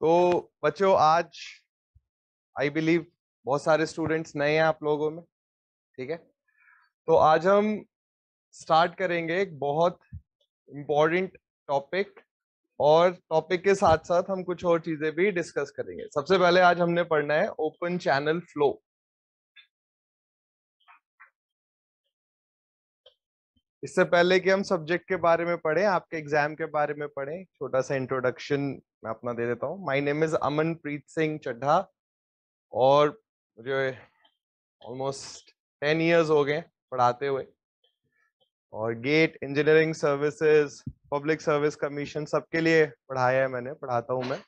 तो बच्चों, आज आई बिलीव बहुत सारे स्टूडेंट्स नए हैं आप लोगों में, ठीक है। तो आज हम स्टार्ट करेंगे एक बहुत इम्पोर्टेंट टॉपिक, और टॉपिक के साथ साथ हम कुछ और चीजें भी डिस्कस करेंगे। सबसे पहले आज हमने पढ़ना है ओपन चैनल फ्लो। इससे पहले कि हम सब्जेक्ट के बारे में पढ़ें, आपके एग्जाम के बारे में पढ़ें, छोटा सा इंट्रोडक्शन मैं अपना दे देता हूँ। My name is Amanpreet Singh Chadha, और मुझे ऑलमोस्ट 10 इयर्स हो गए पढ़ाते हुए, और GATE, engineering services, public service commission सबके लिए पढ़ाया है मैंने, पढ़ाता हूँ मैं।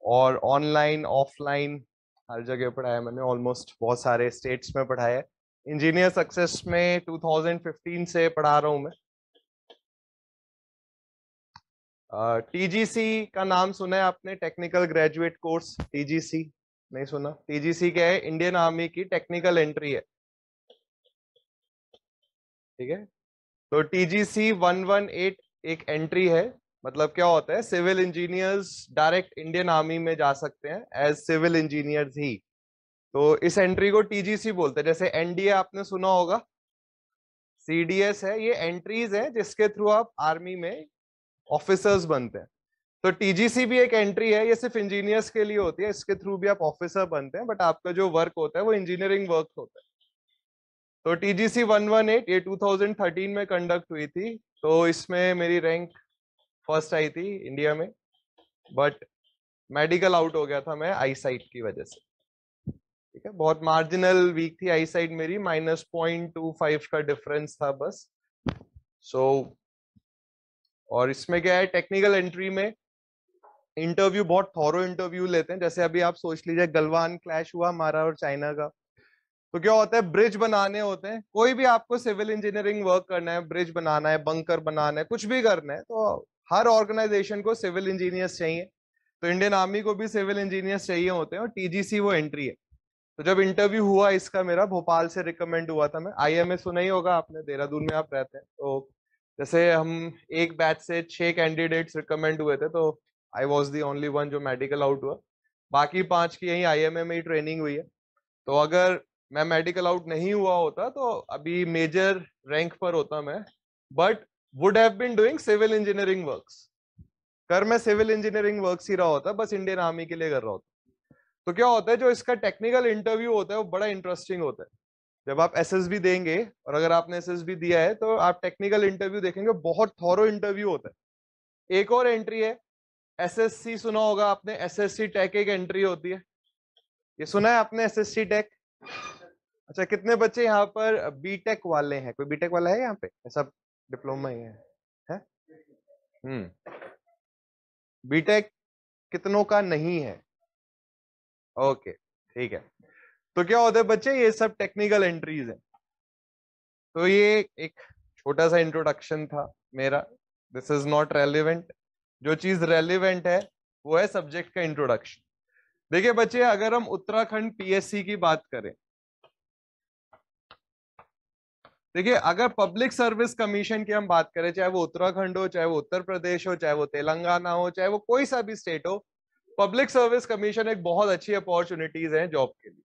और ऑनलाइन ऑफलाइन हर जगह पढ़ाया है मैंने, ऑलमोस्ट बहुत सारे स्टेट्स में पढ़ाया है। इंजीनियर सक्सेस में 2015 से पढ़ा रहा हूँ मैं। टीजीसी का नाम सुना है आपने? टेक्निकल ग्रेजुएट कोर्स, टीजीसी नहीं सुना? टीजीसी क्या है? इंडियन आर्मी की टेक्निकल एंट्री है, ठीक है। तो टीजीसी 118 एक एंट्री है। मतलब क्या होता है, civil engineers direct Indian army में जा सकते हैं एज सिविल इंजीनियर्स ही। तो इस एंट्री को टीजीसी बोलते हैं। जैसे एनडीए आपने सुना होगा, सीडीएस है, ये एंट्रीज है जिसके थ्रू आप आर्मी में ऑफिसर्स बनते हैं। तो टीजीसी भी एक एंट्री है, ये सिर्फ इंजीनियर्स के लिए होती है, इसके थ्रू भी आप ऑफिसर बनते हैं, बट आपका जो वर्क होता है वो इंजीनियरिंग वर्क होता है। तो टीजीसी 118 ये 2013 में कंडक्ट हुई थी। तो इसमें मेरी रैंक फर्स्ट आई थी इंडिया में, बट मेडिकल आउट हो गया था मैं आई साइट की वजह से, ठीक है। बहुत मार्जिनल वीक थी आई साइट मेरी, -0.25 का डिफरेंस था बस। सो और इसमें क्या है, टेक्निकल एंट्री में इंटरव्यू बहुत थॉरो इंटरव्यू लेते हैं। जैसे अभी आप सोच लीजिए गलवान क्लैश हुआ हमारा और चाइना का, तो क्या होता है, ब्रिज बनाने होते हैं। कोई भी आपको सिविल इंजीनियरिंग वर्क करना है, ब्रिज बनाना है, बंकर बनाना है, कुछ भी करना है, तो हर ऑर्गेनाइजेशन को सिविल इंजीनियर्स चाहिए। तो इंडियन आर्मी को भी सिविल इंजीनियर्स चाहिए होते हैं, और टीजीसी वो एंट्री है। तो जब इंटरव्यू हुआ इसका, मेरा भोपाल से रिकमेंड हुआ था। मैं आईएमए सुना ही होगा आपने, देहरादून में आप रहते हैं। तो जैसे हम एक बैच से 6 कैंडिडेट्स रिकमेंड हुए थे, तो I was the only one जो मेडिकल आउट हुआ। बाकी 5 की यही आईएमए में ही ट्रेनिंग हुई है। तो अगर मैं मेडिकल आउट नहीं हुआ होता तो अभी मेजर रैंक पर होता मैं, but would have been doing civil engineering works. कर मैं सिविल इंजीनियरिंग वर्क्स ही रहा होता, बस इंडियन आर्मी के लिए कर रहा होता। तो क्या होता है, जो इसका टेक्निकल इंटरव्यू होता है वो बड़ा इंटरेस्टिंग होता है। जब आप एसएसबी देंगे, और अगर आपने एसएसबी दिया है तो आप टेक्निकल इंटरव्यू देखेंगे, बहुत थॉरो इंटरव्यू होता है। एक और एंट्री है, एसएससी सुना होगा आपने, एसएससी टेक एक एंट्री होती है। ये सुना है आपने, एसएससी टेक? अच्छा, कितने बच्चे यहाँ पर बीटेक वाले हैं? कोई बीटेक वाला है यहाँ पे? सब डिप्लोमा ही है? बीटेक कितनों का नहीं है? ओके, ठीक है। तो क्या होता है बच्चे, ये सब टेक्निकल एंट्रीज है। तो ये एक छोटा सा इंट्रोडक्शन था मेरा। This is not relevant. जो चीज रेलिवेंट है वो है सब्जेक्ट का इंट्रोडक्शन। देखिए बच्चे, अगर हम उत्तराखंड पीएससी की बात करें, देखिए अगर पब्लिक सर्विस कमीशन की हम बात करें, चाहे वो उत्तराखंड हो, चाहे वो उत्तर प्रदेश हो, चाहे वो तेलंगाना हो, चाहे वो कोई सा भी स्टेट हो, पब्लिक सर्विस कमीशन एक बहुत अच्छी अपॉर्चुनिटीज है जॉब के लिए।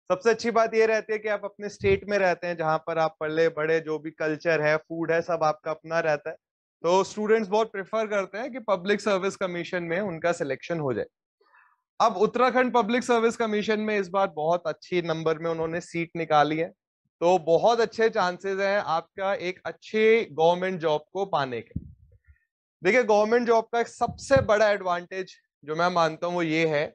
सबसे अच्छी बात ये रहती है कि आप अपने स्टेट में रहते हैं, जहां पर आप पले बड़े, जो भी कल्चर है, फूड है, सब आपका अपना रहता है। तो स्टूडेंट्स बहुत प्रेफर करते हैं कि पब्लिक सर्विस कमीशन में उनका सिलेक्शन हो जाए। अब उत्तराखंड पब्लिक सर्विस कमीशन में इस बार बहुत अच्छी नंबर में उन्होंने सीट निकाली है, तो बहुत अच्छे चांसेस हैं आपका एक अच्छे गवर्नमेंट जॉब को पाने के। देखिए, गवर्नमेंट जॉब का एक सबसे बड़ा एडवांटेज जो मैं मानता हूं वो ये है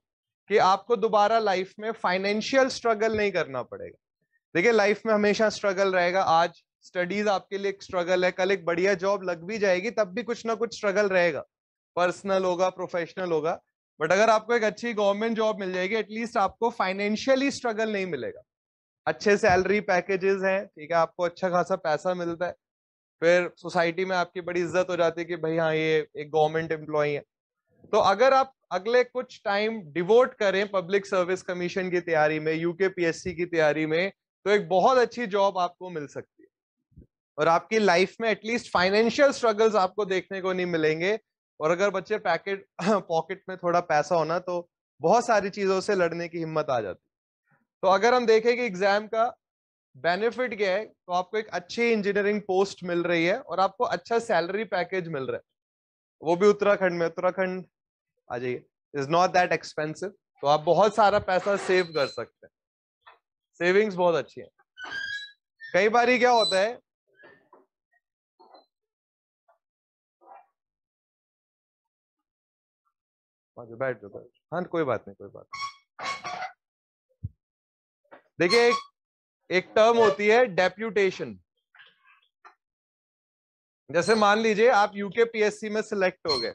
कि आपको दोबारा लाइफ में फाइनेंशियल स्ट्रगल नहीं करना पड़ेगा। देखिए, लाइफ में हमेशा स्ट्रगल रहेगा। आज स्टडीज आपके लिए एक स्ट्रगल है, कल एक बढ़िया जॉब लग भी जाएगी तब भी कुछ ना कुछ स्ट्रगल रहेगा, पर्सनल होगा, प्रोफेशनल होगा। बट अगर आपको एक अच्छी गवर्नमेंट जॉब मिल जाएगी, एटलीस्ट आपको फाइनेंशियली स्ट्रगल नहीं मिलेगा। अच्छे सैलरी पैकेजेस हैं, ठीक है, आपको अच्छा खासा पैसा मिलता है। फिर सोसाइटी में आपकी बड़ी इज्जत हो जाती है कि भाई हाँ, ये एक गवर्नमेंट एम्प्लॉय है। तो अगर आप अगले कुछ टाइम डिवोट करें पब्लिक सर्विस कमीशन की तैयारी में, यूकेपीएससी की तैयारी में, तो एक बहुत अच्छी जॉब आपको मिल सकती है, और आपकी लाइफ में एटलीस्ट फाइनेंशियल स्ट्रगल्स आपको देखने को नहीं मिलेंगे। और अगर बच्चे पॉकेट में थोड़ा पैसा होना तो बहुत सारी चीजों से लड़ने की हिम्मत आ जाती। तो अगर हम देखें कि एग्जाम का बेनिफिट क्या है, तो आपको एक अच्छी इंजीनियरिंग पोस्ट मिल रही है और आपको अच्छा सैलरी पैकेज मिल रहा है, वो भी उत्तराखंड में। उत्तराखंड आ जाइए, इज नॉट दैट एक्सपेंसिव, तो आप बहुत सारा पैसा सेव कर सकते हैं। सेविंग्स बहुत अच्छी है। कई बार क्या होता है, बैठ जाओ। हाँ कोई बात नहीं, कोई बात नहीं। देखिए एक टर्म होती है डेप्यूटेशन। जैसे मान लीजिए आप यूके पीएससी में सिलेक्ट हो गए,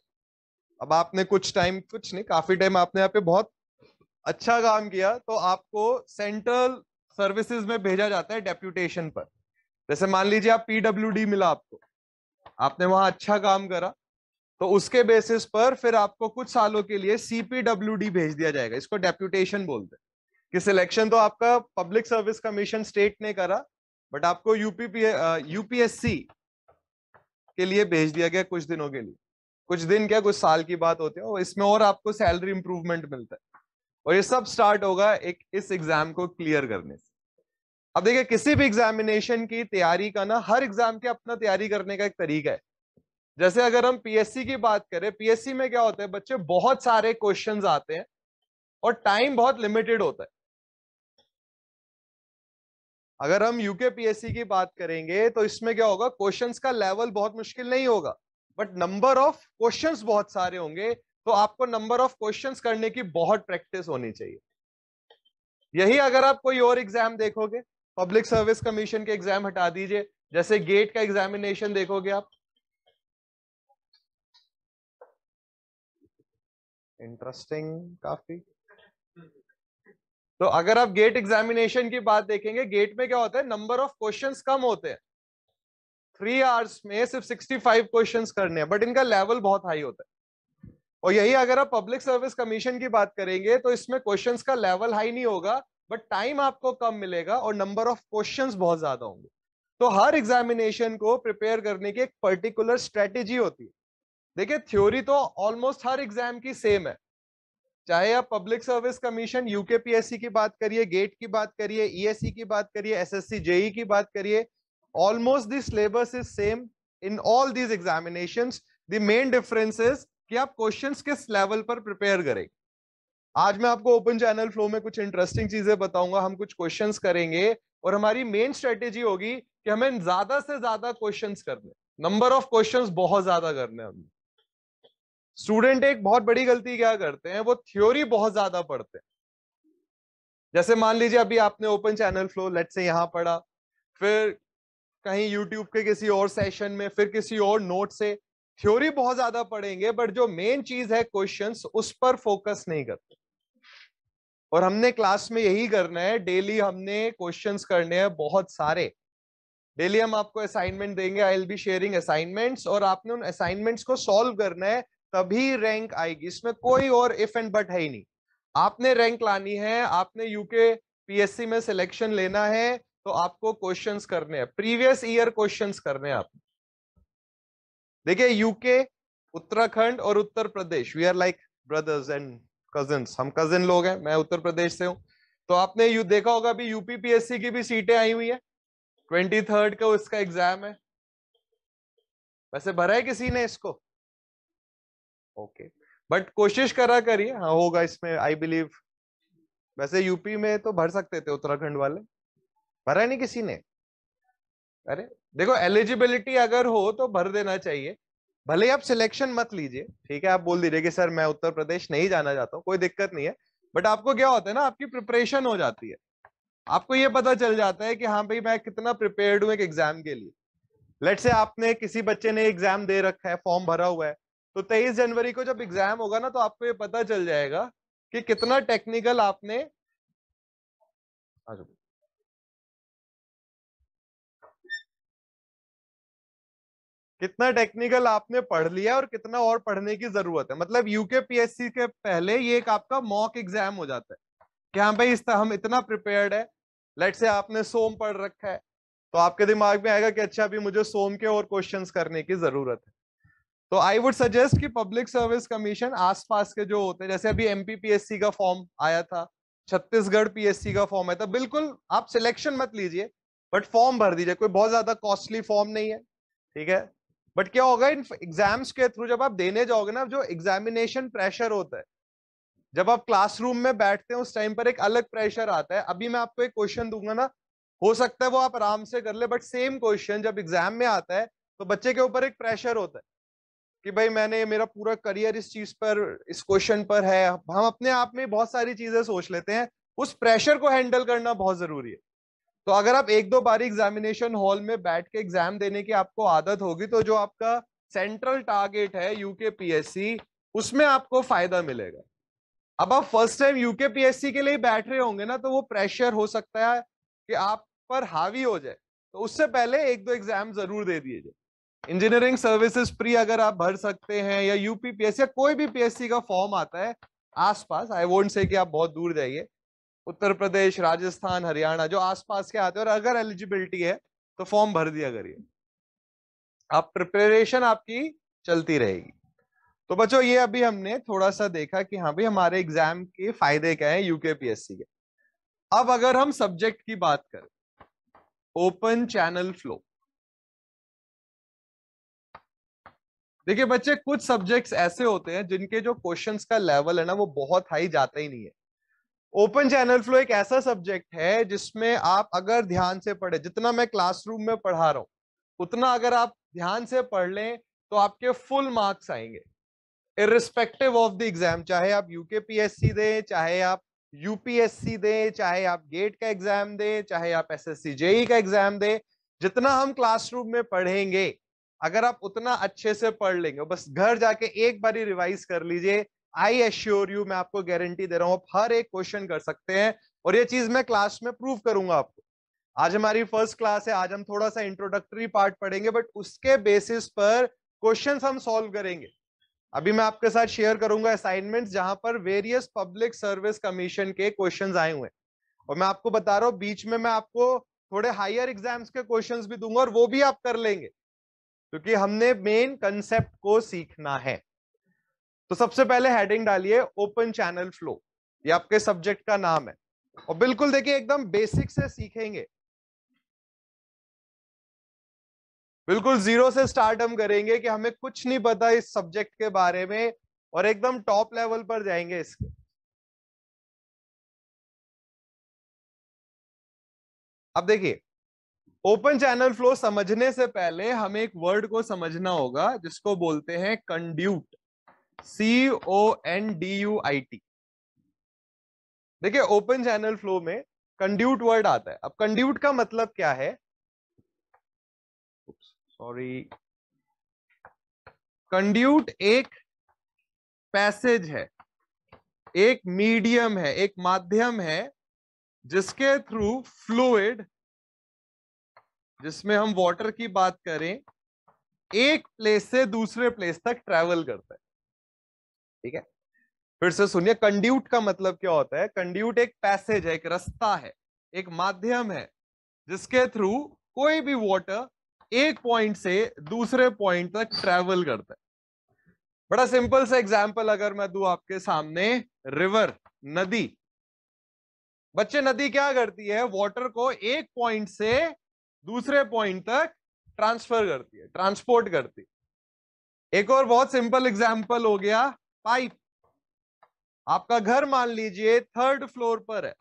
अब आपने कुछ टाइम, कुछ नहीं काफी टाइम आपने यहाँ पे बहुत अच्छा काम किया, तो आपको सेंट्रल सर्विसेज में भेजा जाता है डेप्यूटेशन पर। जैसे मान लीजिए आप पीडब्ल्यूडी मिला आपको, आपने वहां अच्छा काम करा, तो उसके बेसिस पर फिर आपको कुछ सालों के लिए सीपीडब्ल्यूडी भेज दिया जाएगा। इसको डेप्यूटेशन बोलते हैं कि सिलेक्शन तो आपका पब्लिक सर्विस कमीशन स्टेट ने करा, बट आपको यूपीएससी के लिए भेज दिया गया कुछ दिनों के लिए। कुछ दिन क्या, कुछ साल की बात होती है, और इसमें और आपको सैलरी इंप्रूवमेंट मिलता है। और ये सब स्टार्ट होगा इस एग्जाम को क्लियर करने से। अब देखिए किसी भी एग्जामिनेशन की तैयारी का ना, हर एग्जाम के अपना तैयारी करने का एक तरीका है। जैसे अगर हम पीएससी की बात करें, पीएससी में क्या होता है, बच्चे बहुत सारे क्वेश्चंस आते हैं और टाइम बहुत लिमिटेड होता है। अगर हम यूके पीएससी की बात करेंगे तो इसमें क्या होगा, क्वेश्चंस का लेवल बहुत मुश्किल नहीं होगा, बट नंबर ऑफ क्वेश्चंस बहुत सारे होंगे, तो आपको नंबर ऑफ क्वेश्चंस करने की बहुत प्रैक्टिस होनी चाहिए। यही अगर आप कोई और एग्जाम देखोगे, पब्लिक सर्विस कमीशन के एग्जाम हटा दीजिए, जैसे गेट का एग्जामिनेशन देखोगे आप, इंटरेस्टिंग काफी। तो अगर आप गेट एग्जामिनेशन की बात देखेंगे, गेट में क्या होता है, नंबर ऑफ क्वेश्चंस कम होते हैं। 3 आवर्स में सिर्फ 65 क्वेश्चंस करने हैं, बट इनका लेवल बहुत हाई होता है। और यही अगर आप पब्लिक सर्विस कमीशन की बात करेंगे, तो इसमें क्वेश्चंस का लेवल हाई नहीं होगा, बट टाइम आपको कम मिलेगा और नंबर ऑफ क्वेश्चंस बहुत ज्यादा होंगे। तो हर एग्जामिनेशन को प्रिपेयर करने की एक पर्टिकुलर स्ट्रेटेजी होती है। देखिए थ्योरी तो ऑलमोस्ट हर एग्जाम की सेम है, चाहे आप पब्लिक सर्विस कमीशन यूकेपीएससी की बात करिए, गेट की बात करिए, ईएससी की बात करिए, एसएससी जेई की बात करिए, almost the syllabus is same in all these examinations. The main difference is कि आप क्वेश्चंस किस लेवल पर प्रिपेयर करें। आज मैं आपको ओपन चैनल फ्लो में कुछ इंटरेस्टिंग चीजें बताऊंगा, हम कुछ क्वेश्चंस करेंगे और हमारी मेन स्ट्रेटेजी होगी कि हमें ज्यादा से ज्यादा क्वेश्चंस करने, नंबर ऑफ क्वेश्चंस बहुत ज्यादा करने हैं। स्टूडेंट एक बहुत बड़ी गलती क्या करते हैं, वो थ्योरी बहुत ज्यादा पढ़ते हैं। जैसे मान लीजिए अभी आपने ओपन चैनल फ्लो लेट से यहां पढ़ा, फिर कहीं यूट्यूब के किसी और सेशन में, फिर किसी और नोट से, थ्योरी बहुत ज्यादा पढ़ेंगे, बट जो मेन चीज है क्वेश्चंस, उस पर फोकस नहीं करते। और हमने क्लास में यही करना है, डेली हमने क्वेश्चंस करने हैं बहुत सारे। डेली हम आपको असाइनमेंट देंगे, I will be sharing assignments, और आपने उन असाइनमेंट्स को सॉल्व करना है, तभी रैंक आएगी। इसमें कोई और इफ एंड बट है ही नहीं। आपने रैंक लानी है, आपने यूके पीएससी में सिलेक्शन लेना है, तो आपको क्वेश्चंस करने हैं, प्रीवियस ईयर क्वेश्चंस करने हैं आपने। देखिए यूके, उत्तराखंड और Uttar Pradesh, we are like brothers and cousins, हम कजिन लोग हैं, मैं उत्तर प्रदेश से हूं। तो आपने देखा होगा अभी यूपी पीएससी की भी सीटें आई हुई है, 23 को इसका एग्जाम है। वैसे भरा है किसी ने इसको? ओके, बट कोशिश करा करिए, हाँ होगा इसमें आई बिलीव। वैसे यूपी में तो भर सकते थे उत्तराखंड वाले, भरा नहीं किसी ने? अरे देखो, एलिजिबिलिटी अगर हो तो भर देना चाहिए। भले ही आप सिलेक्शन मत लीजिए, ठीक है, आप बोल दीजिए कि सर मैं उत्तर प्रदेश नहीं जाना चाहता हूँ, कोई दिक्कत नहीं है। बट आपको क्या होता है ना, आपकी प्रिपरेशन हो जाती है, आपको ये पता चल जाता है कि हाँ भाई मैं कितना प्रिपेयर्ड हूँ एक एग्जाम के लिए। लेट से आपने, किसी बच्चे ने एग्जाम दे रखा है, फॉर्म भरा हुआ है, तो 23 जनवरी को जब एग्जाम होगा ना, तो आपको ये पता चल जाएगा कि कितना टेक्निकल आपने, कितना टेक्निकल आपने पढ़ लिया और कितना और पढ़ने की जरूरत है। मतलब यूके पीएससी के पहले ये एक आपका मॉक एग्जाम हो जाता है कि हाँ भाई हम इतना प्रिपेयर्ड है। लेट से आपने सोम पढ़ रखा है, तो आपके दिमाग में आएगा कि अच्छा अभी मुझे सोम के और क्वेश्चंस करने की जरूरत है। तो आई वुड सजेस्ट कि पब्लिक सर्विस कमीशन आसपास के जो होते हैं, जैसे अभी एमपीपीएससी का फॉर्म आया था, छत्तीसगढ़ पीएससी का फॉर्म आया था, बिल्कुल आप सिलेक्शन मत लीजिए बट फॉर्म भर दीजिए, कोई बहुत ज्यादा कॉस्टली फॉर्म नहीं है, ठीक है। बट क्या होगा इन एग्जाम्स के थ्रू जब आप देने जाओगे ना, जो एग्जामिनेशन प्रेशर होता है, जब आप क्लासरूम में बैठते हैं उस टाइम पर एक अलग प्रेशर आता है। अभी मैं आपको एक क्वेश्चन दूंगा ना, हो सकता है वो आप आराम से कर ले, बट सेम क्वेश्चन जब एग्जाम में आता है तो बच्चे के ऊपर एक प्रेशर होता है कि भाई मैंने मेरा पूरा करियर इस चीज पर, इस क्वेश्चन पर है। हम अपने आप में बहुत सारी चीजें सोच लेते हैं, उस प्रेशर को हैंडल करना बहुत जरूरी है। तो अगर आप एक दो बारी एग्जामिनेशन हॉल में बैठ के एग्जाम देने की आपको आदत होगी, तो जो आपका सेंट्रल टारगेट है यूकेपीएससी, उसमें आपको फायदा मिलेगा। अब आप फर्स्ट टाइम यूकेपीएससी के लिए बैठ रहे होंगे ना, तो वो प्रेशर हो सकता है कि आप पर हावी हो जाए, तो उससे पहले एक दो एग्जाम जरूर दे दीजिए। इंजीनियरिंग सर्विसेज प्री अगर आप भर सकते हैं, या यूपीपीएससी या कोई भी पीएससी का फॉर्म आता है आसपास, आई वोंट से कि आप बहुत दूर जाइए, उत्तर प्रदेश, राजस्थान, हरियाणा जो आसपास के आते हैं, और अगर एलिजिबिलिटी है तो फॉर्म भर दिया करिए, आप प्रिपरेशन आपकी चलती रहेगी। तो बच्चों ये अभी हमने थोड़ा सा देखा कि हाँ भाई हमारे एग्जाम के फायदे क्या है यूकेपीएससी के। अब अगर हम सब्जेक्ट की बात करें, ओपन चैनल फ्लो, देखिए बच्चे कुछ सब्जेक्ट्स ऐसे होते हैं जिनके जो क्वेश्चंस का लेवल है ना वो बहुत हाई जाता ही नहीं है। ओपन चैनल फ्लो एक ऐसा सब्जेक्ट है जिसमें आप अगर ध्यान से पढ़े, जितना मैं क्लासरूम में पढ़ा रहा हूं उतना अगर आप ध्यान से पढ़ लें तो आपके फुल मार्क्स आएंगे, इररिस्पेक्टिव ऑफ द एग्जाम। चाहे आप यूकेपीएससी दें, चाहे आप यूपीएससी दें, चाहे आप गेट का एग्जाम दें, चाहे आप एसएससी जेई का एग्जाम दें, जितना हम क्लासरूम में पढ़ेंगे अगर आप उतना अच्छे से पढ़ लेंगे, बस घर जाके एक बारी रिवाइज कर लीजिए, आई एश्योर यू, मैं आपको गारंटी दे रहा हूं आप हर एक क्वेश्चन कर सकते हैं। और ये चीज मैं क्लास में प्रूव करूंगा आपको। आज हमारी फर्स्ट क्लास है, आज हम थोड़ा सा इंट्रोडक्टरी पार्ट पढ़ेंगे, बट उसके बेसिस पर क्वेश्चंस हम सॉल्व करेंगे। अभी मैं आपके साथ शेयर करूंगा असाइनमेंट्स जहां पर वेरियस पब्लिक सर्विस कमीशन के क्वेश्चंस आए हुए हैं, और मैं आपको बता रहा हूं बीच में मैं आपको थोड़े हायर एग्जाम्स के क्वेश्चंस भी दूंगा, और वो भी आप कर लेंगे क्योंकि हमने मेन कंसेप्ट को सीखना है। तो सबसे पहले हेडिंग डालिए ओपन चैनल फ्लो, ये आपके सब्जेक्ट का नाम है, और बिल्कुल देखिए एकदम बेसिक से सीखेंगे, बिल्कुल जीरो से स्टार्ट हम करेंगे कि हमें कुछ नहीं पता इस सब्जेक्ट के बारे में, और एकदम टॉप लेवल पर जाएंगे इसके। अब देखिए ओपन चैनल फ्लो समझने से पहले हमें एक वर्ड को समझना होगा जिसको बोलते हैं कंड्यूट, CONDUIT। देखिए ओपन चैनल फ्लो में कंड्यूट वर्ड आता है। अब कंड्यूट का मतलब क्या है, सॉरी, कंड्यूट एक पैसेज है, एक मीडियम है, एक माध्यम है जिसके थ्रू फ्लूइड, जिसमें हम वाटर की बात करें, एक प्लेस से दूसरे प्लेस तक ट्रेवल करता है। ठीक है, फिर से सुनिए, कंड्यूट का मतलब क्या होता है। कंड्यूट एक पैसेज है, एक रास्ता है, एक माध्यम है जिसके थ्रू कोई भी वाटर एक पॉइंट से दूसरे पॉइंट तक ट्रेवल करता है। बड़ा सिंपल सा एग्जांपल अगर मैं दूं आपके सामने, रिवर, नदी। बच्चे नदी क्या करती है, वाटर को एक पॉइंट से दूसरे पॉइंट तक ट्रांसफर करती है, ट्रांसपोर्ट करती है। एक और बहुत सिंपल एग्जांपल हो गया पाइप। आपका घर मान लीजिए थर्ड फ्लोर पर है,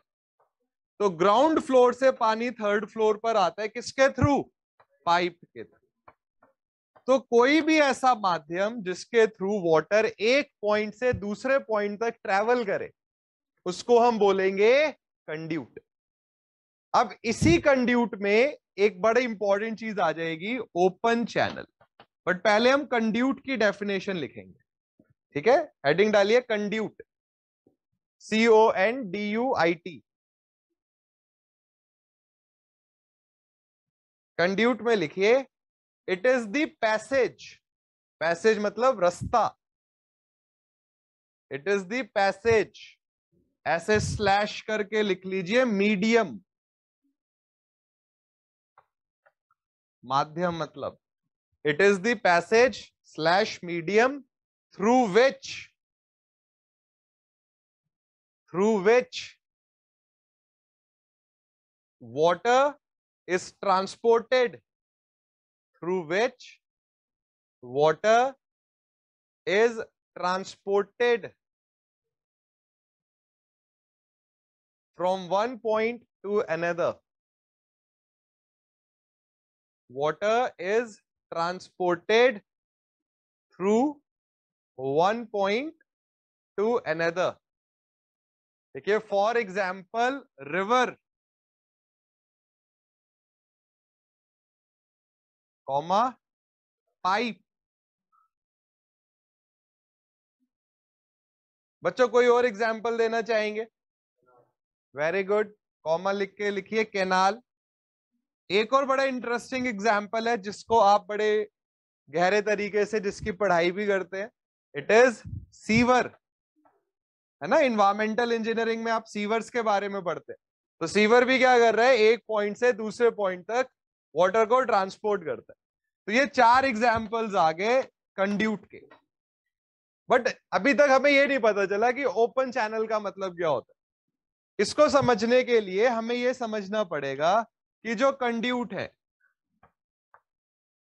तो ग्राउंड फ्लोर से पानी थर्ड फ्लोर पर आता है, किसके थ्रू, पाइप के थ्रू। तो कोई भी ऐसा माध्यम जिसके थ्रू वाटर एक पॉइंट से दूसरे पॉइंट तक ट्रेवल करे उसको हम बोलेंगे कंड्यूट। अब इसी कंड्यूट में एक बड़ी इंपॉर्टेंट चीज आ जाएगी, ओपन चैनल। बट पहले हम कंड्यूट की डेफिनेशन लिखेंगे। ठीक है, हेडिंग डालिए कंड्यूट, CONDUIT। कंड्यूट में लिखिए it is the passage, passage मतलब रास्ता, इट इज द पैसेज, ऐसे स्लैश करके लिख लीजिए, मीडियम, माध्यम मतलब, it is the passage slash medium through which water is transported, through which water is transported from one point to another. Water is transported through one point to another. देखिए, for example river, comma pipe. बच्चों कोई और example देना चाहेंगे? Very good, comma लिख के लिखिए canal. एक और बड़ा इंटरेस्टिंग एग्जाम्पल है जिसको आप बड़े गहरे तरीके से जिसकी पढ़ाई भी करते हैं, इट इज सीवर, है ना. इन्वायरमेंटल इंजीनियरिंग में आप सीवर्स के बारे में पढ़ते हैं. तो सीवर भी क्या कर रहा है, एक पॉइंट से दूसरे पॉइंट तक वाटर को ट्रांसपोर्ट करता है. तो ये 4 एग्जाम्पल्स आ गए कंड्यूट के. बट अभी तक हमें ये नहीं पता चला कि ओपन चैनल का मतलब क्या होता है. इसको समझने के लिए हमें ये समझना पड़ेगा कि जो कंड्यूट है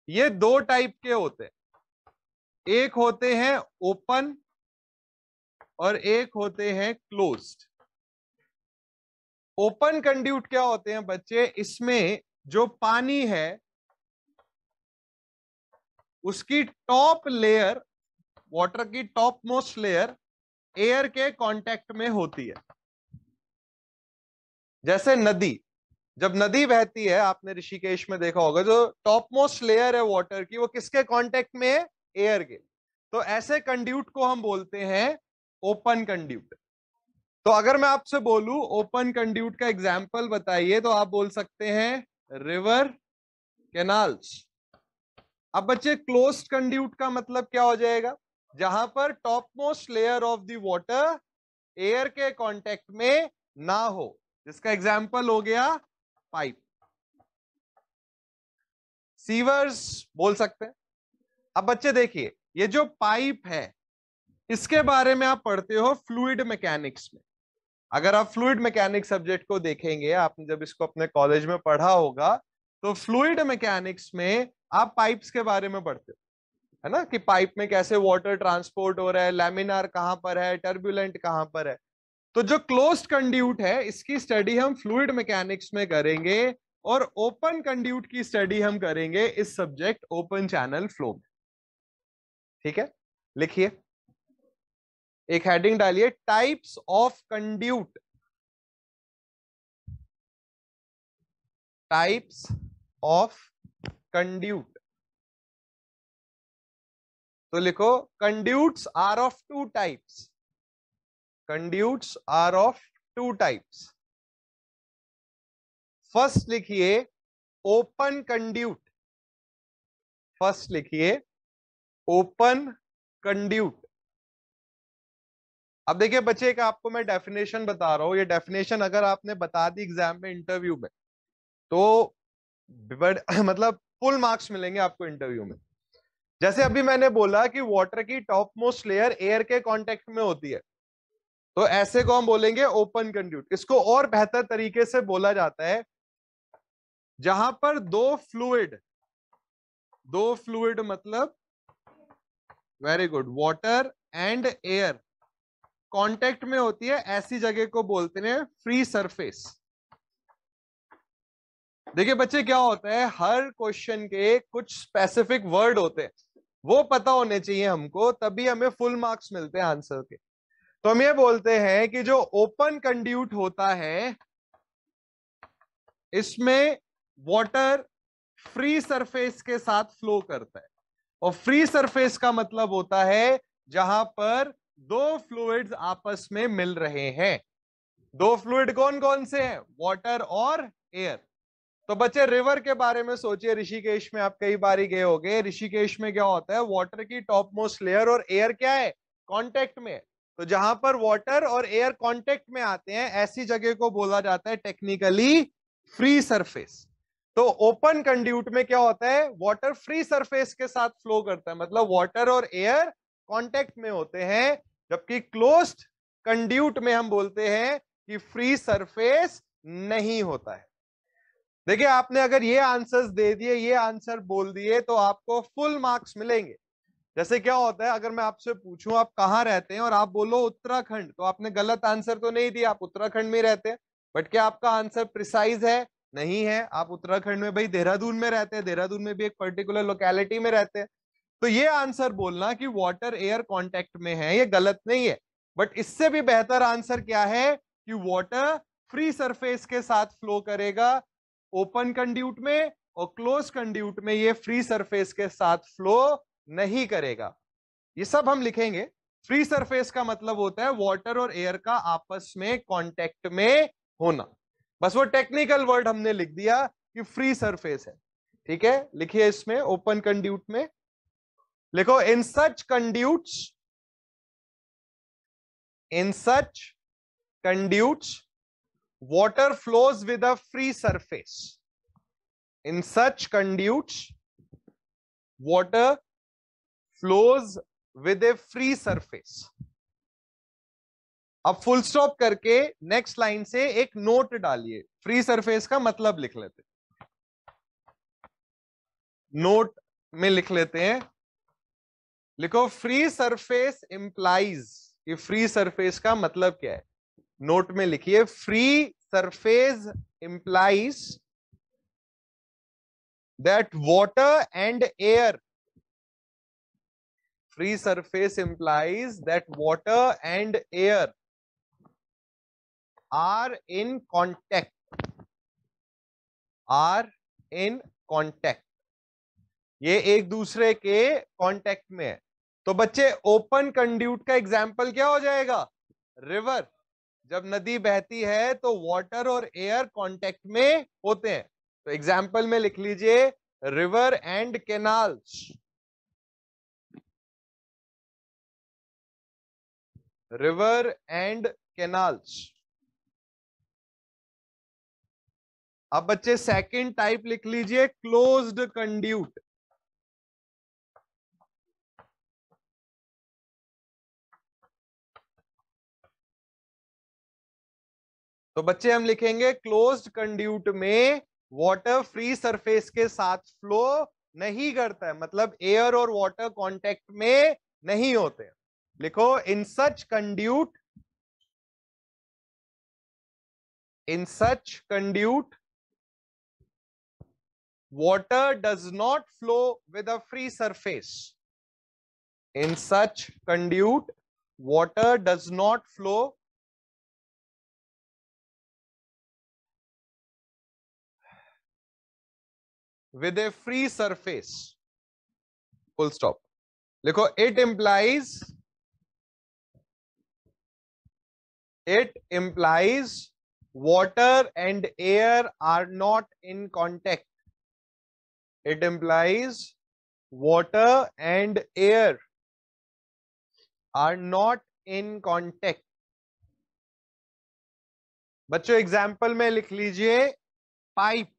ये 2 टाइप के होते हैं. एक होते हैं ओपन और एक होते हैं क्लोज्ड. ओपन कंड्यूट क्या होते हैं बच्चे, इसमें जो पानी है उसकी टॉप लेयर, वाटर की टॉप मोस्ट लेयर एयर के कांटेक्ट में होती है. जैसे नदी, जब नदी बहती है, आपने ऋषिकेश में देखा होगा, जो टॉप मोस्ट लेयर है वाटर की वो किसके कांटेक्ट में है, एयर के. तो ऐसे कंड्यूट को हम बोलते हैं ओपन कंड्यूट. तो अगर मैं आपसे बोलूं ओपन कंड्यूट का एग्जाम्पल बताइए, तो आप बोल सकते हैं रिवर, कैनाल्स. अब बच्चे क्लोज्ड कंड्यूट का मतलब क्या हो जाएगा, जहां पर top most layer of the water air के कांटेक्ट में ना हो, जिसका एग्जाम्पल हो गया पाइप. सीवर्स बोल सकते हैं. अब बच्चे देखिए, ये जो पाइप है इसके बारे में आप पढ़ते हो फ्लूइड मैकेनिक्स में. अगर आप फ्लूइड मैकेनिक्स सब्जेक्ट को देखेंगे, आपने जब इसको अपने कॉलेज में पढ़ा होगा, तो फ्लूइड मैकेनिक्स में आप पाइप्स के बारे में पढ़ते हो, है ना, कि पाइप में कैसे वाटर ट्रांसपोर्ट हो रहा है, लैमिनार कहां पर है, टर्बुलेंट कहां पर है. तो जो क्लोज्ड कंड्यूट है इसकी स्टडी हम फ्लूइड मैकेनिक्स में करेंगे, और ओपन कंड्यूट की स्टडी हम करेंगे इस सब्जेक्ट ओपन चैनल फ्लो में. ठीक है, लिखिए, एक हेडिंग डालिए, types of conduit. Types of conduit. तो लिखो, conduits are of 2 types. Conduits are of 2 types. First लिखिए ओपन कंड्यूट. फर्स्ट लिखिए ओपन कंड्यूट. अब देखिए बच्चे, का आपको मैं डेफिनेशन बता रहा हूं. ये डेफिनेशन अगर आपने बता दी एग्जाम में, इंटरव्यू में, तो मतलब फुल मार्क्स मिलेंगे आपको इंटरव्यू में. जैसे अभी मैंने बोला कि वाटर की टॉप मोस्ट लेयर एयर के कांटेक्ट में होती है, तो ऐसे को हम बोलेंगे ओपन कंड्यूट. इसको और बेहतर तरीके से बोला जाता है जहां पर दो फ्लूइड मतलब, very good, water and air contact में होती है, ऐसी जगह को बोलते हैं फ्री सरफेस. देखिए बच्चे, क्या होता है, हर क्वेश्चन के कुछ स्पेसिफिक वर्ड होते हैं, वो पता होने चाहिए हमको, तभी हमें फुल मार्क्स मिलते हैं आंसर के. तो हम ये बोलते हैं कि जो ओपन कंड्यूट होता है इसमें वाटर फ्री सरफेस के साथ फ्लो करता है. और फ्री सरफेस का मतलब होता है जहां पर 2 फ्लूइड्स आपस में मिल रहे हैं. 2 फ्लूइड कौन कौन से हैं, वाटर और एयर. तो बच्चे रिवर के बारे में सोचिए, ऋषिकेश में आप कई बार गए होंगे. ऋषिकेश में क्या होता है, वाटर की टॉप मोस्ट लेयर और एयर क्या है, कांटेक्ट में. तो जहां पर वाटर और एयर कांटेक्ट में आते हैं, ऐसी जगह को बोला जाता है टेक्निकली फ्री सरफेस. तो ओपन कंड्यूट में क्या होता है, वाटर फ्री सरफेस के साथ फ्लो करता है, मतलब वाटर और एयर कांटेक्ट में होते हैं, जबकि क्लोज्ड कंड्यूट में हम बोलते हैं कि फ्री सरफेस नहीं होता है। देखिए आपने अगर ये आंसर्स दे दिए, ये आंसर बोल दिए, तो आपको फुल मार्क्स मिलेंगे। जैसे क्या होता है, अगर मैं आपसे पूछूं आप कहाँ रहते हैं और आप बोलो उत्तराखंड, तो आपने गलत आंसर तो नहीं दिया, आप उत्तराखंड में रहते हैं, बट क्या आपका आंसर प्रिसाइज है? नहीं है। आप उत्तराखंड में भाई देहरादून में रहते हैं, देहरादून में भी एक पर्टिकुलर लोकेलिटी में रहते हैं। तो ये आंसर बोलना कि वाटर एयर कांटेक्ट में है, ये गलत नहीं है। बट इससे भी बेहतर आंसर क्या है कि वाटर फ्री सरफेस के साथ फ्लो करेगा ओपन कंड्यूट में, और क्लोज कंड्यूट में ये फ्री सरफेस के साथ फ्लो नहीं करेगा। ये सब हम लिखेंगे। फ्री सरफेस का मतलब होता है वाटर और एयर का आपस में कांटेक्ट में होना। बस वो टेक्निकल वर्ड हमने लिख दिया कि फ्री सरफेस है। ठीक है, लिखिए इसमें ओपन कंड्यूट में लिखो, इन सच conduits water flows with a free surface. In such conduits, water flows with a free surface. अब फुल स्टॉप करके नेक्स्ट लाइन से एक नोट डालिए, फ्री सरफेस का मतलब लिख लेते, नोट में लिख लेते हैं। लिखो, फ्री सरफेस इंप्लाइज, ये फ्री सरफेस का मतलब क्या है, नोट में लिखिए, free surface implies that water and air, free surface implies that water and air are in contact, ये एक दूसरे के कांटेक्ट में है। तो बच्चे ओपन कंड्यूट का एग्जाम्पल क्या हो जाएगा, रिवर। जब नदी बहती है तो वाटर और एयर कांटेक्ट में होते हैं, तो एग्जाम्पल में लिख लीजिए river and canals, river and canals. अब बच्चे सेकंड टाइप लिख लीजिए, क्लोज्ड कंड्यूट। तो बच्चे हम लिखेंगे क्लोज्ड कंड्यूट में वाटर फ्री सरफेस के साथ फ्लो नहीं करता है, मतलब एयर और वाटर कांटेक्ट में नहीं होते हैं। लिखो, इन सच conduit water does not flow with a free surface. In such conduit, water does not flow with a free surface. Full stop. लिखो, it implies water and air are not in contact. It implies water and air are not in contact. बच्चों example में लिख लीजिए, pipe.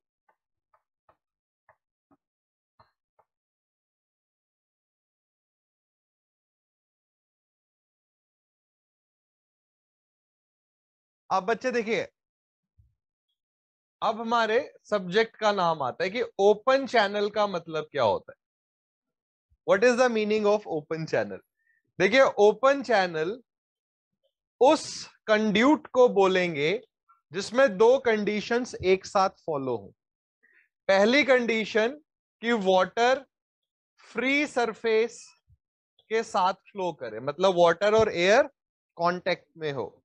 अब बच्चे देखिए, अब हमारे सब्जेक्ट का नाम आता है कि ओपन चैनल का मतलब क्या होता है। What is the meaning of open channel? देखिए, ओपन चैनल उस कंड्यूट को बोलेंगे जिसमें दो कंडीशंस एक साथ फॉलो हो। पहली कंडीशन कि वाटर फ्री सरफेस के साथ फ्लो करे, मतलब वाटर और एयर कांटेक्ट में हो,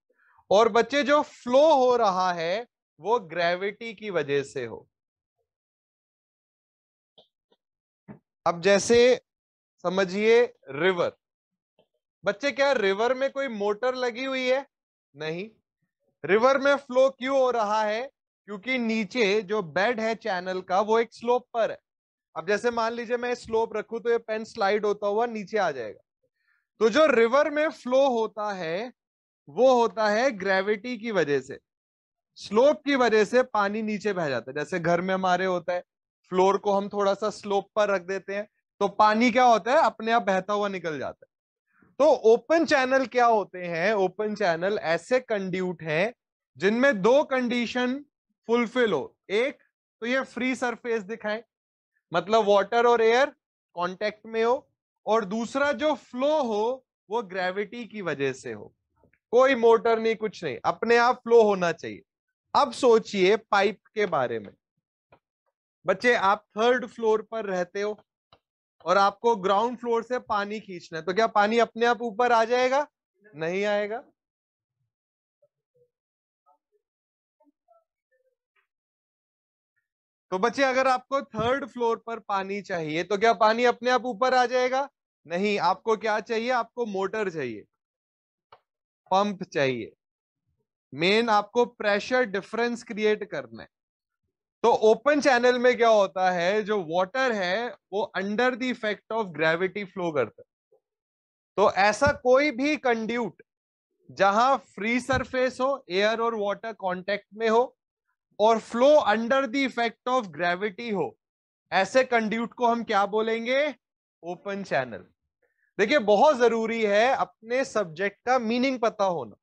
और बच्चे जो फ्लो हो रहा है वो ग्रेविटी की वजह से हो। अब जैसे समझिए रिवर, बच्चे क्या रिवर में कोई मोटर लगी हुई है? नहीं। रिवर में फ्लो क्यों हो रहा है? क्योंकि नीचे जो बेड है चैनल का वो एक स्लोप पर है। अब जैसे मान लीजिए मैं स्लोप रखूं तो ये पेन स्लाइड होता हुआ नीचे आ जाएगा। तो जो रिवर में फ्लो होता है वो होता है ग्रेविटी की वजह से। स्लोप की वजह से पानी नीचे बह जाता है। जैसे घर में हमारे होता है, फ्लोर को हम थोड़ा सा स्लोप पर रख देते हैं तो पानी क्या होता है, अपने आप बहता हुआ निकल जाता है। तो ओपन चैनल क्या होते हैं? ओपन चैनल ऐसे कंड्यूट हैं जिनमें दो कंडीशन फुलफिल हो। एक तो ये फ्री सरफेस दिखाएं, मतलब वाटर और एयर कांटेक्ट में हो, और दूसरा जो फ्लो हो वो ग्रेविटी की वजह से हो। कोई मोटर नहीं, कुछ नहीं, अपने आप फ्लो होना चाहिए। अब सोचिए पाइप के बारे में। बच्चे, आप थर्ड फ्लोर पर रहते हो और आपको ग्राउंड फ्लोर से पानी खींचना है, तो क्या पानी अपने आप ऊपर आ जाएगा? नहीं आएगा। तो बच्चे, अगर आपको थर्ड फ्लोर पर पानी चाहिए तो क्या पानी अपने आप ऊपर आ जाएगा? नहीं। आपको क्या चाहिए? आपको मोटर चाहिए, पंप चाहिए। मेन आपको प्रेशर डिफरेंस क्रिएट करना है। तो ओपन चैनल में क्या होता है, जो वाटर है वो under the effect of gravity flow करता है। तो ऐसा कोई भी कंड्यूट जहां फ्री सरफेस हो, एयर और वाटर कांटेक्ट में हो, और flow under the effect of gravity हो, ऐसे कंड्यूट को हम क्या बोलेंगे? Open channel. देखिए, बहुत जरूरी है अपने सब्जेक्ट का मीनिंग पता होना।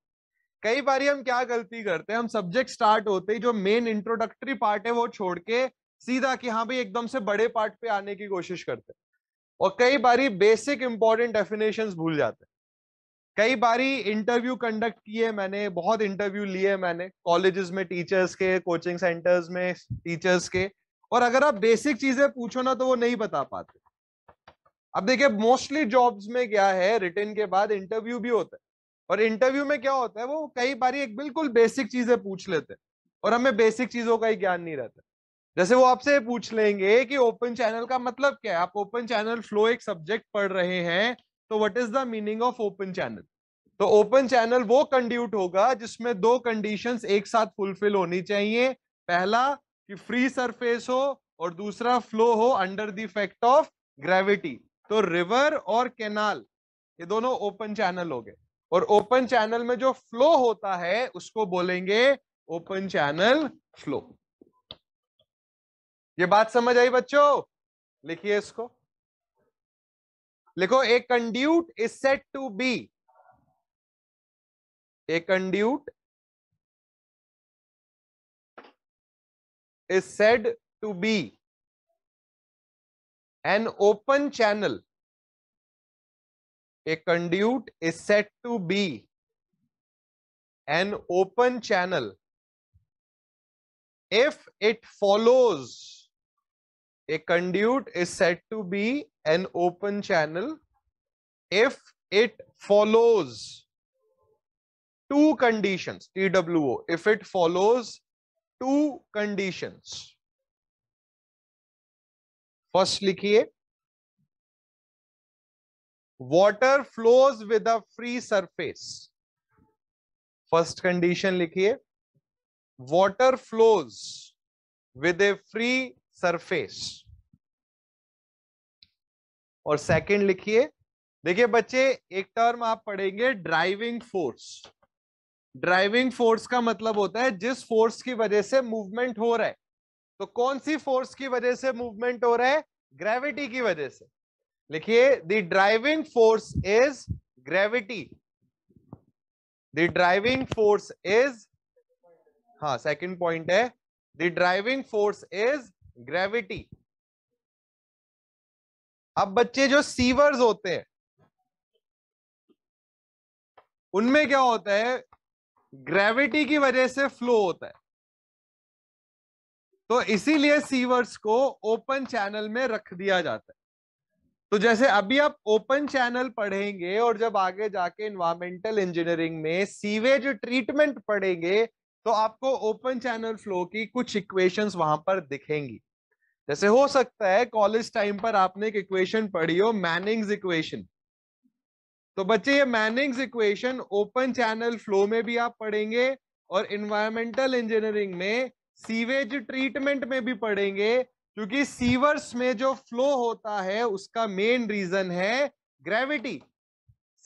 कई बार हम क्या गलती करते हैं, हम सब्जेक्ट स्टार्ट होते ही जो मेन इंट्रोडक्टरी पार्ट है वो छोड़ के सीधा कि हाँ भाई एकदम से बड़े पार्ट पे आने की कोशिश करते हैं, और कई बारी बेसिक इंपॉर्टेंट डेफिनेशंस भूल जाते हैं। कई बारी इंटरव्यू कंडक्ट किए मैंने, बहुत इंटरव्यू लिए मैंने कॉलेजेस में, टीचर्स के, कोचिंग सेंटर्स में टीचर्स के, और अगर आप बेसिक चीजें पूछो ना तो वो नहीं बता पाते। अब देखिए, मोस्टली जॉब्स में क्या है, रिटन के बाद इंटरव्यू भी होता है, और इंटरव्यू में क्या होता है, वो कई बारी एक बिल्कुल बेसिक चीजें पूछ लेते हैं और हमें बेसिक चीजों का ही ज्ञान नहीं रहता। जैसे वो आपसे पूछ लेंगे कि ओपन चैनल का मतलब क्या है। आप ओपन चैनल फ्लो एक सब्जेक्ट पढ़ रहे हैं, तो what is the meaning of open channel? तो ओपन चैनल वो कंड्यूट होगा जिसमें दो कंडीशंस एक साथ फुलफिल होनी चाहिए। पहला कि फ्री सरफेस हो, और दूसरा फ्लो हो under the effect of gravity. तो रिवर और कैनाल, ये दोनों ओपन चैनल हो गए, और ओपन चैनल में जो फ्लो होता है उसको बोलेंगे ओपन चैनल फ्लो। ये बात समझ आई बच्चों? लिखिए इसको। लिखो, a conduit is said to be, a conduit is said to be an open channel. A conduit is said to be an open channel if it follows. A conduit is said to be an open channel if it follows two conditions. TWO. If it follows two conditions. First लिखिए, water flows with a free surface. First condition लिखिए, water flows with a free surface. और second लिखिए, देखिए बच्चे, एक term आप पढ़ेंगे driving force. Driving force का मतलब होता है जिस फोर्स की वजह से मूवमेंट हो रहा है। तो कौन सी फोर्स की वजह से मूवमेंट हो रहा है? ग्रेविटी की वजह से। लिखिए, the driving force is gravity. The driving force is, हाँ सेकंड पॉइंट है, the driving force is gravity. अब बच्चे, जो सीवर्स होते हैं उनमें क्या होता है, ग्रेविटी की वजह से फ्लो होता है, तो इसीलिए सीवर्स को ओपन चैनल में रख दिया जाता है। तो जैसे अभी आप ओपन चैनल पढ़ेंगे और जब आगे जाके एनवायरमेंटल इंजीनियरिंग में सीवेज ट्रीटमेंट पढ़ेंगे तो आपको ओपन चैनल फ्लो की कुछ इक्वेशंस वहां पर दिखेंगी। जैसे हो सकता है कॉलेज टाइम पर आपने एक इक्वेशन पढ़ी हो, मैनिंग्स इक्वेशन। तो बच्चे, ये Manning's equation open channel flow में भी आप पढ़ेंगे और एनवायरमेंटल इंजीनियरिंग में सीवेज ट्रीटमेंट में भी पढ़ेंगे, क्योंकि सीवर्स में जो फ्लो होता है उसका मेन रीजन है ग्रेविटी।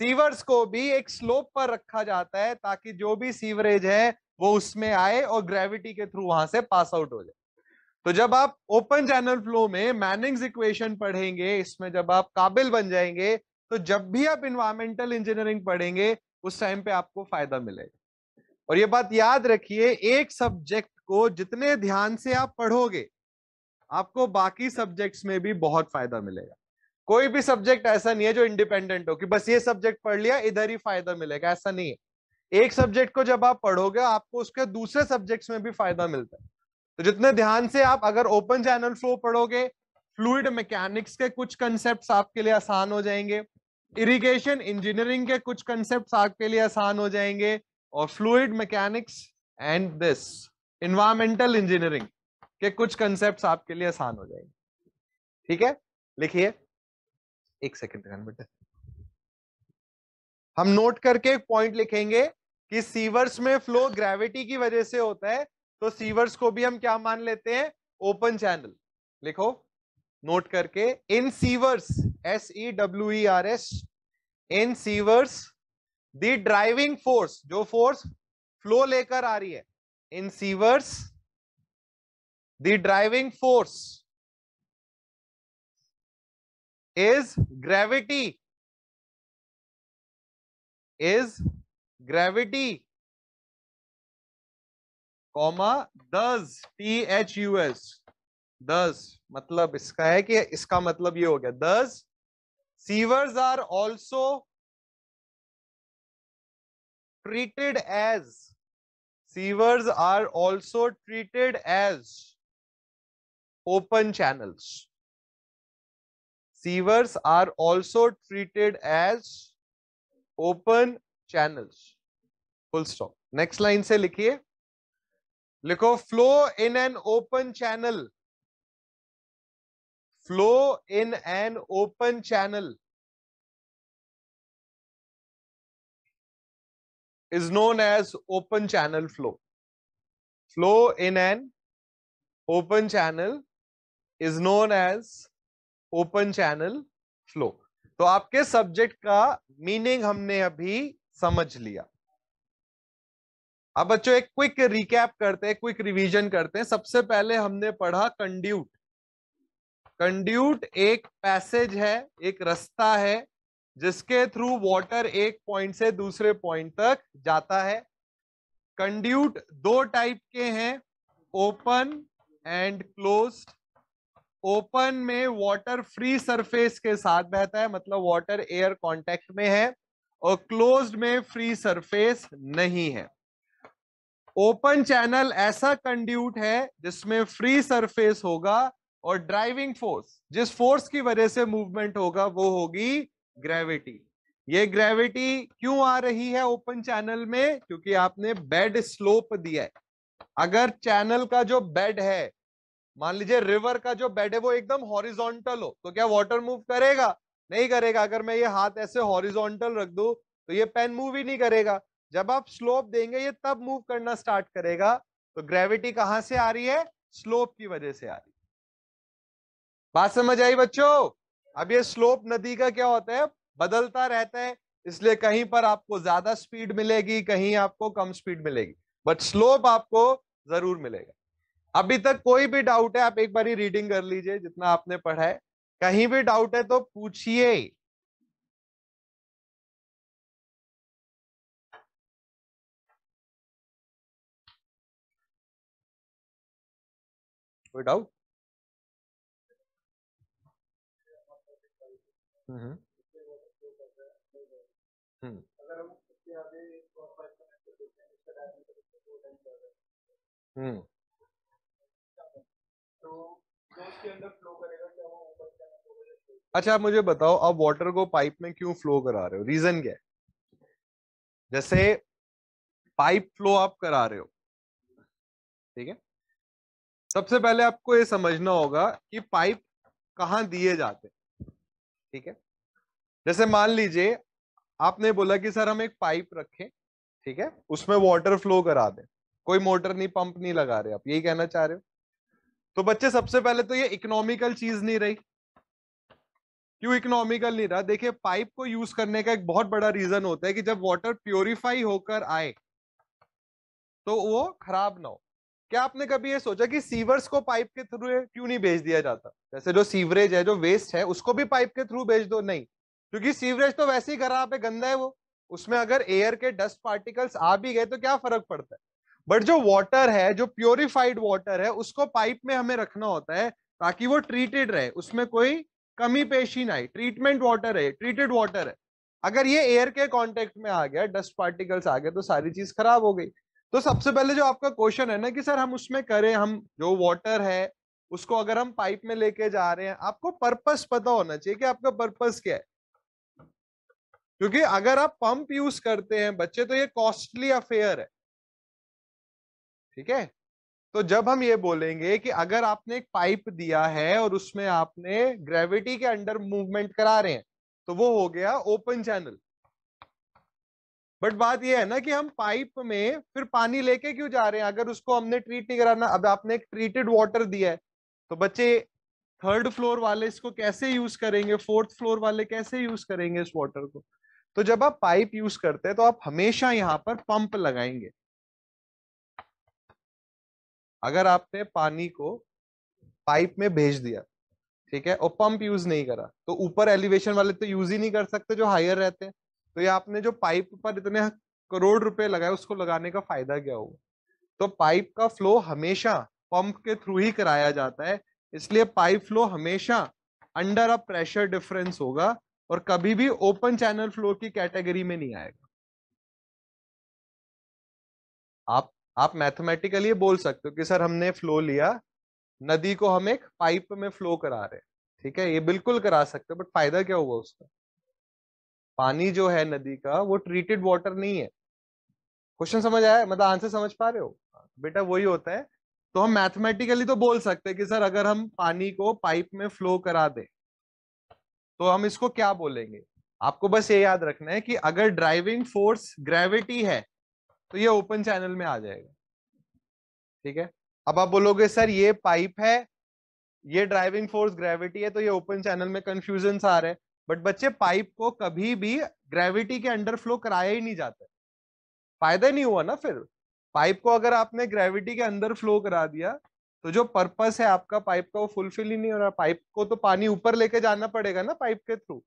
सीवर्स को भी एक स्लोप पर रखा जाता है ताकि जो भी सीवरेज है वो उसमें आए और ग्रेविटी के थ्रू वहां से पास आउट हो जाए। तो जब आप ओपन चैनल फ्लो में मैनिंग्स इक्वेशन पढ़ेंगे, इसमें जब आप काबिल बन जाएंगे, तो जब भी आप इन्वायरमेंटल इंजीनियरिंग पढ़ेंगे उस टाइम पे आपको फायदा मिलेगा। और ये बात याद रखिए, एक सब्जेक्ट को जितने ध्यान से आप पढ़ोगे आपको बाकी सब्जेक्ट्स में भी बहुत फायदा मिलेगा। कोई भी सब्जेक्ट ऐसा नहीं है जो इंडिपेंडेंट हो कि बस ये सब्जेक्ट पढ़ लिया इधर ही फायदा मिलेगा, ऐसा नहीं है। एक सब्जेक्ट को जब आप पढ़ोगे आपको उसके दूसरे सब्जेक्ट्स में भी फायदा मिलता है। तो जितने ध्यान से आप अगर ओपन चैनल फ्लो पढ़ोगे, फ्लूइड मैकेनिक्स के कुछ कंसेप्ट्स आपके लिए आसान हो जाएंगे, इरिगेशन इंजीनियरिंग के कुछ कंसेप्ट्स आपके लिए आसान हो जाएंगे, और fluid mechanics and this environmental engineering के कुछ कंसेप्ट्स आपके लिए आसान हो जाएंगे। ठीक है, लिखिए, एक सेकंड बेटा, हम नोट करके एक पॉइंट लिखेंगे कि सीवर्स में फ्लो ग्रेविटी की वजह से होता है, तो सीवर्स को भी हम क्या मान लेते हैं, ओपन चैनल। लिखो नोट करके, in sewers, SEWERS, in sewers the driving force, जो फोर्स फ्लो लेकर आ रही है, in sewers the driving force is gravity, is gravity, comma does, THUS, does मतलब इसका है कि इसका मतलब ये हो गया, does sievers are also treated as, sievers are also treated as open channels, sievers are also treated as open channels, full stop। Next line से लिखिए, लिखो flow in an open channel, flow in an open channel is known as open channel flow, flow in an open channel is known as open channel flow। तो आपके subject का meaning हमने अभी समझ लिया। अब बच्चों एक क्विक रिकैप करते हैं, क्विक रिवीजन करते हैं। सबसे पहले हमने पढ़ा कंड्यूट। कंड्यूट एक पैसेज है, एक रास्ता है जिसके थ्रू वाटर एक पॉइंट से दूसरे पॉइंट तक जाता है। कंड्यूट दो टाइप के हैं, ओपन एंड क्लोज्ड। ओपन में वाटर फ्री सरफेस के साथ बहता है, मतलब वाटर एयर कांटेक्ट में है, और क्लोज्ड में फ्री सरफेस नहीं है। ओपन चैनल ऐसा कंड्यूट है जिसमें फ्री सरफेस होगा और ड्राइविंग फोर्स, जिस फोर्स की वजह से मूवमेंट होगा वो होगी ग्रेविटी। ये ग्रेविटी क्यों आ रही है ओपन चैनल में, क्योंकि आपने बेड स्लोप दिया है। अगर चैनल का जो बेड है, मान लीजिए रिवर का जो बेड है वो एकदम हॉरिजॉन्टल हो, तो क्या वाटर मूव करेगा? नहीं करेगा। अगर मैं ये हाथ ऐसे हॉरिजॉन्टल रख दूं तो ये पेन मूव ही नहीं करेगा। जब आप स्लोप देंगे ये तब मूव करना स्टार्ट करेगा। तो ग्रेविटी कहां से आ रही है? स्लोप की वजह से आ रही है। बात समझ आई बच्चों? अब ये स्लोप नदी का क्या होता है, बदलता रहता है, इसलिए कहीं पर आपको ज्यादा स्पीड मिलेगी, कहीं आपको कम स्पीड मिलेगी, बट स्लोप आपको जरूर मिलेगा। अभी तक कोई भी डाउट है आप एक बारी रीडिंग कर लीजिए जितना आपने पढ़ा है। कहीं भी डाउट है तो पूछिए। कोई डाउट? हम्म हम्म हम्म अच्छा, आप मुझे बताओ, आप वाटर को पाइप में क्यों फ्लो करा रहे हो? रीजन क्या है? जैसे पाइप फ्लो आप करा रहे हो, ठीक है, सबसे पहले आपको ये समझना होगा कि पाइप कहाँ दिए जाते हैं। ठीक है, जैसे मान लीजिए आपने बोला कि सर हम एक पाइप रखें, ठीक है, उसमें वाटर फ्लो करा दें, कोई मोटर नहीं, पंप नहीं लगा रहे, आप यही कहना चाह रहे हो? तो बच्चे सबसे पहले तो ये इकोनॉमिकल चीज नहीं रही। क्यों इकोनॉमिकल नहीं रहा? देखिए, पाइप को यूज करने का एक बहुत बड़ा रीजन होता है कि जब वाटर प्योरीफाई होकर आए, तो वो खराब ना हो। क्या आपने कभी ये सोचा कि सीवर्स को पाइप के थ्रू क्यों नहीं भेज दिया जाता? जैसे जो सीवरेज है, जो वेस्ट है, उसको भी पाइप के थ्रू भेज दो। नहीं, क्योंकि सीवरेज तो वैसे ही खराब है, गंदा है वो, उसमें अगर एयर के डस्ट पार्टिकल्स आ भी गए तो क्या फर्क पड़ता है। बट जो वाटर है, जो प्योरिफाइड वाटर है, उसको पाइप में हमें रखना होता है ताकि वो ट्रीटेड रहे, उसमें कोई कमी पेशी ना आए। ट्रीटमेंट वाटर है, ट्रीटेड वाटर है। अगर ये एयर के कांटेक्ट में आ गया, डस्ट पार्टिकल्स आ गए, तो सारी चीज खराब हो गई। तो सबसे पहले जो आपका क्वेश्चन है ना कि सर हम उसमें करें, हम जो वाटर है उसको अगर हम पाइप में लेके जा रहे हैं, आपको पर्पस पता होना चाहिए कि आपका पर्पस क्या है। क्योंकि अगर आप पंप यूज करते हैं बच्चे, तो ये कॉस्टली अफेयर है, ठीक है। तो जब हम ये बोलेंगे कि अगर आपने एक पाइप दिया है और उसमें आपने ग्रेविटी के अंडर मूवमेंट करा रहे हैं, तो वो हो गया ओपन चैनल। बट बात ये है ना कि हम पाइप में फिर पानी लेके क्यों जा रहे हैं अगर उसको हमने ट्रीट नहीं कराना। अब आपने एक ट्रीटेड वाटर दिया है, तो बच्चे थर्ड फ्लोर वाले इसको कैसे यूज करेंगे, फोर्थ फ्लोर वाले कैसे यूज करेंगे इस वाटर को। तो जब आप पाइप यूज करते हैं तो आप हमेशा यहां पर पंप लगाएंगे। अगर आपने पानी को पाइप में भेज दिया, ठीक है, और पंप यूज नहीं करा, तो ऊपर एलिवेशन वाले तो यूज ही नहीं कर सकते जो हायर रहते हैं। तो ये आपने जो पाइप पर इतने करोड़ रुपए लगाए, उसको लगाने का फायदा क्या होगा। तो पाइप का फ्लो हमेशा पंप के थ्रू ही कराया जाता है, इसलिए पाइप फ्लो हमेशा अंडर अ प्रेशर डिफरेंस होगा और कभी भी ओपन चैनल फ्लो की कैटेगरी में नहीं आएगा। आप मैथमेटिकली बोल सकते हो कि सर हमने फ्लो लिया, नदी को हम एक पाइप में फ्लो करा रहे हैं, ठीक है, ये बिल्कुल करा सकते हो, बट फायदा क्या हुआ उसका। पानी जो है नदी का वो ट्रीटेड वाटर नहीं है। क्वेश्चन समझ आया, मतलब आंसर समझ पा रहे हो बेटा, वही होता है। तो हम मैथमेटिकली तो बोल सकते हैं कि सर अगर हम पानी को पाइप में फ्लो करा दें, तो हम इसको क्या बोलेंगे। आपको बस ये याद रखना है कि अगर ड्राइविंग फोर्स ग्रेविटी है, तो ये ओपन चैनल में आ जाएगा, ठीक है। अब आप बोलोगे सर ये पाइप है, ये ड्राइविंग फोर्स ग्रेविटी है, तो ये ओपन चैनल में कंफ्यूजन आ रहा है। बट बच्चे, पाइप को कभी भी ग्रेविटी के अंडर फ्लो कराया ही नहीं जाता, फायदा नहीं हुआ ना फिर। पाइप को अगर आपने ग्रेविटी के अंदर फ्लो करा दिया, तो जो पर्पस है आपका पाइप का वो फुलफिल ही नहीं हो रहा। पाइप को तो पानी ऊपर लेके जाना पड़ेगा ना पाइप के थ्रू,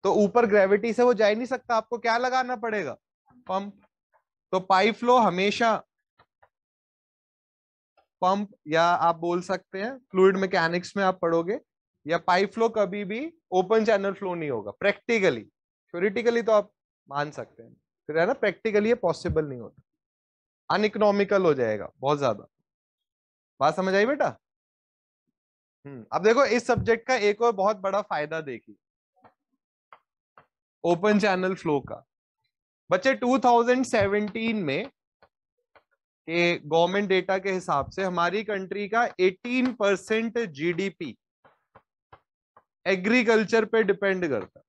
तो ऊपर ग्रेविटी से वो जा ही नहीं सकता, आपको क्या लगाना पड़ेगा, पंप। तो पाइप फ्लो हमेशा पंप, या आप बोल सकते हैं फ्लूइड मैकेनिक्स में आप पढ़ोगे, या पाइप फ्लो कभी भी ओपन चैनल फ्लो नहीं होगा प्रैक्टिकली। थ्योरेटिकली तो आप मान सकते हैं, फिर है ना, प्रैक्टिकली ये पॉसिबल नहीं होता, अनइकोनॉमिकल हो जाएगा बहुत ज्यादा। बात समझ आई बेटा? अब देखो इस सब्जेक्ट का एक और बहुत बड़ा फायदा देखिए, ओपन चैनल फ्लो का। बच्चे 2017 में के गवर्नमेंट डेटा के हिसाब से हमारी कंट्री का 18% जीडीपी एग्रीकल्चर पे डिपेंड करता है।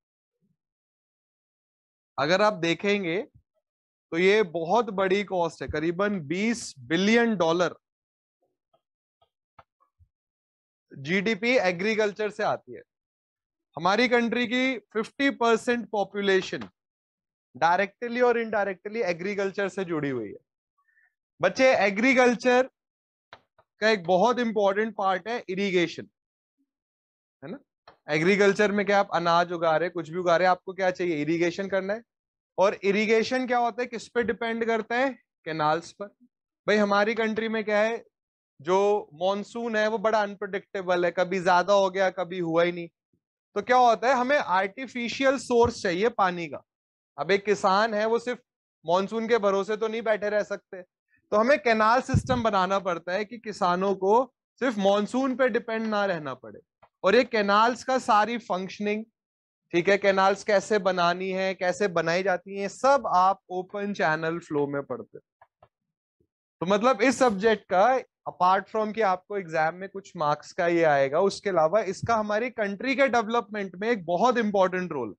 अगर आप देखेंगे तो ये बहुत बड़ी कॉस्ट है, करीबन $20 बिलियन जीडीपी एग्रीकल्चर से आती है। हमारी कंट्री की 50% पॉपुलेशन डायरेक्टली और इनडायरेक्टली एग्रीकल्चर से जुड़ी हुई है। बच्चे, एग्रीकल्चर का एक बहुत इंपॉर्टेंट पार्ट है इरिगेशन, है ना। एग्रीकल्चर में क्या आप अनाज उगा रहे, कुछ भी उगा रहे, आपको क्या चाहिए, इरिगेशन करना है। और इरिगेशन क्या होता है, किस पे डिपेंड करता है, कैनाल्स पर। भाई हमारी कंट्री में क्या है, जो मॉनसून है वो बड़ा अनप्रडिक्टेबल है, कभी ज्यादा हो गया, कभी हुआ ही नहीं। तो क्या होता है, हमें आर्टिफिशियल सोर्स चाहिए पानी का। अब एक किसान है, वो सिर्फ मॉनसून के भरोसे तो नहीं बैठे रह सकते, तो हमें कैनाल सिस्टम बनाना पड़ता है कि किसानों को सिर्फ मॉनसून पे डिपेंड ना रहना पड़े। और ये कैनाल्स का सारी फंक्शनिंग, ठीक है, कैनाल्स कैसे बनानी है, कैसे बनाई जाती है, सब आप ओपन चैनल फ्लो में पढ़ते हो। तो मतलब इस सब्जेक्ट का, अपार्ट फ्रॉम कि आपको एग्जाम में कुछ मार्क्स का ये आएगा, उसके अलावा इसका हमारी कंट्री के डेवलपमेंट में एक बहुत इंपॉर्टेंट रोल।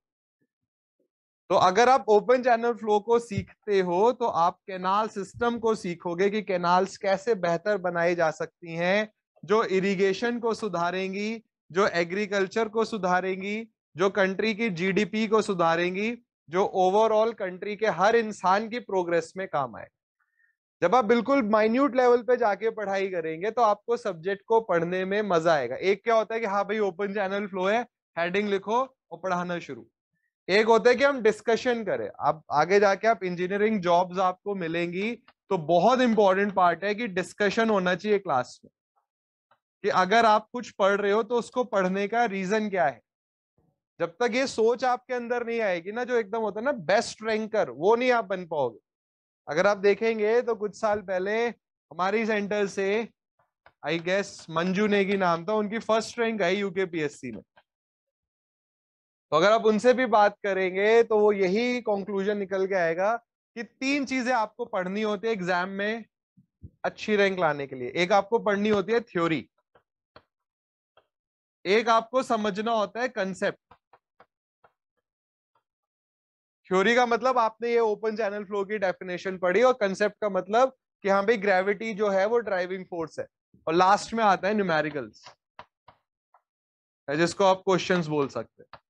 तो अगर आप ओपन चैनल फ्लो को सीखते हो, तो आप कैनाल सिस्टम को सीखोगे कि कैनाल्स कैसे बेहतर बनाई जा सकती हैं, जो इरिगेशन को सुधारेंगी, जो एग्रीकल्चर को सुधारेंगी, जो कंट्री की जीडीपी को सुधारेंगी, जो ओवरऑल कंट्री के हर इंसान की प्रोग्रेस में काम आए। जब आप बिल्कुल माइन्यूट लेवल पे जाके पढ़ाई करेंगे तो आपको सब्जेक्ट को पढ़ने में मजा आएगा। एक क्या होता है कि हाँ भाई ओपन चैनल फ्लो है, हेडिंग लिखो और पढ़ाना शुरू। एक होता है कि हम डिस्कशन करें। आप आगे जाके आप इंजीनियरिंग जॉब्स आपको मिलेंगी तो बहुत इंपॉर्टेंट पार्ट है कि डिस्कशन होना चाहिए क्लास में, कि अगर आप कुछ पढ़ रहे हो तो उसको पढ़ने का रीजन क्या है। जब तक ये सोच आपके अंदर नहीं आएगी ना, जो एकदम होता है ना बेस्ट रैंकर, वो नहीं आप बन पाओगे। अगर आप देखेंगे तो कुछ साल पहले हमारी सेंटर से आई गेस मंजू नेगी नाम था, उनकी फर्स्ट रैंक आई यूकेपीएससी में। तो अगर आप उनसे भी बात करेंगे तो वो यही कंक्लूजन निकल के आएगा कि 3 चीजें आपको पढ़नी होती है एग्जाम में अच्छी रैंक लाने के लिए। एक आपको पढ़नी होती है थ्योरी, एक आपको समझना होता है कंसेप्ट। थ्योरी का मतलब आपने ये ओपन चैनल फ्लो की डेफिनेशन पढ़ी, और कंसेप्ट का मतलब कि हाँ भाई ग्रेविटी जो है वो ड्राइविंग फोर्स है। और लास्ट में आता है न्यूमेरिकल्स, जिसको आप क्वेश्चंस बोल सकते हैं।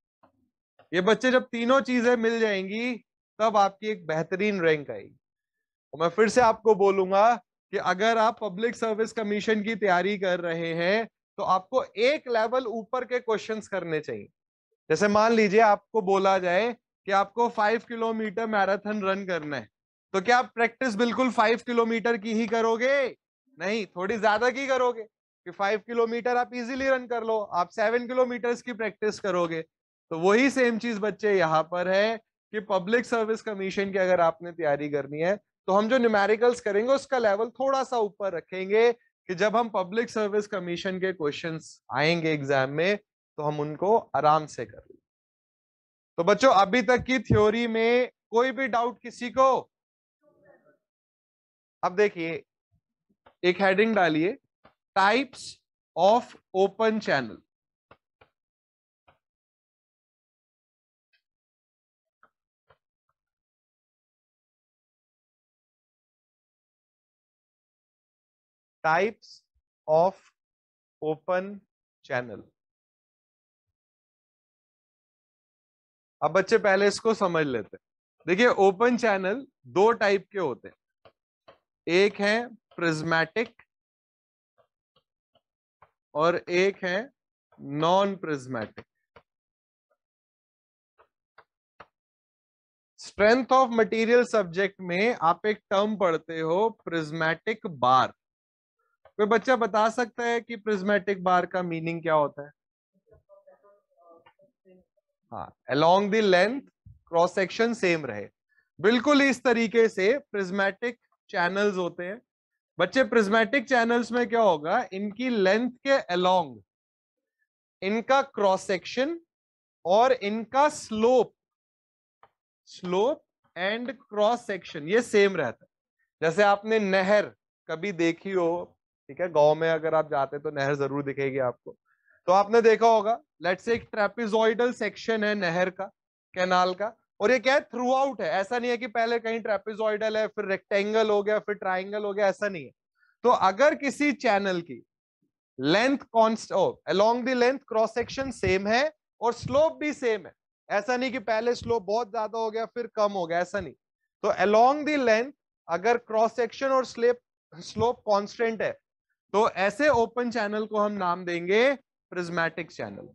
ये बच्चे जब तीनों चीजें मिल जाएंगी तब आपकी एक बेहतरीन रैंक आएगी। और मैं फिर से आपको बोलूंगा कि अगर आप पब्लिक सर्विस कमीशन की तैयारी कर रहे हैं तो आपको एक लेवल ऊपर के क्वेश्चंस करने चाहिए। जैसे मान लीजिए आपको बोला जाए कि आपको 5 किलोमीटर मैराथन रन करना है, तो क्या आप प्रैक्टिस बिल्कुल 5 किलोमीटर की ही करोगे? नहीं, थोड़ी ज्यादा की करोगे कि 5 किलोमीटर आप इजीली रन कर लो, आप 7 किलोमीटर की प्रैक्टिस करोगे। तो वही सेम चीज बच्चे यहाँ पर है कि पब्लिक सर्विस कमीशन की अगर आपने तैयारी करनी है तो हम जो न्यूमेरिकल्स करेंगे उसका लेवल थोड़ा सा ऊपर रखेंगे, कि जब हम पब्लिक सर्विस कमीशन के क्वेश्चंस आएंगे एग्जाम में तो हम उनको आराम से कर लें। तो बच्चों अभी तक की थ्योरी में कोई भी डाउट किसी को? अब देखिए, एक हेडिंग डालिए, types of open channel. Types of open channel. अब बच्चे पहले इसको समझ लेते हैं। देखिए ओपन चैनल 2 टाइप के होते हैं, एक है प्रिज्मेटिक और एक है non prismatic. Strength of material subject में आप एक टर्म पढ़ते हो प्रिज्मेटिक बार। कोई बच्चा बता सकता है कि प्रिज्मेटिक बार का मीनिंग क्या होता है? हाँ, along the length cross section same रहे। बिल्कुल इस तरीके से प्रिज्मेटिक चैनल्स होते हैं। बच्चे प्रिज्मेटिक चैनल्स में क्या होगा, इनकी लेंथ के अलोंग इनका क्रॉस सेक्शन और इनका slope, slope and cross section ये सेम रहता है। जैसे आपने नहर कभी देखी हो, ठीक है, गांव में अगर आप जाते तो नहर जरूर दिखेगी आपको। तो आपने देखा होगा, लेट्स से एक ट्रेपेजॉइडल सेक्शन है नहर का, कैनाल का, और ये क्या है, थ्रू आउट है। ऐसा नहीं है कि पहले कहीं ट्रेपेजॉइडल है फिर रेक्टेंगल हो गया फिर ट्राइंगल हो गया, ऐसा नहीं है। तो अगर किसी चैनल की length const along the length cross section same है और स्लोप भी सेम है, ऐसा नहीं कि पहले स्लोप बहुत ज्यादा हो गया फिर कम हो गया, ऐसा नहीं। तो अलोंग द लेंथ अगर क्रॉस सेक्शन और स्लोप कांस्टेंट है तो ऐसे ओपन चैनल को हम नाम देंगे प्रिज्मेटिक चैनल।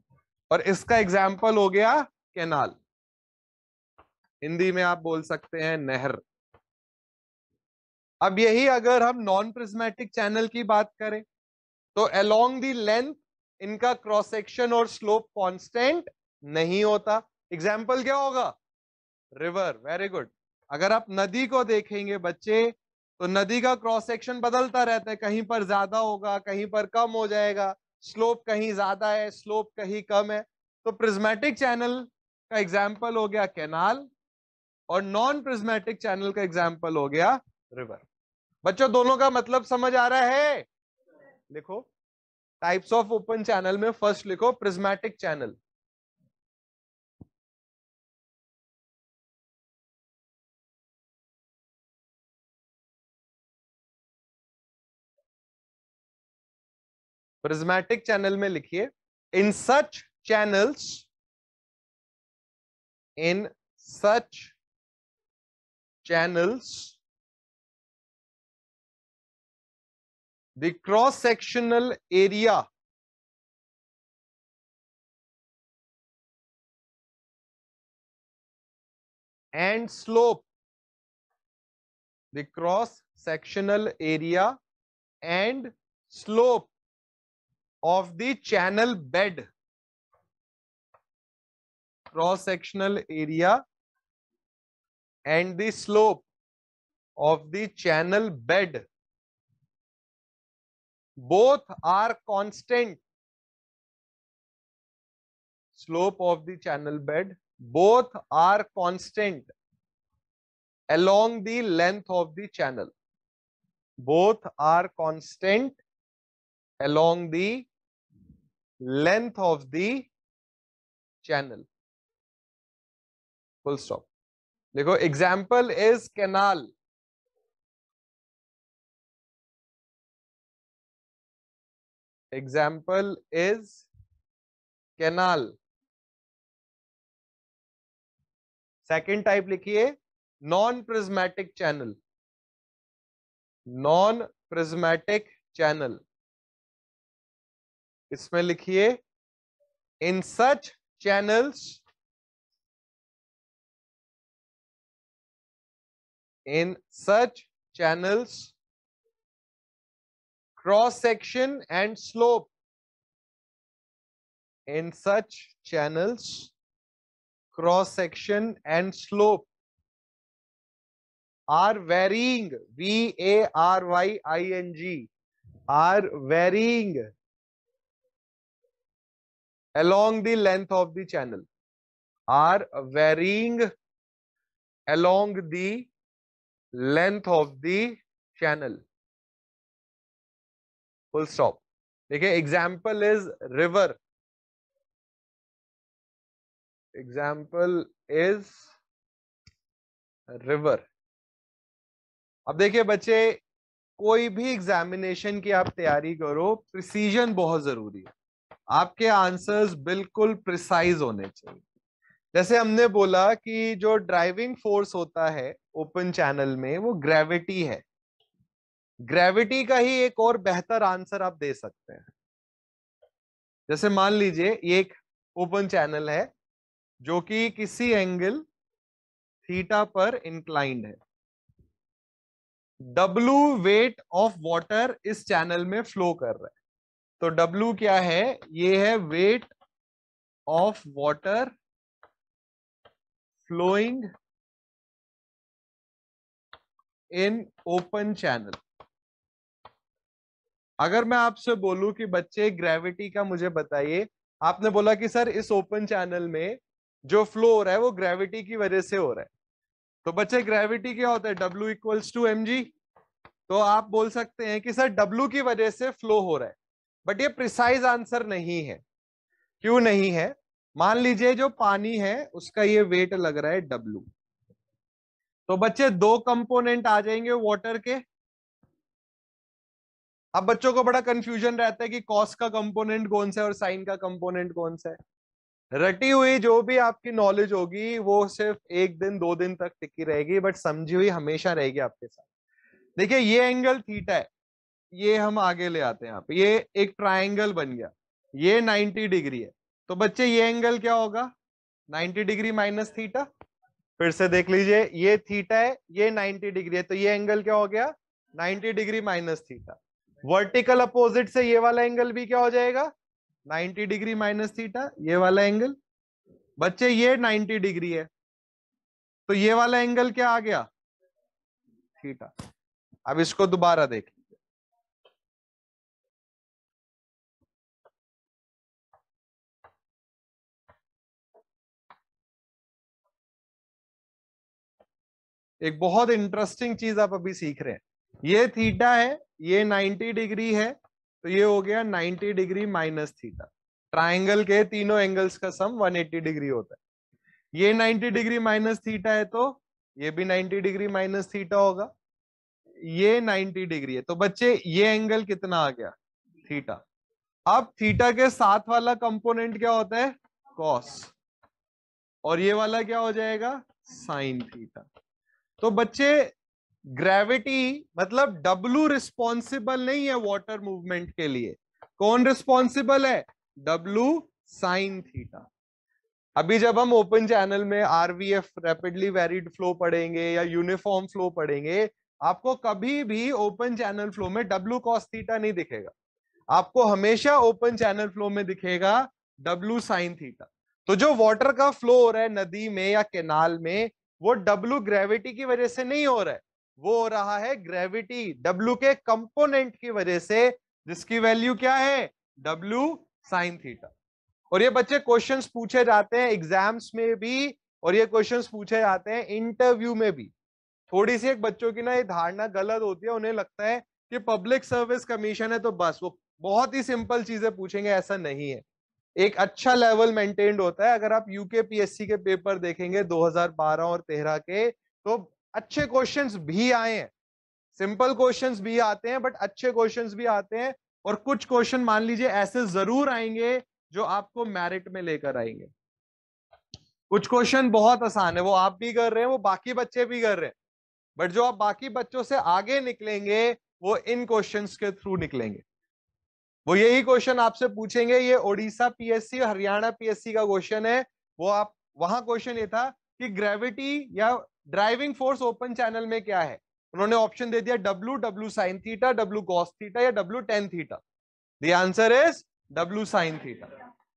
और इसका एग्जाम्पल हो गया कैनाल, हिंदी में आप बोल सकते हैं नहर। अब यही अगर हम नॉन प्रिज्मेटिक चैनल की बात करें तो अलोंग दी लेंथ इनका क्रॉस सेक्शन और स्लोप कांस्टेंट नहीं होता। एग्जाम्पल क्या होगा? River, very good. अगर आप नदी को देखेंगे बच्चे तो नदी का क्रॉस सेक्शन बदलता रहता है, कहीं पर ज्यादा होगा कहीं पर कम हो जाएगा, स्लोप कहीं ज्यादा है स्लोप कहीं कम है। तो प्रिज्मेटिक चैनल का एग्जाम्पल हो गया कैनाल और नॉन प्रिज्मेटिक चैनल का एग्जाम्पल हो गया रिवर। बच्चों दोनों का मतलब समझ आ रहा है? लिखो टाइप्स ऑफ ओपन चैनल में फर्स्ट लिखो प्रिज्मेटिक चैनल। प्रिज्मेटिक चैनल में लिखिए in such channels, in such channels the cross sectional area and slope, the cross sectional area and slope of the channel bed, cross sectional area and the slope of the channel bed, both are constant. Slope of the channel bed, both are constant along the length of the channel. Both are constant along the length of the channel. Full stop. देखो, example is canal. Example is canal. Second type लिखिए non prismatic channel. Non prismatic channel, इसमें लिखिए in such channels, in such channels cross section and slope, in such channels cross section and slope are varying, varying, are varying along the length of the channel, are varying along the length of the channel. Full stop. देखिए, example is river. Example is river. अब देखिए बच्चे, कोई भी examination की आप तैयारी करो, प्रिसीजन बहुत जरूरी है. आपके आंसर्स बिल्कुल प्रिसाइज होने चाहिए. जैसे हमने बोला कि जो ड्राइविंग फोर्स होता है ओपन चैनल में, वो ग्रेविटी है. ग्रेविटी का ही एक और बेहतर आंसर आप दे सकते हैं. जैसे मान लीजिए ये एक ओपन चैनल है जो कि किसी एंगल थीटा पर इंक्लाइंड है. W वेट ऑफ वाटर इस चैनल में फ्लो कर रहा है. तो W क्या है? ये है weight of water flowing in open channel. अगर मैं आपसे बोलूं कि बच्चे ग्रेविटी का मुझे बताइए, आपने बोला कि सर इस ओपन चैनल में जो फ्लो हो रहा है वो ग्रेविटी की वजह से हो रहा है. तो बच्चे ग्रेविटी क्या होता है? W equals to mg. तो आप बोल सकते हैं कि सर W की वजह से फ्लो हो रहा है. बट ये प्रिसाइज आंसर नहीं है. क्यों नहीं है? मान लीजिए जो पानी है उसका ये वेट लग रहा है W. तो बच्चे दो कंपोनेंट आ जाएंगे वाटर के. अब बच्चों को बड़ा कंफ्यूजन रहता है कि कॉस का कंपोनेंट कौन सा है और साइन का कंपोनेंट कौन सा है. रटी हुई जो भी आपकी नॉलेज होगी वो सिर्फ एक दिन दो दिन तक टिकी रहेगी, बट समझी हुई हमेशा रहेगी आपके साथ. देखिए, ये एंगल थीटा है, ये हम आगे ले आते हैं. यहाँ पे ये एक ट्राइंगल बन गया, ये 90 डिग्री है. तो बच्चे ये एंगल क्या होगा? 90 डिग्री माइनस थीटा. फिर से देख लीजिए, ये थीटा है, ये 90 डिग्री है, तो ये एंगल क्या हो गया? 90 degree minus theta. Vertical opposite से ये वाला एंगल भी क्या हो जाएगा? 90 डिग्री माइनस थीटा. ये वाला एंगल बच्चे ये 90 डिग्री है, तो ये वाला एंगल क्या आ गया? थीटा. अब इसको दोबारा देख लीजिए. एक बहुत इंटरेस्टिंग चीज आप अभी सीख रहे हैं. ये थीटा है, ये 90 डिग्री है, तो ये हो गया 90 डिग्री माइनस थीटा. ट्राइंगल के तीनों एंगल्स का सम 180 डिग्री होता है. ये 90 डिग्री माइनस थीटा है, तो ये भी 90 डिग्री माइनस थीटा होगा. ये 90 डिग्री है, तो बच्चे ये एंगल कितना आ गया? थीटा. अब थीटा के साथ वाला कंपोनेंट क्या होता है? कॉस. और ये वाला क्या हो जाएगा? Sine theta. तो बच्चे ग्रेविटी मतलब W रिस्पॉन्सिबल नहीं है वाटर मूवमेंट के लिए, कौन रिस्पॉन्सिबल है? W sine theta. अभी जब हम ओपन चैनल में RVF रैपिडली वेरिड फ्लो पढ़ेंगे या यूनिफॉर्म फ्लो पढ़ेंगे, आपको कभी भी ओपन चैनल फ्लो में W cos थीटा नहीं दिखेगा, आपको हमेशा ओपन चैनल फ्लो में दिखेगा W साइन थीटा। तो जो वाटर का फ्लो हो रहा है नदी में या कैनाल में, वो W ग्रेविटी की वजह से नहीं हो रहा है, वो हो रहा है ग्रेविटी W के कंपोनेंट की वजह से, जिसकी वैल्यू क्या है? W sine theta. और ये बच्चे क्वेश्चंस पूछे जाते हैं एग्जाम्स में भी, और ये क्वेश्चंस पूछे जाते हैं इंटरव्यू में भी। थोड़ी सी एक बच्चों की ना ये धारणा गलत होती है, उन्हें लगता है कि पब्लिक सर्विस कमीशन है तो बस वो बहुत ही सिंपल चीजें पूछेंगे, ऐसा नहीं है। एक अच्छा लेवल मेंटेन्ड होता है। अगर आप यूकेपीएससी के पेपर देखेंगे 2012 और 13 के, तो अच्छे क्वेश्चंस भी आए हैं, सिंपल क्वेश्चंस भी आते हैं, बट अच्छे क्वेश्चंस भी आते हैं। और कुछ क्वेश्चन मान लीजिए ऐसे जरूर आएंगे जो आपको मेरिट में लेकर आएंगे। कुछ क्वेश्चन बहुत आसान है, वो आप भी कर रहे हैं, वो बाकी बच्चे भी कर रहे हैं, बट जो आप बाकी बच्चों से आगे निकलेंगे वो इन क्वेश्चंस के थ्रू निकलेंगे। वो यही क्वेश्चन आपसे पूछेंगे, ये ओडिशा पीएससी और हरियाणा पीएससी का क्वेश्चन है। वो आप वहां क्वेश्चन ये था कि ग्रेविटी या ड्राइविंग फोर्स ओपन चैनल में क्या है, उन्होंने ऑप्शन दे दिया W sine theta, W cos theta या W tan theta. The answer is W sine theta.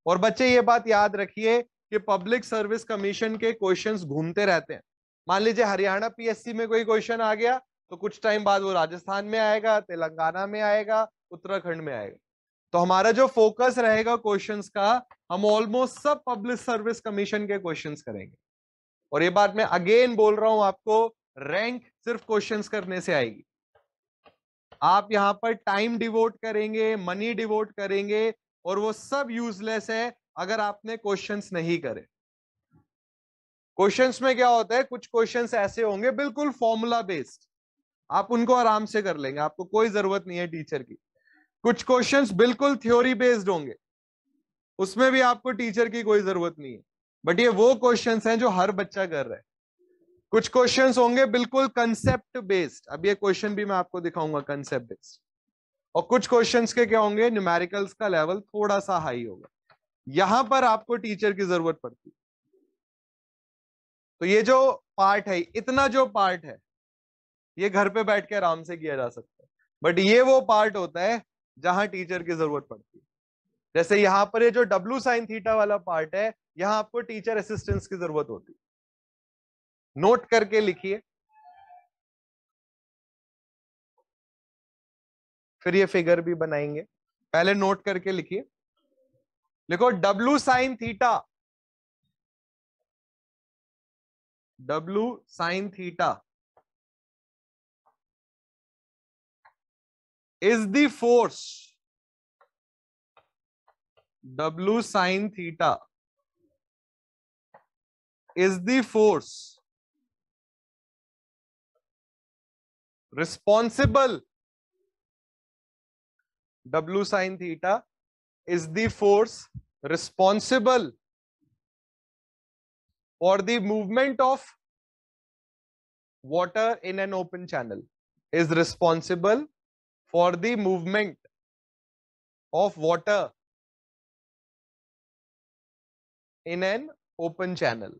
और बच्चे ये बात याद रखिए कि पब्लिक सर्विस कमीशन के क्वेश्चंस घूमते रहते हैं। मान लीजिए हरियाणा पीएससी में कोई क्वेश्चन आ गया, तो कुछ टाइम बाद वो राजस्थान में आएगा, तेलंगाना में आएगा, उत्तराखंड में आएगा। तो हमारा जो फोकस रहेगा क्वेश्चंस का, हम ऑलमोस्ट सब पब्लिक सर्विस कमीशन के क्वेश्चंस करेंगे। और ये बात मैं अगेन बोल रहा हूं आपको, रैंक सिर्फ क्वेश्चंस करने से आएगी। आप यहां पर टाइम डिवोट करेंगे, मनी डिवोट करेंगे, और वो सब यूजलेस है अगर आपने क्वेश्चंस नहीं करे। क्वेश्चंस में क्या होता है, कुछ क्वेश्चंस ऐसे होंगे बिल्कुल फॉर्मूला बेस्ड, आप उनको आराम से कर लेंगे, आपको कोई जरूरत नहीं है टीचर की। कुछ क्वेश्चंस बिल्कुल थ्योरी बेस्ड होंगे, उसमें भी आपको टीचर की कोई जरूरत नहीं है, बट ये वो क्वेश्चंस हैं जो हर बच्चा कर रहा है। कुछ क्वेश्चंस होंगे बिल्कुल कंसेप्ट बेस्ड, अब ये क्वेश्चन भी मैं आपको दिखाऊंगा कंसेप्ट बेस्ड। और कुछ क्वेश्चंस के क्या होंगे, न्यूमेरिकल्स का लेवल थोड़ा सा हाई होगा, यहां पर आपको टीचर की जरूरत पड़ती है। तो ये जो पार्ट है, इतना जो पार्ट है, ये घर पे बैठ के आराम से किया जा सकता है, बट ये वो पार्ट होता है जहां टीचर की जरूरत पड़ती है। जैसे यहां पर ये जो W साइन थीटा वाला पार्ट है, यहां आपको टीचर असिस्टेंस की जरूरत होती है। नोट करके लिखिए, फिर ये फिगर भी बनाएंगे, पहले नोट करके लिखिए। लिखो W sine theta, W sine theta is the force, W sin theta is the force responsible, W sin theta is the force responsible for the movement of water in an open channel, is responsible for the movement of water in an open channel.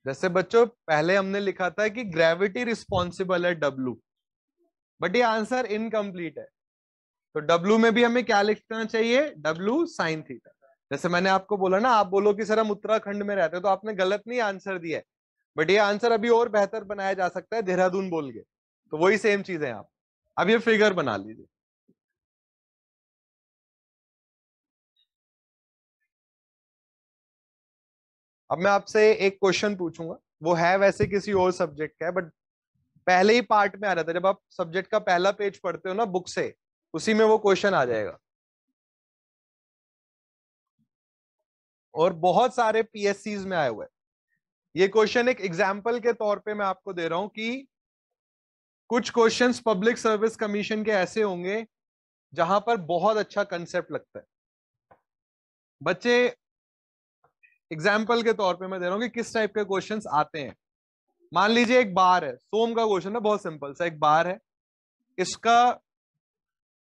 जैसे बच्चों पहले हमने लिखा था कि gravity responsible है W, but ये answer incomplete है। तो W में भी हमें क्या लिखना चाहिए, W साइन थीटा। जैसे मैंने आपको बोला ना, आप बोलो कि सर हम उत्तराखंड में रहते हैं, तो आपने गलत नहीं आंसर दिया है, बट ये आंसर अभी और बेहतर बनाया जा सकता है देहरादून बोल के। तो वही सेम चीज है। आप अब ये फिगर बना लीजिए। अब मैं आपसे एक क्वेश्चन पूछूंगा, वो है वैसे किसी और सब्जेक्ट का है, बट पहले ही पार्ट में आ रहा था, जब आप सब्जेक्ट का पहला पेज पढ़ते हो ना बुक से, उसी में वो क्वेश्चन आ जाएगा। और बहुत सारे पीएससीज में आए हुए हैं ये क्वेश्चन। एक एग्जाम्पल के तौर पे मैं आपको दे रहा हूं कि कुछ क्वेश्चंस पब्लिक सर्विस कमीशन के ऐसे होंगे जहां पर बहुत अच्छा कंसेप्ट लगता है। बच्चे एग्जाम्पल के तौर पे मैं दे रहा हूं कि किस टाइप के क्वेश्चंस आते हैं। मान लीजिए एक बार है, सोम का क्वेश्चन है, बहुत सिंपल सा। एक बार है, इसका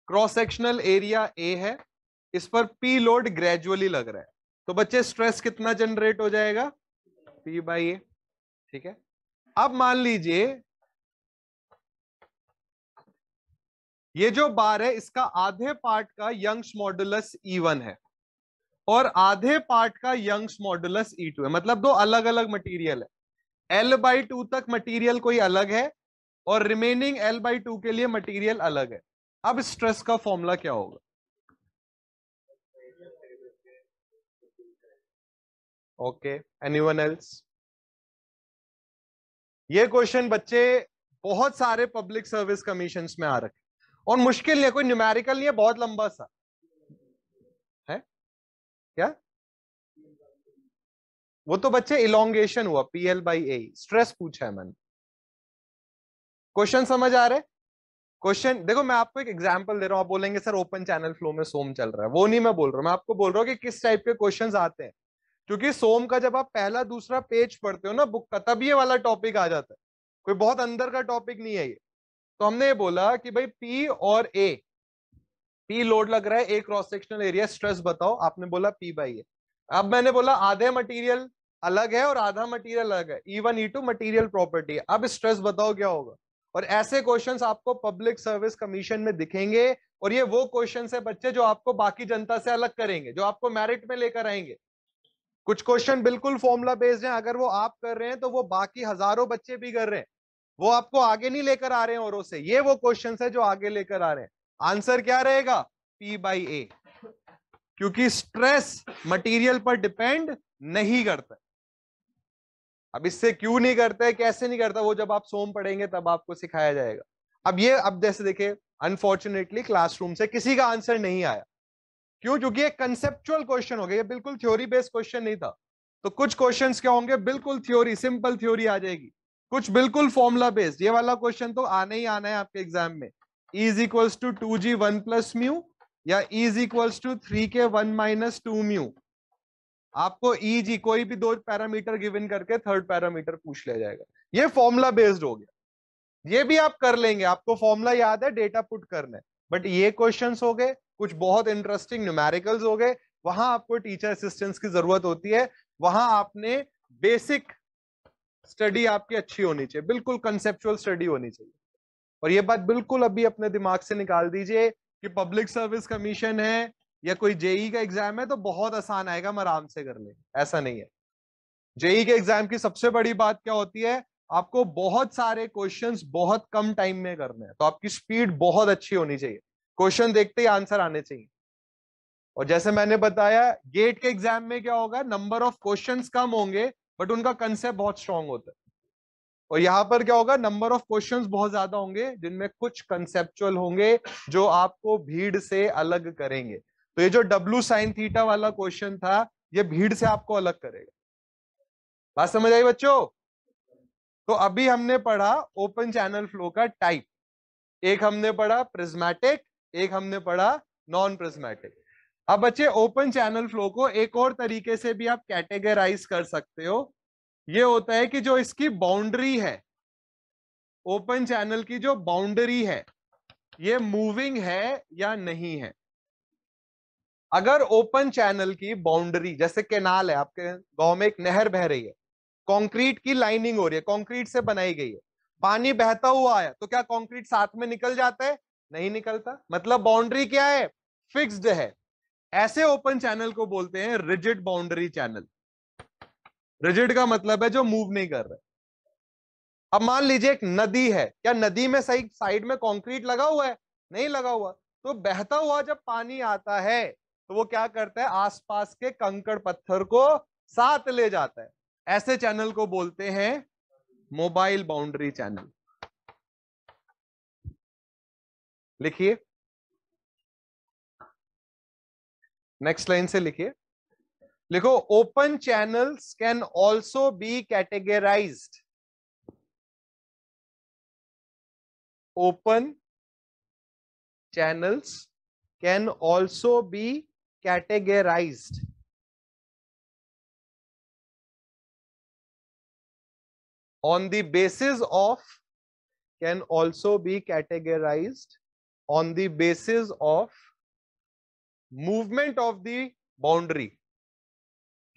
क्रॉस सेक्शनल एरिया ए है, इस पर पी लोड ग्रेजुअली लग रहा है, तो बच्चे स्ट्रेस कितना जनरेट हो जाएगा? पी बाई ए। ठीक है, अब मान लीजिए ये जो बार है इसका आधे पार्ट का यंग्स मॉडुलस E1 है और आधे पार्ट का यंग्स मॉडुलस E2 है, मतलब दो अलग अलग मटेरियल है। L/2 तक मटेरियल कोई अलग है और रिमेनिंग L/2 के लिए मटेरियल अलग है। अब स्ट्रेस का फॉर्मूला क्या होगा? Okay, anyone else? ये क्वेश्चन बच्चे बहुत सारे पब्लिक सर्विस कमीशंस में आ रखे और मुश्किल नहीं है, कोई न्यूमेरिकल नहीं है, बहुत लंबा सा है। क्या वो तो बच्चे इलोंगेशन हुआ, PL/A, स्ट्रेस पूछा है मैंने। क्वेश्चन समझ आ रहे? क्वेश्चन देखो, मैं आपको एक एग्जांपल दे रहा हूं, आप बोलेंगे सर ओपन चैनल फ्लो में सोम चल रहा है, वो नहीं मैं बोल रहा हूं, मैं आपको बोल रहा हूं कि किस टाइप के क्वेश्चंस आते हैं। क्योंकि सोम का जब आप पहला दूसरा पेज पढ़ते हो ना बुक का, तब ये वाला टॉपिक आ जाता है, कोई बहुत अंदर का टॉपिक नहीं है ये। तो हमने ये बोला कि भाई पी और ए, पी लोड लग रहा है, ए क्रॉस सेक्शनल एरिया, स्ट्रेस बताओ, आपने बोला P/A। अब मैंने बोला आधे मटेरियल अलग है और आधा मटेरियल अलग है, E1 E2 मटेरियल प्रॉपर्टी है, अब स्ट्रेस बताओ क्या होगा। और ऐसे क्वेश्चंस आपको पब्लिक सर्विस कमीशन में दिखेंगे, और ये वो क्वेश्चंस है बच्चे जो आपको बाकी जनता से अलग करेंगे, जो आपको मेरिट में लेकर आएंगे। कुछ क्वेश्चन बिल्कुल फॉर्मूला बेस्ड हैं, अगर वो आप कर रहे हैं तो वो बाकी हजारों बच्चे भी कर रहे हैं, वो आपको आगे नहीं लेकर आ रहे हैं औरों से, ये वो क्वेश्चंस है जो आगे लेकर आ रहे हैं। आंसर क्या रहेगा? P/A, क्योंकि स्ट्रेस मटेरियल पर डिपेंड नहीं करता। अब इससे क्यों नहीं करता है, कैसे नहीं करता, वो जब आप सोम पढ़ेंगे तब आपको सिखाया जाएगा। अब जैसे देखिए, अनफॉर्चुनेटली क्लासरूम से किसी का आंसर नहीं आया। क्यों? क्योंकि ये कंसेप्चुअल क्वेश्चन हो गया, ये बिल्कुल थ्योरी बेस्ड क्वेश्चन नहीं था। तो कुछ क्वेश्चंस क्या होंगे, बिल्कुल थ्योरी, सिंपल थ्योरी आ जाएगी, कुछ बिल्कुल फॉर्मूला बेस्ड। ये वाला क्वेश्चन तो आना ही आना है आपके एग्जाम में। E is equals to 2G 1 plus mu, या E is equals to 3K 1 minus 2 mu. आपको EG कोई भी दो पैरामीटर गिवन करके थर्ड पैरामीटर पूछ लिया जाएगा। ये फॉर्मूला बेस्ड हो गया, ये भी आप कर लेंगे, आपको फॉर्मूला याद है, डेटा पुट करना है। बट ये क्वेश्चंस हो गए, कुछ बहुत इंटरेस्टिंग न्यूमेरिकल्स हो गए, वहां आपको टीचर असिस्टेंस की जरूरत होती है। वहां आपने बेसिक स्टडी आपकी अच्छी होनी चाहिए, बिल्कुल कंसेप्चुअल स्टडी होनी चाहिए। और ये बात बिल्कुल अभी अपने दिमाग से निकाल दीजिए कि पब्लिक सर्विस कमीशन है या कोई जेई का एग्जाम है तो बहुत आसान आएगा, हम आराम से कर लेंगे, ऐसा नहीं है। जेई के एग्जाम की सबसे बड़ी बात क्या होती है, आपको बहुत सारे क्वेश्चंस बहुत कम टाइम में करने हैं, तो आपकी स्पीड बहुत अच्छी होनी चाहिए, क्वेश्चन देखते ही आंसर आने चाहिए। और जैसे मैंने बताया, गेट के एग्जाम में क्या होगा, नंबर ऑफ क्वेश्चंस कम होंगे बट उनका कंसेप्ट बहुत स्ट्रांग होता है। और यहां पर क्या होगा, नंबर ऑफ क्वेश्चंस बहुत ज्यादा होंगे जिनमें कुछ कंसेप्चुअल होंगे जो आपको भीड़ से अलग करेंगे। तो ये जो W sin थीटा वाला क्वेश्चन था, ये भीड़ से आपको अलग करेगा। बात समझ आई बच्चों? तो अभी हमने पढ़ा ओपन चैनल फ्लो का टाइप, एक हमने पढ़ा प्रिज्मेटिक, एक हमने पढ़ा नॉन प्रिज्मेटिक। अब बच्चे ओपन चैनल फ्लो को एक और तरीके से भी आप कैटेगराइज कर सकते हो। ये होता है कि जो इसकी बाउंड्री है, ओपन चैनल की जो बाउंड्री है, ये मूविंग है या नहीं है। अगर ओपन चैनल की बाउंड्री, जैसे कैनाल है, आपके गांव में एक नहर बह रही है, कंक्रीट की लाइनिंग हो रही है, कंक्रीट से बनाई गई है, पानी बहता हुआ आया तो क्या कंक्रीट साथ में निकल जाता है? नहीं निकलता, मतलब बाउंड्री क्या है, फिक्स्ड है। ऐसे ओपन चैनल को बोलते हैं रिजिड बाउंड्री चैनल। रिजिड का मतलब है जो मूव नहीं कर रहा। अब मान लीजिए एक नदी है, क्या नदी में सही साइड में कंक्रीट लगा हुआ है? नहीं लगा हुआ। तो बहता हुआ जब पानी आता है तो वो क्या करता है, आसपास के कंकड़ पत्थर को साथ ले जाता है। ऐसे चैनल को बोलते हैं मोबाइल बाउंड्री चैनल। लिखिए, नेक्स्ट लाइन से लिखिए, लिखो open channels can also be categorised, open channels can also be categorized on the basis of, can also be categorized on the basis of movement of the boundary,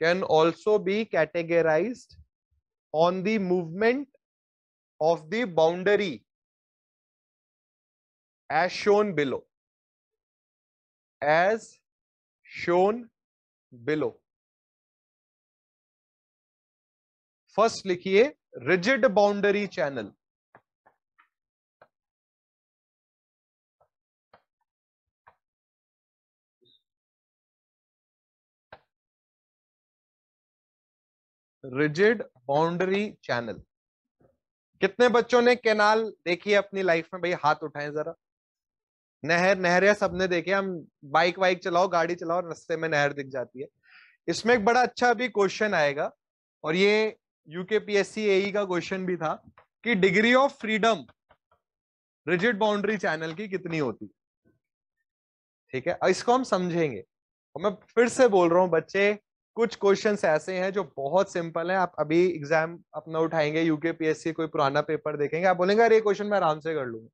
can also be categorized on the movement of the boundary as shown below, as shown below. First लिखिए rigid boundary channel, rigid boundary channel. कितने बच्चों ने canal देखी है अपनी life में? भाई हाथ उठाएं जरा। नहर, नहर या सबने देखे, हम बाइक वाइक चलाओ, गाड़ी चलाओ, रास्ते में नहर दिख जाती है। इसमें एक बड़ा अच्छा भी क्वेश्चन आएगा, और ये यूकेपीएससी एई का क्वेश्चन भी था, कि degree of freedom rigid boundary channel की कितनी होती। ठीक है, इसको हम समझेंगे। और मैं फिर से बोल रहा हूं बच्चे, कुछ क्वेश्चंस ऐसे हैं जो बहुत सिंपल हैं। आप अभी एग्जाम अपना उठाएंगे, यूकेपीएससी कोई पुराना पेपर देखेंगे, आप बोलेंगे अरे ये क्वेश्चन मैं आराम से कर लूंगा।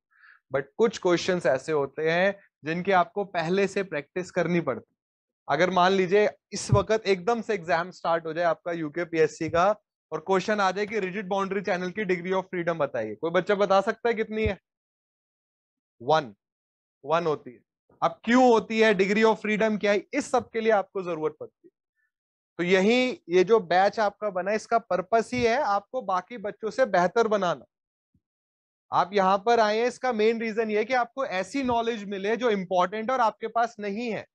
बट कुछ क्वेश्चंस ऐसे होते हैं जिनकी आपको पहले से प्रैक्टिस करनी पड़ती। अगर मान लीजिए इस वक्त एकदम से एग्जाम स्टार्ट हो जाए आपका यूकेपीएससी का, और क्वेश्चन आ जाए कि रिजिड बाउंड्री चैनल की डिग्री ऑफ फ्रीडम बताइए, कोई बच्चा बता सकता है कितनी है? 1 होती है। अब क्यों होती है, डिग्री ऑफ फ्रीडम क्या है, इस सब के लिए आपको जरूरत पड़ती है। तो यही ये जो बैच आपका बना है, इसका पर्पस ही है आपको बाकी बच्चों से बेहतर बनाना। आप यहां पर आए हैं, इसका मेन रीजन ये है कि आपको ऐसी नॉलेज मिले जो इंपॉर्टेंट और आपके पास नहीं है।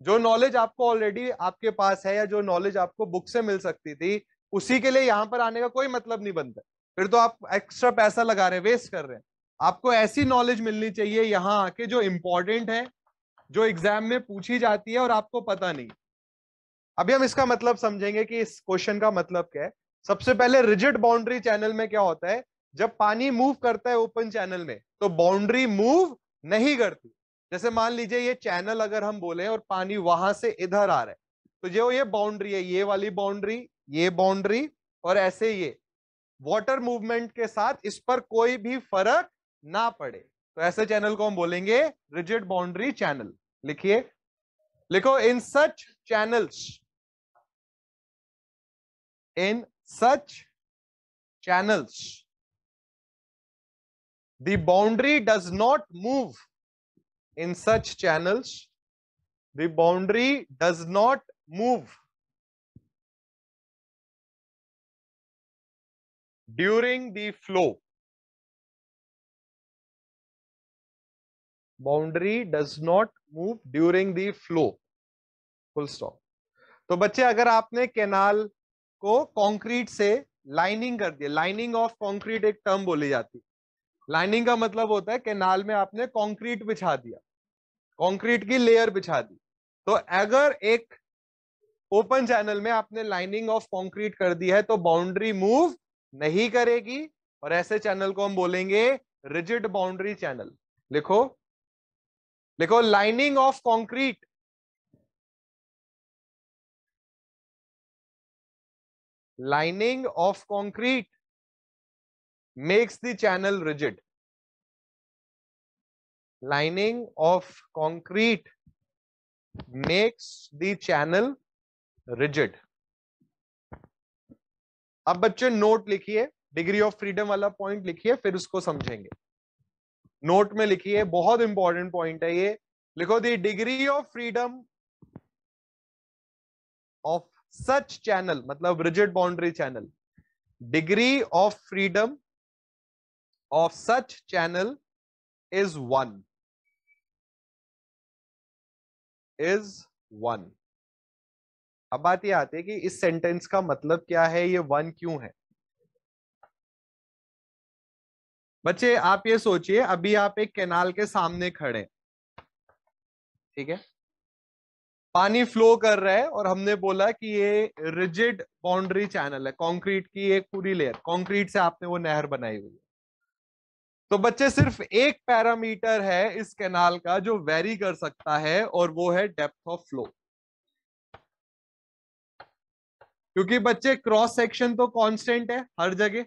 जो नॉलेज आपको ऑलरेडी आपके पास है, या जो नॉलेज आपको बुक से मिल सकती थी, उसी के लिए यहां पर आने का कोई मतलब नहीं बनता। फिर तो आप एक्स्ट्रा पैसा लगा रहे हैं, वेस्ट कर रहे हैं। आपको ऐसी नॉलेज मिलनी चाहिए यहां आके जो इंपॉर्टेंट है, जो एग्जाम में पूछी जाती है और आपको पता नहीं। अभी हम इसका मतलब समझेंगे कि इस क्वेश्चन का मतलब क्या है। सबसे पहले रिजिड बाउंड्री चैनल में क्या होता है, जब पानी मूव करता है ओपन चैनल में, तो बाउंड्री मूव नहीं करती। जैसे मान लीजिए ये चैनल अगर हम बोले और पानी वहां से इधर आ रहा है, तो जो ये बाउंड्री है, ये वाली बाउंड्री, ये बाउंड्री, और ऐसे ये वाटर मूवमेंट के साथ इस पर कोई भी फर्क ना पड़े, तो ऐसे चैनल को हम बोलेंगे रिजिड बाउंड्री चैनल। लिखिए, लिखो, इन such channels, in such channels the boundary does not move. In such channels the boundary does not move during the flow. Boundary does not move during the flow, full stop. तो बच्चे, अगर आपने canal को concrete से lining कर दिया, lining of concrete एक term बोली जाती है। लाइनिंग का मतलब होता है कैनाल में आपने कंक्रीट बिछा दिया, कंक्रीट की लेयर बिछा दी। तो अगर एक ओपन चैनल में आपने लाइनिंग ऑफ कंक्रीट कर दी है, तो बाउंड्री मूव नहीं करेगी, और ऐसे चैनल को हम बोलेंगे रिजिड बाउंड्री चैनल। लिखो, लिखो, lining of concrete, lining of concrete makes the channel rigid. Lining of concrete makes the channel rigid. अब बच्चे नोट लिखिए, डिग्री ऑफ फ्रीडम वाला पॉइंट लिखिए, फिर उसको समझेंगे। नोट में लिखिए, बहुत इंपॉर्टेंट पॉइंट है ये। लिखो, the degree of freedom of such channel, मतलब rigid boundary channel, degree of freedom of such channel is 1, is 1। अब बात ये आती है कि इस सेंटेंस का मतलब क्या है, ये 1 क्यों है। बच्चे आप ये सोचिए, अभी आप एक कैनाल के सामने खड़े, ठीक है, पानी फ्लो कर रहा है, और हमने बोला कि ये रिजिड बाउंड्री चैनल है, कंक्रीट की एक पूरी लेयर, कंक्रीट से आपने वो नहर बनाई हुई है। तो बच्चे सिर्फ एक पैरामीटर है इस कैनाल का जो वेरी कर सकता है, और वो है डेप्थ ऑफ फ्लो। क्योंकि बच्चे क्रॉस सेक्शन तो कांस्टेंट है हर जगह,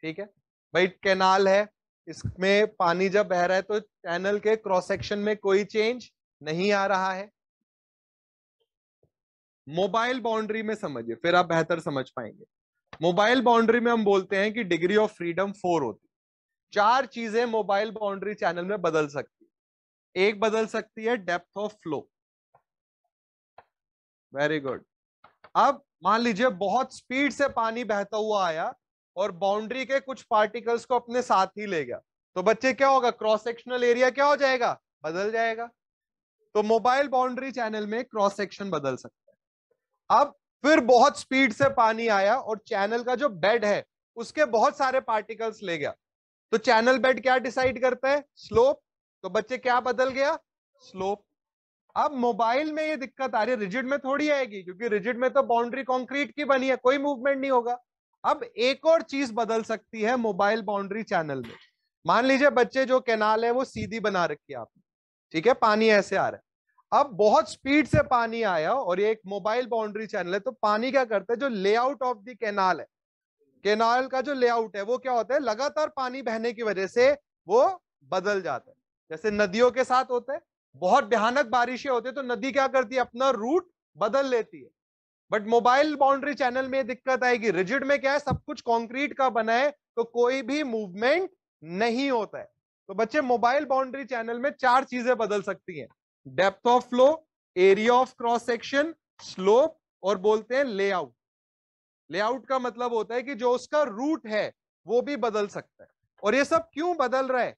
ठीक है भाई, कैनाल है, इसमें पानी जब बह रहा है तो चैनल के क्रॉस सेक्शन में कोई चेंज नहीं आ रहा है। मोबाइल बाउंड्री में समझिए, फिर आप बेहतर समझ पाएंगे। मोबाइल बाउंड्री में हम बोलते हैं कि डिग्री ऑफ फ्रीडम 4 होती है। 4 चीजें मोबाइल बाउंड्री चैनल में बदल सकती है। एक बदल सकती है depth of flow. Very good. अब मान लीजिए बहुत स्पीड से पानी बहता हुआ आया और बाउंड्री के कुछ पार्टिकल्स को अपने साथ ही ले गया, तो बच्चे क्या होगा, क्रॉस सेक्शनल एरिया क्या हो जाएगा, बदल जाएगा। तो मोबाइल बाउंड्री चैनल में क्रॉस सेक्शन बदल सकता है। अब फिर बहुत स्पीड से पानी आया और चैनल का जो बेड है उसके बहुत सारे पार्टिकल्स ले गया, तो चैनल बेड क्या डिसाइड करता है, स्लोप। तो बच्चे क्या बदल गया, स्लोप। अब मोबाइल में ये दिक्कत आ रही है, रिजिड में थोड़ी आएगी, क्योंकि रिजिड में तो बाउंड्री कंक्रीट की बनी है, कोई मूवमेंट नहीं होगा। अब एक और चीज बदल सकती है मोबाइल बाउंड्री चैनल में। मान लीजिए बच्चे जो कैनाल है वो सीधी बना रखी है आपने, ठीक है, पानी ऐसे आ रहा है। अब बहुत स्पीड से पानी आया और ये एक मोबाइल बाउंड्री चैनल है, तो पानी क्या करता है, जो लेआउट ऑफ द कैनाल है, कैनाल का जो लेआउट है वो क्या होता है, लगातार पानी बहने की वजह से वो बदल जाता है। जैसे नदियों के साथ होता है, बहुत भयानक बारिशें होती है तो नदी क्या करती है, अपना रूट बदल लेती है। बट मोबाइल बाउंड्री चैनल में दिक्कत आएगी, रिजिड में क्या है, सब कुछ कंक्रीट का बना है, तो कोई भी मूवमेंट नहीं होता है। तो बच्चे मोबाइल बाउंड्री चैनल में 4 चीजें बदल सकती हैं, depth of flow, area of cross section, slope, और बोलते हैं लेआउट। लेआउट का मतलब होता है कि जो उसका रूट है वो भी बदल सकता है। और ये सब क्यों बदल रहा है,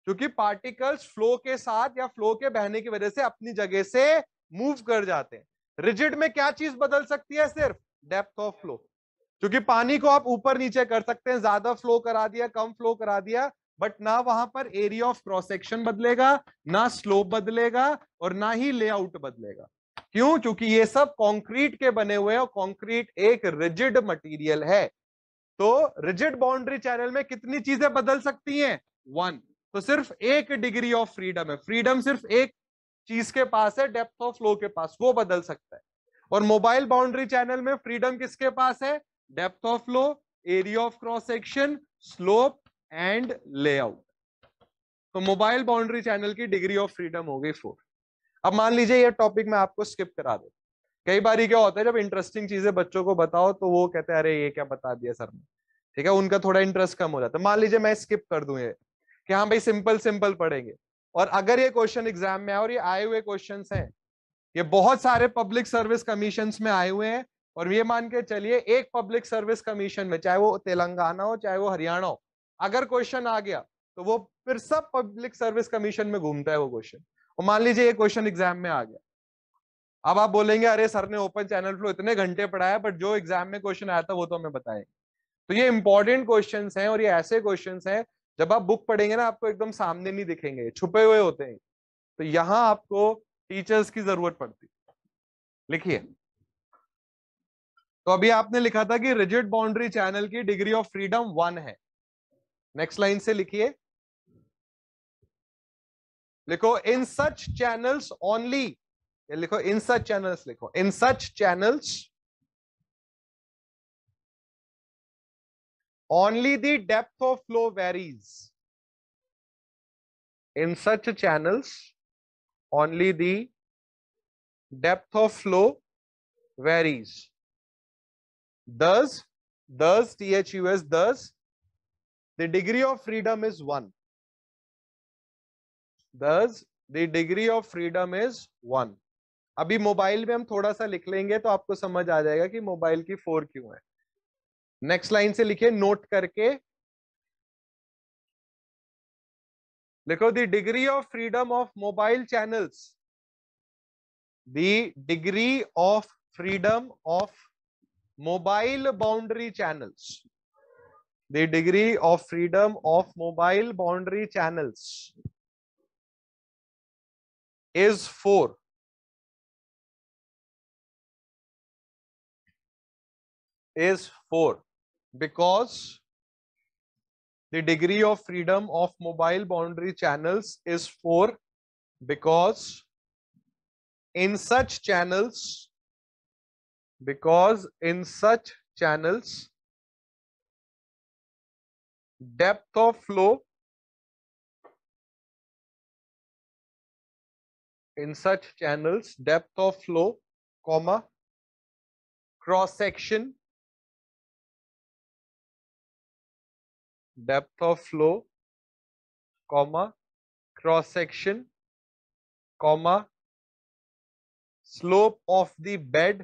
क्योंकि पार्टिकल्स फ्लो के साथ या फ्लो के बहने की वजह से अपनी जगह से मूव कर जाते हैं। रिजिड में क्या चीज बदल सकती है, सिर्फ डेप्थ ऑफ फ्लो, क्योंकि पानी को आप ऊपर नीचे कर सकते हैं, ज्यादा फ्लो करा दिया, कम फ्लो करा दिया, बट ना वहां पर एरिया ऑफ क्रॉस सेक्शन बदलेगा, ना स्लोप बदलेगा, और ना ही लेआउट बदलेगा। क्यों, क्योंकि ये सब कंक्रीट के बने हुए हैं और कंक्रीट एक रिजिड मटेरियल है। तो रिजिड बाउंड्री चैनल में कितनी चीजें बदल सकती हैं, 1। तो सिर्फ एक डिग्री ऑफ फ्रीडम है, फ्रीडम सिर्फ एक चीज के पास है, डेप्थ ऑफ फ्लो के पास, वो बदल सकता है। और मोबाइल बाउंड्री चैनल में फ्रीडम किसके पास है, depth of flow, area of cross section, slope and layout. तो मोबाइल बाउंड्री चैनल की डिग्री ऑफ फ्रीडम हो गई 4। अब मान लीजिए ये टॉपिक मैं आपको स्किप करा दूं। कई बार क्या होता है, जब इंटरेस्टिंग चीजें बच्चों को बताओ तो वो कहते हैं अरे ये क्या बता दिया सर ने, ठीक है, उनका थोड़ा इंटरेस्ट कम हो जाता है। मान लीजिए मैं स्किप कर दूं ये, कि हाँ भाई सिंपल सिंपल पढ़ेंगे, और अगर ये क्वेश्चन एग्जाम में आए, और ये आए हुए क्वेश्चन हैं, ये बहुत सारे पब्लिक सर्विस कमीशन में आए हुए हैं, और ये मान के चलिए एक पब्लिक सर्विस कमीशन में, चाहे वो तेलंगाना हो चाहे वो हरियाणा हो, अगर क्वेश्चन आ गया तो वो फिर सब पब्लिक सर्विस कमीशन में घूमता है वो क्वेश्चन। और मान लीजिए ये क्वेश्चन एग्जाम में आ गया, अब आप बोलेंगे अरे सर ने ओपन चैनल फ्लो इतने घंटे पढ़ाया, बट जो एग्जाम में क्वेश्चन आया था वो तो हमें बताएं। तो ये इंपॉर्टेंट क्वेश्चंस हैं, और ये ऐसे क्वेश्चंस हैं जब आप बुक पढ़ेंगे ना आपको एकदम सामने नहीं दिखेंगे, छुपे हुए होते हैं, तो यहां आपको टीचर्स की जरूरत पड़ती है। लिखिए, तो अभी आपने लिखा था कि रिजिड बाउंड्री चैनल की डिग्री ऑफ फ्रीडम 1 है। नेक्स्ट लाइन से लिखिए, लिखो इन सच चैनल्स ओनली, लिखो इन सच चैनल्स, लिखो इन such channels only the depth of flow varies. In such channels only the depth of flow varies. Thus thus the degree of freedom is 1. Thus the degree of freedom is 1. अभी mobile में हम थोड़ा सा लिख लेंगे तो आपको समझ आ जाएगा कि मोबाइल की 4 क्यों है। नेक्स्ट लाइन से लिखिए नोट करके, लिखो the degree of freedom of mobile channels, the degree of freedom of mobile boundary channels, the degree of freedom of mobile boundary channels is 4. Is 4 because the degree of freedom of mobile boundary channels is 4 because in such channels, because in such channels depth of flow in such channels, depth of flow, comma, cross section, depth of flow, comma, cross section, comma, slope of the bed,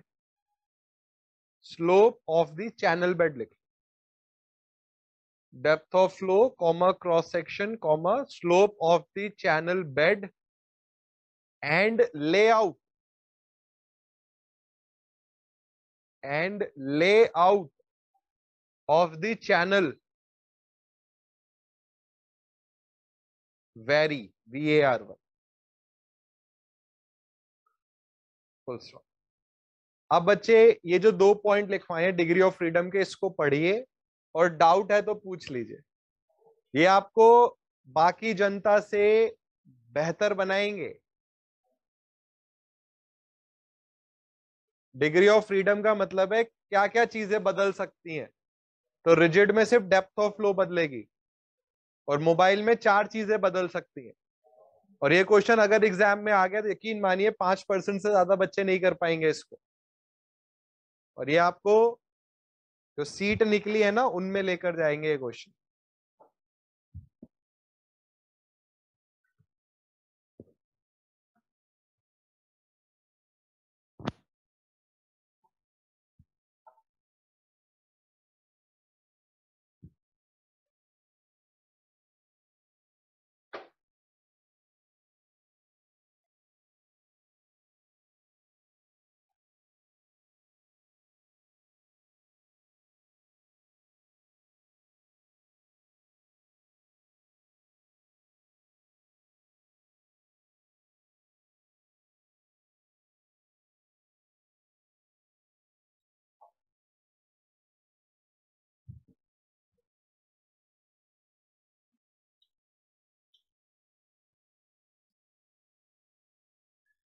slope of the channel bed लिख, depth of flow, comma, cross section, comma, slope of the channel bed and layout of the channel vary, VARY, full stop. अब बच्चे ये जो 2 point लिखवाए हैं degree of freedom के, इसको पढ़िए और डाउट है तो पूछ लीजिए। ये आपको बाकी जनता से बेहतर बनाएंगे। डिग्री ऑफ फ्रीडम का मतलब है क्या क्या चीजें बदल सकती हैं। तो रिजिड में सिर्फ डेप्थ ऑफ फ्लो बदलेगी और मोबाइल में 4 चीजें बदल सकती हैं। और ये क्वेश्चन अगर एग्जाम में आ गया तो यकीन मानिए 5% से ज्यादा बच्चे नहीं कर पाएंगे इसको। और ये आपको जो सीट निकली है ना उनमें लेकर जाएंगे ये क्वेश्चन।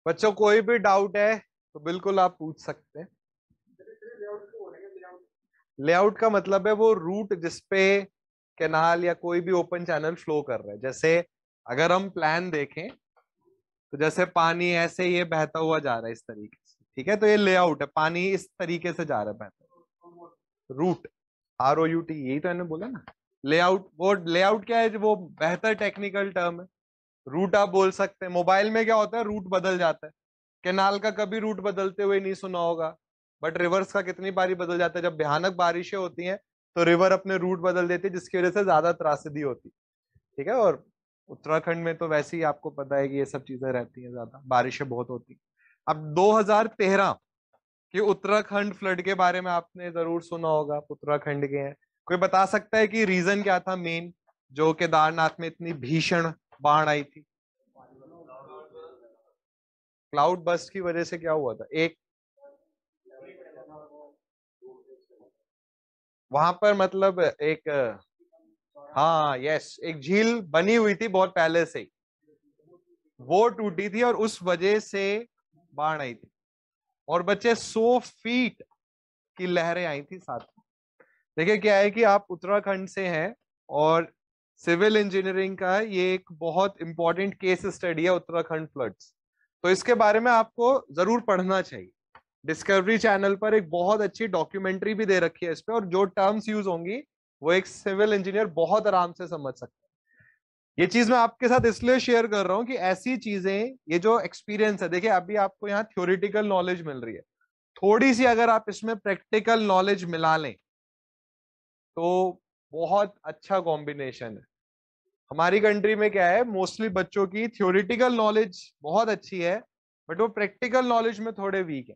बच्चों कोई भी डाउट है तो बिल्कुल आप पूछ सकते हैं। लेआउट का मतलब है वो रूट जिसपे कैनाल या कोई भी ओपन चैनल फ्लो कर रहा है। जैसे अगर हम प्लान देखें तो जैसे पानी ऐसे ये बहता हुआ जा रहा है इस तरीके से, ठीक है, तो ये लेआउट है, पानी इस तरीके से जा रहा है बहता। रूट, ROUT, यही तो मैंने बोला ना। लेआउट, वो लेआउट क्या है, वो बेहतर टेक्निकल टर्म है। रूट आप बोल सकते हैं। मोबाइल में क्या होता है, रूट बदल जाता है। कैनाल का कभी रूट बदलते हुए नहीं सुना होगा, बट रिवर्स का कितनी बारी बदल जाता है। जब भयानक बारिशें होती हैं तो रिवर अपने रूट बदल देती है, जिसकी वजह से ज्यादा त्रासदी होती, ठीक है। और उत्तराखंड में तो वैसे ही आपको पता है कि ये सब चीजें रहती हैं, ज्यादा बारिशें बहुत होती। अब 2013 के उत्तराखंड फ्लड के बारे में आपने जरूर सुना होगा, आप उत्तराखंड के हैं। कोई बता सकता है कि रीजन क्या था मेन, जो केदारनाथ में इतनी भीषण बाढ़ आई थी? क्लाउड बस्ट की वजह से क्या हुआ था? एक वहां पर मतलब एक, हाँ यस, एक झील बनी हुई थी बहुत पहले से ही, वो टूटी थी और उस वजह से बाढ़ आई थी। और बच्चे 100 फीट की लहरें आई थी साथ में। देखिए क्या है कि आप उत्तराखंड से हैं और सिविल इंजीनियरिंग का ये एक बहुत इंपॉर्टेंट केस स्टडी है उत्तराखंड फ्लड्स, तो इसके बारे में आपको जरूर पढ़ना चाहिए। डिस्कवरी चैनल पर एक बहुत अच्छी डॉक्यूमेंट्री भी दे रखी है इस पे, और जो टर्म्स यूज होंगी वो एक सिविल इंजीनियर बहुत आराम से समझ सकता है। ये चीज मैं आपके साथ इसलिए शेयर कर रहा हूं कि ऐसी चीजें, ये जो एक्सपीरियंस है, देखिए अभी आपको यहाँ थ्योरेटिकल नॉलेज मिल रही है, थोड़ी सी अगर आप इसमें प्रैक्टिकल नॉलेज मिला लें तो बहुत अच्छा कॉम्बिनेशन है। हमारी कंट्री में क्या है, मोस्टली बच्चों की थ्योरेटिकल नॉलेज बहुत अच्छी है बट वो प्रैक्टिकल नॉलेज में थोड़े वीक है।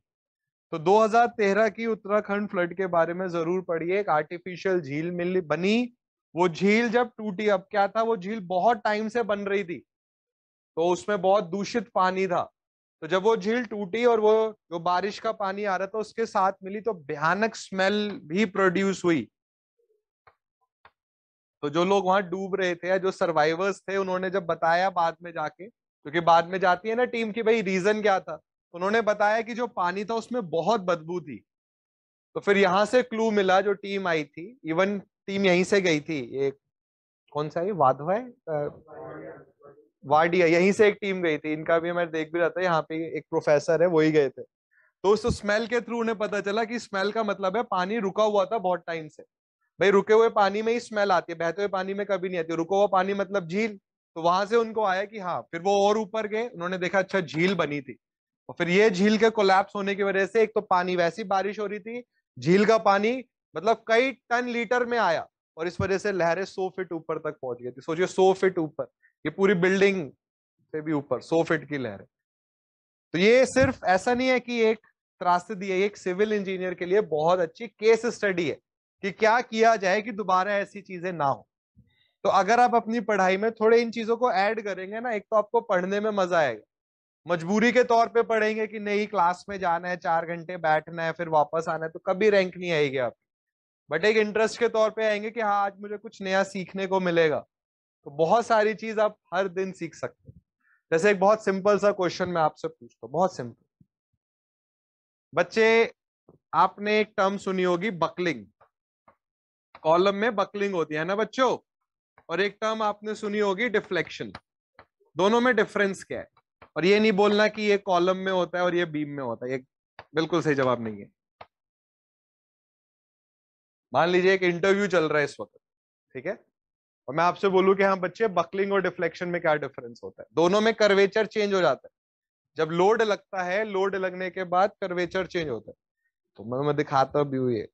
तो 2013 की उत्तराखंड फ्लड के बारे में जरूर पढ़िए। एक आर्टिफिशियल झील मिली बनी, वो झील जब टूटी, अब क्या था, वो झील बहुत टाइम से बन रही थी तो उसमें बहुत दूषित पानी था। तो जब वो झील टूटी और वो जो बारिश का पानी आ रहा था उसके साथ मिली तो भयानक स्मेल भी प्रोड्यूस हुई। तो जो लोग वहां डूब रहे थे या जो सर्वाइवर्स थे, उन्होंने जब बताया बाद में जाके, क्योंकि बाद में जाती है ना टीम की भाई रीजन क्या था, उन्होंने बताया कि जो पानी था उसमें बहुत बदबू थी। तो फिर यहां से क्लू मिला, जो टीम आई थी, इवन टीम यहीं से गई थी, एक कौन सा है, वाधवा है, वाडिया, यहीं से एक टीम गई थी इनका भी, मैं देख भी रहा था, यहाँ पे एक प्रोफेसर है वही गए थे। तो उस स्मेल के थ्रू उन्हें पता चला कि स्मेल का मतलब है पानी रुका हुआ था बहुत टाइम से। भाई रुके हुए पानी में ही स्मेल आती है, बहते हुए पानी में कभी नहीं आती। रुका हुआ पानी मतलब झील। तो वहां से उनको आया कि हाँ, फिर वो और ऊपर गए, उन्होंने देखा अच्छा झील बनी थी। और फिर ये झील के कोलैप्स होने की वजह से एक तो पानी, वैसी बारिश हो रही थी, झील का पानी मतलब कई टन लीटर में आया, और इस वजह से लहरें 100 फीट ऊपर तक पहुंच गई थी। सोचिए 100 फीट ऊपर, ये पूरी बिल्डिंग से भी ऊपर 100 फीट की लहरें। तो ये सिर्फ ऐसा नहीं है कि एक त्रासदी है, एक सिविल इंजीनियर के लिए बहुत अच्छी केस स्टडी है कि क्या किया जाए कि दोबारा ऐसी चीजें ना हो। तो अगर आप अपनी पढ़ाई में थोड़े इन चीजों को ऐड करेंगे ना, एक तो आपको पढ़ने में मजा आएगा। मजबूरी के तौर पे पढ़ेंगे कि नहीं क्लास में जाना है, 4 घंटे बैठना है, फिर वापस आना है, तो कभी रैंक नहीं आएगी आप। बट एक इंटरेस्ट के तौर पे आएंगे कि हाँ आज मुझे कुछ नया सीखने को मिलेगा, तो बहुत सारी चीज आप हर दिन सीख सकते हैं। जैसे एक बहुत सिंपल सा क्वेश्चन मैं आपसे पूछता हूँ, बहुत सिंपल। बच्चे, आपने एक टर्म सुनी होगी बकलिंग, कॉलम में बकलिंग होती है ना बच्चों। और एक टर्म आपने सुनी होगी डिफ्लेक्शन। दोनों में डिफरेंस क्या है? और ये नहीं बोलना कि ये कॉलम में होता है और ये बीम में होता है, ये बिल्कुल सही जवाब नहीं है। मान लीजिए एक इंटरव्यू चल रहा है इस वक्त, ठीक है, और मैं आपसे बोलूं कि हाँ बच्चे, बकलिंग और डिफ्लेक्शन में क्या डिफरेंस होता है? दोनों में कर्वेचर चेंज हो जाता है। जब लोड लगता है, लोड लगने के बाद कर्वेचर चेंज होता है। तो मैं दिखाता भी हूँ ये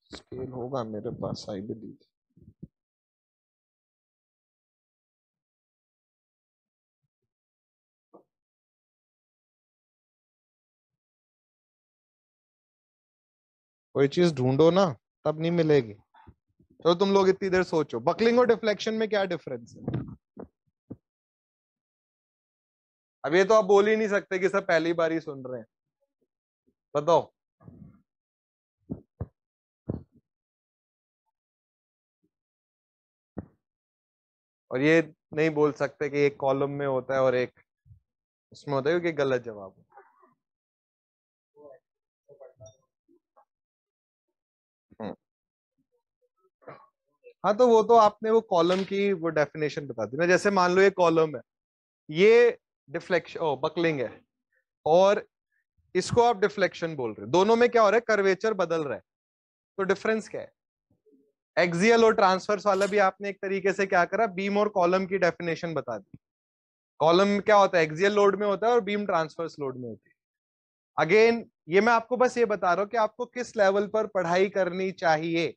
स्केल होगा मेरे पास, आई बिलीव। कोई चीज ढूंढो ना, तब नहीं मिलेगी। तो तुम लोग इतनी देर सोचो, बकलिंग और डिफ्लेक्शन में क्या डिफरेंस है? अब ये तो आप बोल ही नहीं सकते कि सब पहली बार ही सुन रहे हैं। बताओ। और ये नहीं बोल सकते कि एक कॉलम में होता है और एक उसमें होता है, क्योंकि गलत जवाब है। हम्म। हाँ, तो वो तो आपने वो कॉलम की वो डेफिनेशन बता दी ना। जैसे मान लो ये कॉलम है, ये डिफ्लेक्शन ओ बकलिंग है, और इसको आप डिफ्लेक्शन बोल रहे हो। दोनों में क्या हो रहा है? कर्वेचर बदल रहा है। तो डिफरेंस क्या है? एक्सियल और ट्रांसवर्स वाला भी आपने एक तरीके से क्या करा, बीम और कॉलम की डेफिनेशन बता दी। कॉलम क्या होता है? एक्सियल लोड में होता है, और बीम ट्रांसवर्स लोड में होती है। अगेन, ये मैं आपको बस ये बता रहा हूं कि आपको किस लेवल पर पढ़ाई करनी चाहिए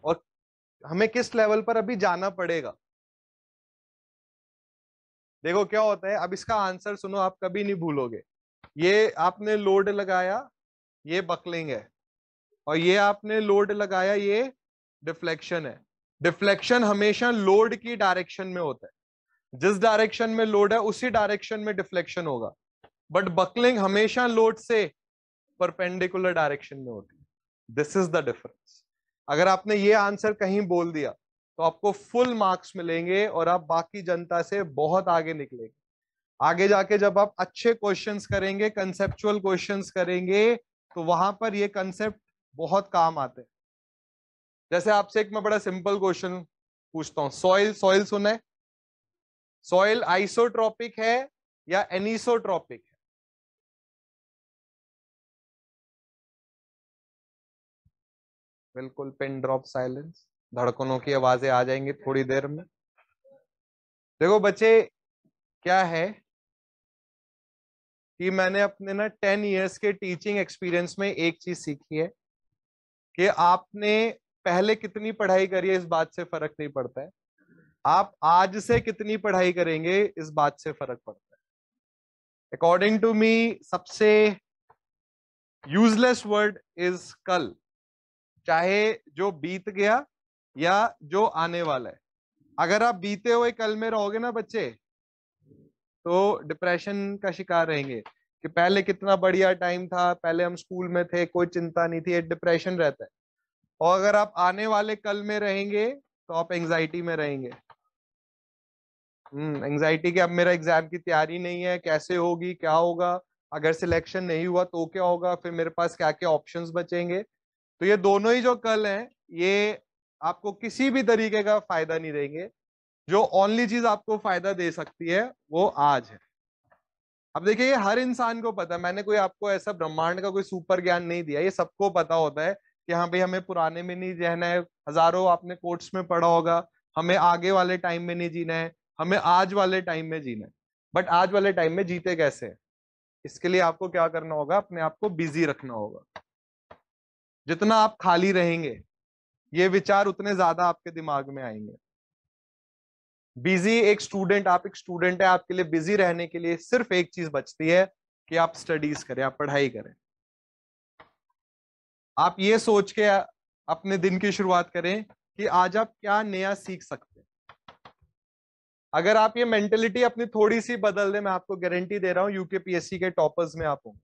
और हमें किस लेवल पर अभी जाना पड़ेगा। देखो क्या होता है, अब इसका आंसर सुनो, आप कभी नहीं भूलोगे। ये आपने लोड लगाया, ये बकलिंग है, और ये आपने लोड लगाया, ये डिफ्लेक्शन है। डिफ्लेक्शन हमेशा लोड की डायरेक्शन में होता है। जिस डायरेक्शन में लोड है उसी डायरेक्शन में डिफ्लेक्शन होगा। बट बकलिंग हमेशा लोड से परपेंडिकुलर डायरेक्शन में होती है। This is the difference. अगर आपने ये आंसर कहीं बोल दिया तो आपको फुल मार्क्स मिलेंगे और आप बाकी जनता से बहुत आगे निकलेंगे। आगे जाके जब आप अच्छे क्वेश्चंस करेंगे, कंसेप्चुअल क्वेश्चंस करेंगे, तो वहां पर ये कंसेप्ट बहुत काम आते हैं। जैसे आपसे एक मैं बड़ा सिंपल क्वेश्चन पूछता हूँ, सॉइल, सॉइल सुना है? सॉइल आइसोट्रॉपिक है या एनिसोट्रॉपिक है? बिल्कुल पिन ड्रॉप साइलेंस, धड़कनों की आवाजें आ जाएंगी थोड़ी देर में। देखो बच्चे, क्या है कि मैंने अपने ना 10 इयर्स के टीचिंग एक्सपीरियंस में एक चीज सीखी है कि आपने पहले कितनी पढ़ाई करी है इस बात से फर्क नहीं पड़ता है, आप आज से कितनी पढ़ाई करेंगे इस बात से फर्क पड़ता है। अकॉर्डिंग टू मी, सबसे यूजलेस वर्ड इज कल। चाहे जो बीत गया या जो आने वाला है। अगर आप बीते हुए कल में रहोगे ना बच्चे, तो डिप्रेशन का शिकार रहेंगे कि पहले कितना बढ़िया टाइम था, पहले हम स्कूल में थे, कोई चिंता नहीं थी, एक डिप्रेशन रहता है। और अगर आप आने वाले कल में रहेंगे तो आप एंजाइटी में रहेंगे। एंजाइटी कि अब मेरा एग्जाम की तैयारी नहीं है, कैसे होगी, क्या होगा, अगर सिलेक्शन नहीं हुआ तो क्या होगा, फिर मेरे पास क्या क्या ऑप्शंस बचेंगे। तो ये दोनों ही जो कल हैं ये आपको किसी भी तरीके का फायदा नहीं देंगे। जो ओनली चीज आपको फायदा दे सकती है वो आज है। अब देखिए ये हर इंसान को पता है, मैंने कोई आपको ऐसा ब्रह्मांड का कोई सुपर ज्ञान नहीं दिया, ये सबको पता होता है कि हाँ भाई हमें पुराने में नहीं रहना है। हजारों आपने कोट्स में पढ़ा होगा, हमें आगे वाले टाइम में नहीं जीना है, हमें आज वाले टाइम में जीना है। बट आज वाले टाइम में जीते कैसे हैं? इसके लिए आपको क्या करना होगा, अपने आप को बिजी रखना होगा। जितना आप खाली रहेंगे ये विचार उतने ज्यादा आपके दिमाग में आएंगे। बिजी एक स्टूडेंट, आप एक स्टूडेंट है, आपके लिए बिजी रहने के लिए सिर्फ एक चीज बचती है कि आप स्टडीज करें, आप पढ़ाई करें। आप ये सोच के अपने दिन की शुरुआत करें कि आज आप क्या नया सीख सकते हैं। अगर आप ये मेंटेलिटी अपनी थोड़ी सी बदल दें, मैं आपको गारंटी दे रहा हूं यूकेपीएससी के टॉपर्स में आप होंगे।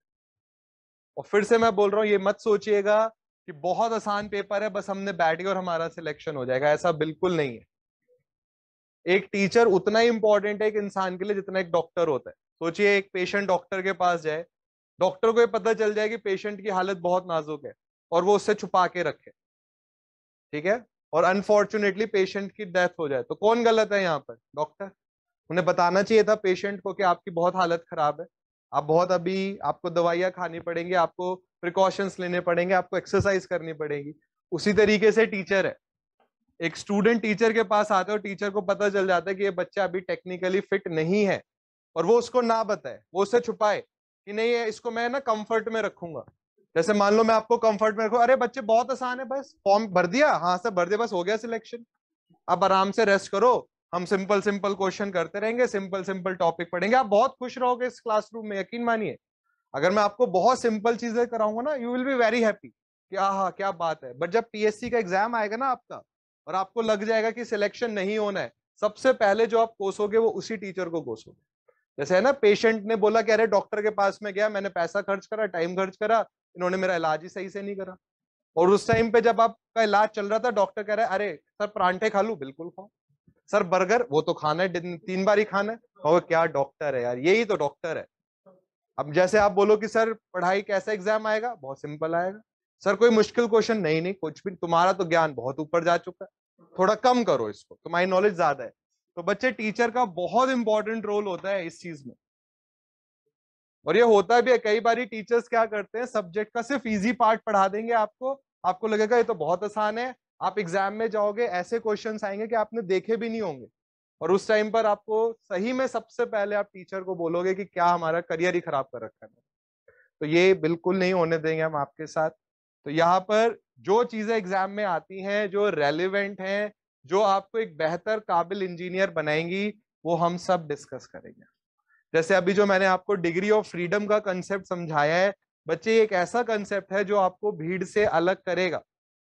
और फिर से मैं बोल रहा हूं, ये मत सोचिएगा कि बहुत आसान पेपर है, बस हमने बैठ गए और हमारा सिलेक्शन हो जाएगा, ऐसा बिल्कुल नहीं है। एक टीचर उतना ही इंपॉर्टेंट है एक इंसान के लिए जितना एक डॉक्टर होता है। सोचिए एक पेशेंट डॉक्टर के पास जाए, डॉक्टर को ये पता चल जाए कि पेशेंट की हालत बहुत नाजुक है और वो उससे छुपा के रखे, ठीक है, और अनफॉर्चुनेटली पेशेंट की डेथ हो जाए, तो कौन गलत है यहाँ पर? डॉक्टर। उन्हें बताना चाहिए था पेशेंट को कि आपकी बहुत हालत खराब है, आप बहुत अभी आपको दवाइयां खानी पड़ेंगी, आपको प्रिकॉशंस लेने पड़ेंगे, आपको एक्सरसाइज करनी पड़ेगी। उसी तरीके से टीचर है, एक स्टूडेंट टीचर के पास आता है और टीचर को पता चल जाता है कि ये बच्चा अभी टेक्निकली फिट नहीं है, और वो उसको ना बताए, वो उससे छुपाए कि नहीं है, इसको मैं ना कंफर्ट में रखूंगा। जैसे मान लो मैं आपको कंफर्ट में रखूं, अरे बच्चे बहुत आसान है, बस फॉर्म भर दिया, हाँ सर भर दिया, बस हो गया सिलेक्शन, अब आराम से रेस्ट करो, हम सिंपल सिंपल क्वेश्चन करते रहेंगे, सिंपल सिंपल टॉपिक पढ़ेंगे, आप बहुत खुश रहोगे इस क्लासरूम में, यकीन मानिए। अगर मैं आपको बहुत सिंपल चीजें कराऊंगा ना, you will be very happy कि हाँ क्या बात है। बट जब पीएससी का एग्जाम आएगा ना आपका, और आपको लग जाएगा कि सिलेक्शन नहीं होना है, सबसे पहले जो आप कोसोगे वो उसी टीचर को कोसोगे। जैसे है ना, पेशेंट ने बोला कि अरे डॉक्टर के पास में गया, मैंने पैसा खर्च करा, टाइम खर्च करा, इन्होंने मेरा इलाज ही सही से नहीं करा। और उस टाइम पे जब आपका इलाज चल रहा था, डॉक्टर कह रहा है अरे सर परांठे खा लूं, बिल्कुल खाओ, सर बर्गर, वो तो खाना है, 3 बार ही खाना है। और क्या डॉक्टर है यार, यही तो डॉक्टर है। अब जैसे आप बोलो कि सर पढ़ाई कैसा एग्जाम आएगा, बहुत सिंपल आएगा। सर कोई मुश्किल क्वेश्चन, नहीं नहीं कुछ भी, तुम्हारा तो ज्ञान बहुत ऊपर जा चुका है, थोड़ा कम करो इसको, तुम्हारी नॉलेज ज्यादा है। तो बच्चे टीचर का बहुत इंपॉर्टेंट रोल होता है इस चीज में। और ये होता भी है, कई बार टीचर्स क्या करते हैं, सब्जेक्ट का सिर्फ इजी पार्ट पढ़ा देंगे आपको, आपको लगेगा ये तो बहुत आसान है, आप एग्जाम में जाओगे ऐसे क्वेश्चंस आएंगे कि आपने देखे भी नहीं होंगे, और उस टाइम पर आपको सही में सबसे पहले आप टीचर को बोलोगे कि क्या हमारा करियर ही खराब कर रखा है। तो ये बिल्कुल नहीं होने देंगे हम आपके साथ। तो यहाँ पर जो चीजें एग्जाम में आती हैं, जो रेलिवेंट हैं, जो आपको एक बेहतर काबिल इंजीनियर बनाएंगी, वो हम सब डिस्कस करेंगे। जैसे अभी जो मैंने आपको डिग्री ऑफ फ्रीडम का कंसेप्ट समझाया है, बच्चे एक ऐसा कंसेप्ट है जो आपको भीड़ से अलग करेगा।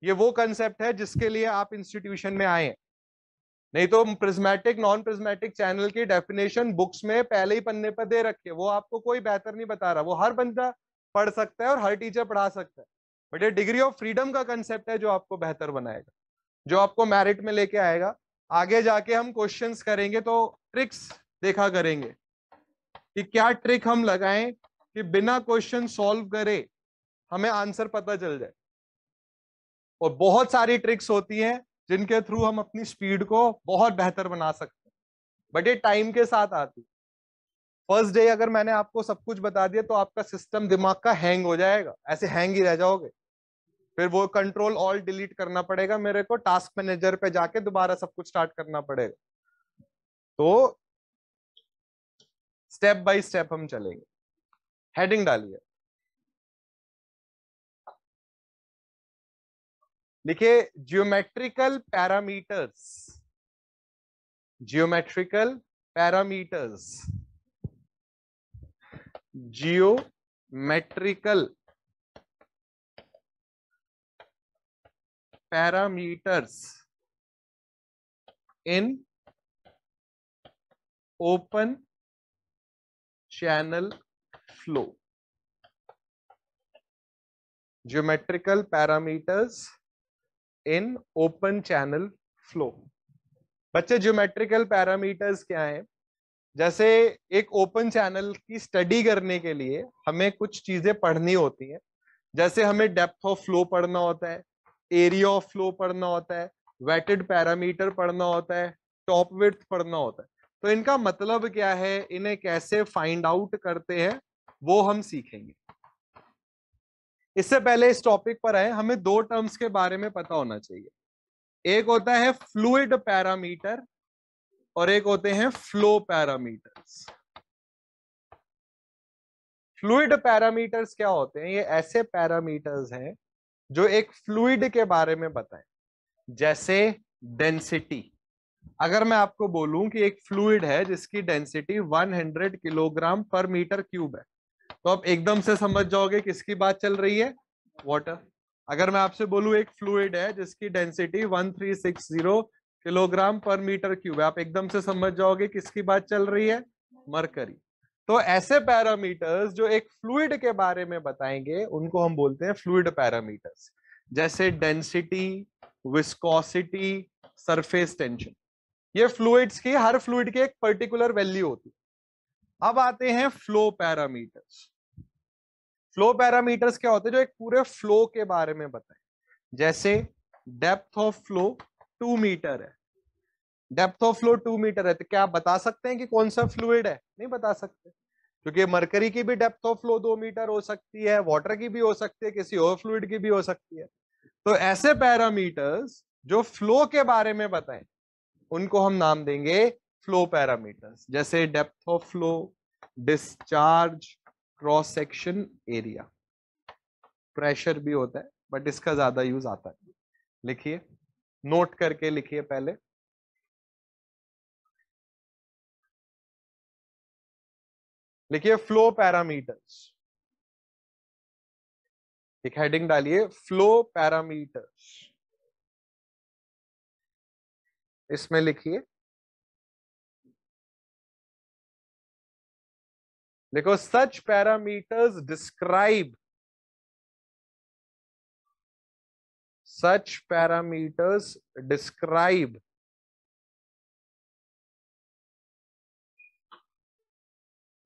ये वो कंसेप्ट है जिसके लिए आप इंस्टीट्यूशन में आए हैं। नहीं तो प्रिज्मेटिक नॉन प्रिज्मेटिक चैनल की डेफिनेशन बुक्स में पहले ही पन्ने पर दे रखी है, वो आपको कोई बेहतर नहीं बता रहा, वो हर बंदा पढ़ सकता है और हर टीचर पढ़ा सकता है। बट ये डिग्री ऑफ फ्रीडम का कंसेप्ट है जो आपको बेहतर बनाएगा, जो आपको मेरिट में लेके आएगा। आगे जाके हम क्वेश्चंस करेंगे तो ट्रिक्स देखा करेंगे कि क्या ट्रिक हम लगाएं कि बिना क्वेश्चन सॉल्व करे हमें आंसर पता चल जाए। और बहुत सारी ट्रिक्स होती हैं जिनके थ्रू हम अपनी स्पीड को बहुत बेहतर बना सकते हैं, बट ये टाइम के साथ आती। फर्स्ट डे अगर मैंने आपको सब कुछ बता दिया तो आपका सिस्टम दिमाग का हैंग हो जाएगा, ऐसे हैंग ही रह जाओगे। फिर वो कंट्रोल ऑल डिलीट करना पड़ेगा मेरे को, टास्क मैनेजर पे जाके दोबारा सब कुछ स्टार्ट करना पड़ेगा। तो स्टेप बाय स्टेप हम चलेंगे। हेडिंग डालिए, लिखिए geometrical parameters. Geometrical parameters, geometrical parameters इन open channel flow. Geometrical parameters इन ओपन चैनल फ्लो। बच्चे ज्योमेट्रिकल पैरामीटर्स क्या है? जैसे एक ओपन चैनल की स्टडी करने के लिए हमें कुछ चीजें पढ़नी होती हैं। जैसे हमें डेप्थ ऑफ फ्लो पढ़ना होता है, एरिया ऑफ फ्लो पढ़ना होता है, वेटेड पैरामीटर पढ़ना होता है, टॉप विड्थ पढ़ना होता है। तो इनका मतलब क्या है, इन्हें कैसे फाइंड आउट करते हैं, वो हम सीखेंगे। इससे पहले इस टॉपिक पर आए, हमें दो टर्म्स के बारे में पता होना चाहिए। एक होता है फ्लूइड पैरामीटर और एक होते हैं फ्लो पैरामीटर्स। फ्लूइड पैरामीटर्स क्या होते हैं? ये ऐसे पैरामीटर्स हैं जो एक फ्लूइड के बारे में बताएं। जैसे डेंसिटी, अगर मैं आपको बोलूं कि एक फ्लूइड है जिसकी डेंसिटी 100 किलोग्राम पर मीटर क्यूब है, तो आप एकदम से समझ जाओगे किसकी बात चल रही है, वाटर। अगर मैं आपसे बोलूं एक फ्लूइड है जिसकी डेंसिटी 1360 किलोग्राम पर मीटर क्यूब है, आप एकदम से समझ जाओगे किसकी बात चल रही है, मरकरी। तो ऐसे पैरामीटर्स जो एक फ्लूइड के बारे में बताएंगे उनको हम बोलते हैं फ्लूइड पैरामीटर्स। जैसे डेंसिटी, विस्कोसिटी, सरफेस टेंशन, ये फ्लूइड्स की, हर फ्लूइड की एक पर्टिकुलर वैल्यू होती है। अब आते हैं फ्लो पैरामीटर्स। फ्लो पैरामीटर्स क्या होते हैं? जो एक पूरे फ्लो के बारे में बताएं। जैसे डेप्थ ऑफ फ्लो 2 मीटर है, डेप्थ ऑफ फ्लो 2 मीटर है, तो क्या आप बता सकते हैं कि कौन सा फ्लूइड है? नहीं बता सकते, क्योंकि मरकरी की भी डेप्थ ऑफ फ्लो 2 मीटर हो सकती है, वाटर की भी हो सकती है, किसी और फ्लूइड की भी हो सकती है। तो ऐसे पैरामीटर्स जो फ्लो के बारे में बताएं उनको हम नाम देंगे फ्लो पैरामीटर्स। जैसे depth of flow, discharge, cross section area, pressure भी होता है बट इसका ज्यादा यूज आता है। लिखिए, नोट करके लिखिए पहले। लिखिए फ्लो पैरामीटर्स, एक हेडिंग डालिए फ्लो पैरामीटर्स, इसमें लिखिए, देखो such parameters describe, such parameters describe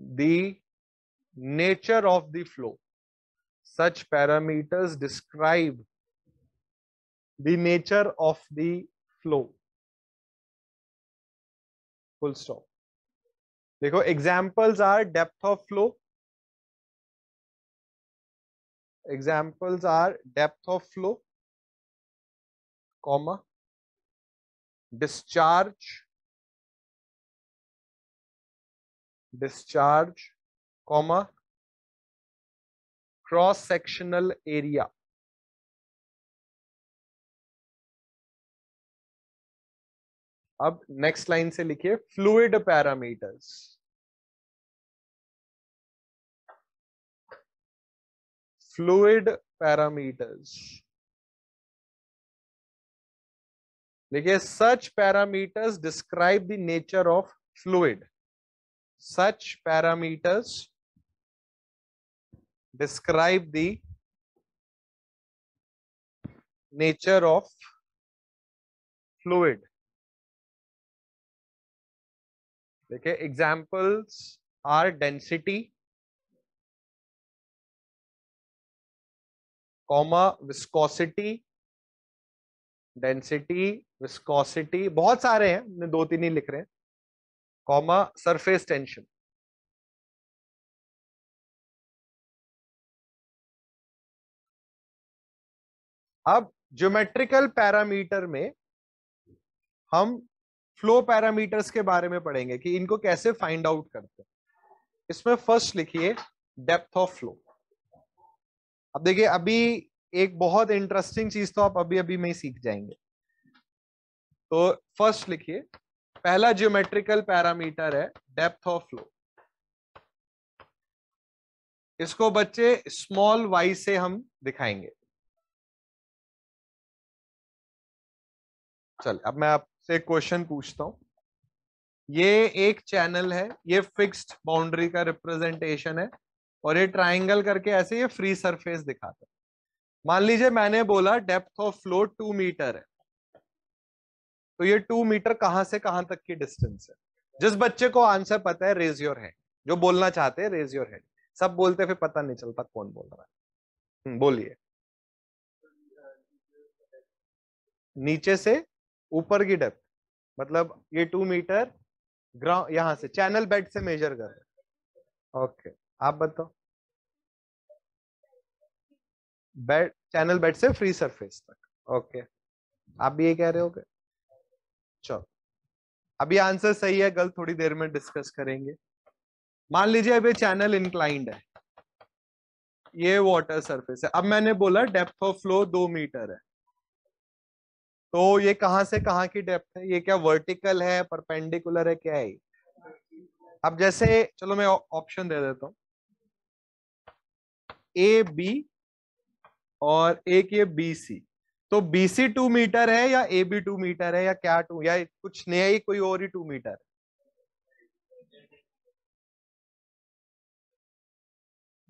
the nature of the flow. Such parameters describe the nature of the flow. Full stop. देखो examples are depth of flow. Examples are depth of flow, comma, discharge, discharge, comma, cross sectional area. अब next line से लिखिए fluid parameters. Fluid parameters देखिए, such parameters describe the nature of fluid. Such parameters describe the nature of fluid. देखिए examples are density, comma, viscosity, density, viscosity, बहुत सारे हैं, हमने 2-3 ही लिख रहे हैं, कॉमा, सरफेस टेंशन। अब ज्योमेट्रिकल पैरामीटर में हम फ्लो पैरामीटर्स के बारे में पढ़ेंगे कि इनको कैसे फाइंड आउट करते हैं। इसमें फर्स्ट लिखिए डेप्थ ऑफ फ्लो। अब देखिए, अभी एक बहुत इंटरेस्टिंग चीज तो आप अभी अभी में ही सीख जाएंगे। तो फर्स्ट लिखिए, पहला ज्योमेट्रिकल पैरामीटर है डेप्थ ऑफ फ्लो। इसको बच्चे स्मॉल वाई से हम दिखाएंगे। चल, अब मैं आपसे क्वेश्चन पूछता हूं। ये एक चैनल है, ये फिक्स्ड बाउंड्री का रिप्रेजेंटेशन है, और ये ट्राइंगल करके ऐसे ये फ्री सरफेस दिखाता है। मान लीजिए मैंने बोला डेप्थ ऑफ फ्लो 2 मीटर है, तो ये 2 मीटर कहां से कहां तक की डिस्टेंस है? जिस बच्चे को आंसर पता है रेज योर हैंड, जो बोलना चाहते हैं रेज योर हैंड। सब बोलते फिर पता नहीं चलता कौन बोल रहा है। बोलिए। नीचे से ऊपर की डेप्थ मतलब ये 2 मीटर ग्राउंड, यहां से चैनल बेड से मेजर कर रहे हैं। ओके, आप बताओ। बेड, चैनल बेड से फ्री सरफेस तक। ओके, आप भी ये कह रहे हो क्या? चलो, अभी आंसर सही है गलत थोड़ी देर में डिस्कस करेंगे। मान लीजिए अब ये चैनल इंक्लाइंड है, ये वाटर सरफेस है। अब मैंने बोला डेप्थ ऑफ फ्लो 2 मीटर है, तो ये कहां से कहां की डेप्थ है? ये क्या वर्टिकल है, परपेंडिकुलर है, क्या है ये? अब जैसे चलो मैं ऑप्शन दे देता हूं, ए बी और एक ये बी सी। तो बी सी 2 मीटर है या ए बी 2 मीटर है या क्या टू, या कुछ नया ही कोई और ही 2 मीटर है?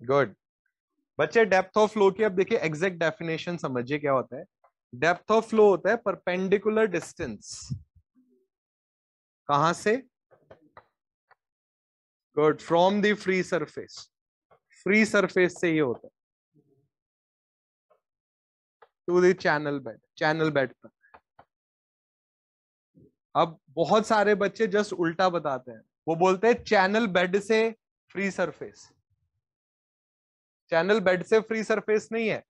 गुड बच्चे, डेप्थ ऑफ फ्लो की अब देखिए एग्जैक्ट डेफिनेशन समझिए क्या होता है। डेप्थ ऑफ फ्लो होता है परपेंडिकुलर डिस्टेंस, कहां से? Good, from the free surface. Free surface से ये होता है to the channel bed, channel bed तक। अब बहुत सारे बच्चे जस्ट उल्टा बताते हैं, वो बोलते हैं चैनल बेड से फ्री सरफेस। चैनल बेड से फ्री सरफेस नहीं है,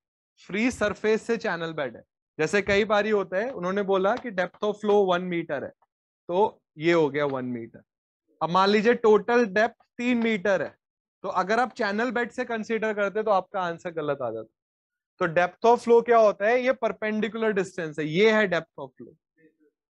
फ्री सरफेस से चैनल बेड है। जैसे कई बार ही होता है, उन्होंने बोला कि डेप्थ ऑफ फ्लो 1 मीटर है, तो ये हो गया 1 मीटर। अब मान लीजिए टोटल डेप्थ 3 मीटर है, तो अगर आप चैनल बेड से कंसीडर करते तो आपका आंसर गलत आ जाता। तो डेप्थ ऑफ फ्लो क्या होता है? ये परपेंडिकुलर डिस्टेंस है, ये है depth of flow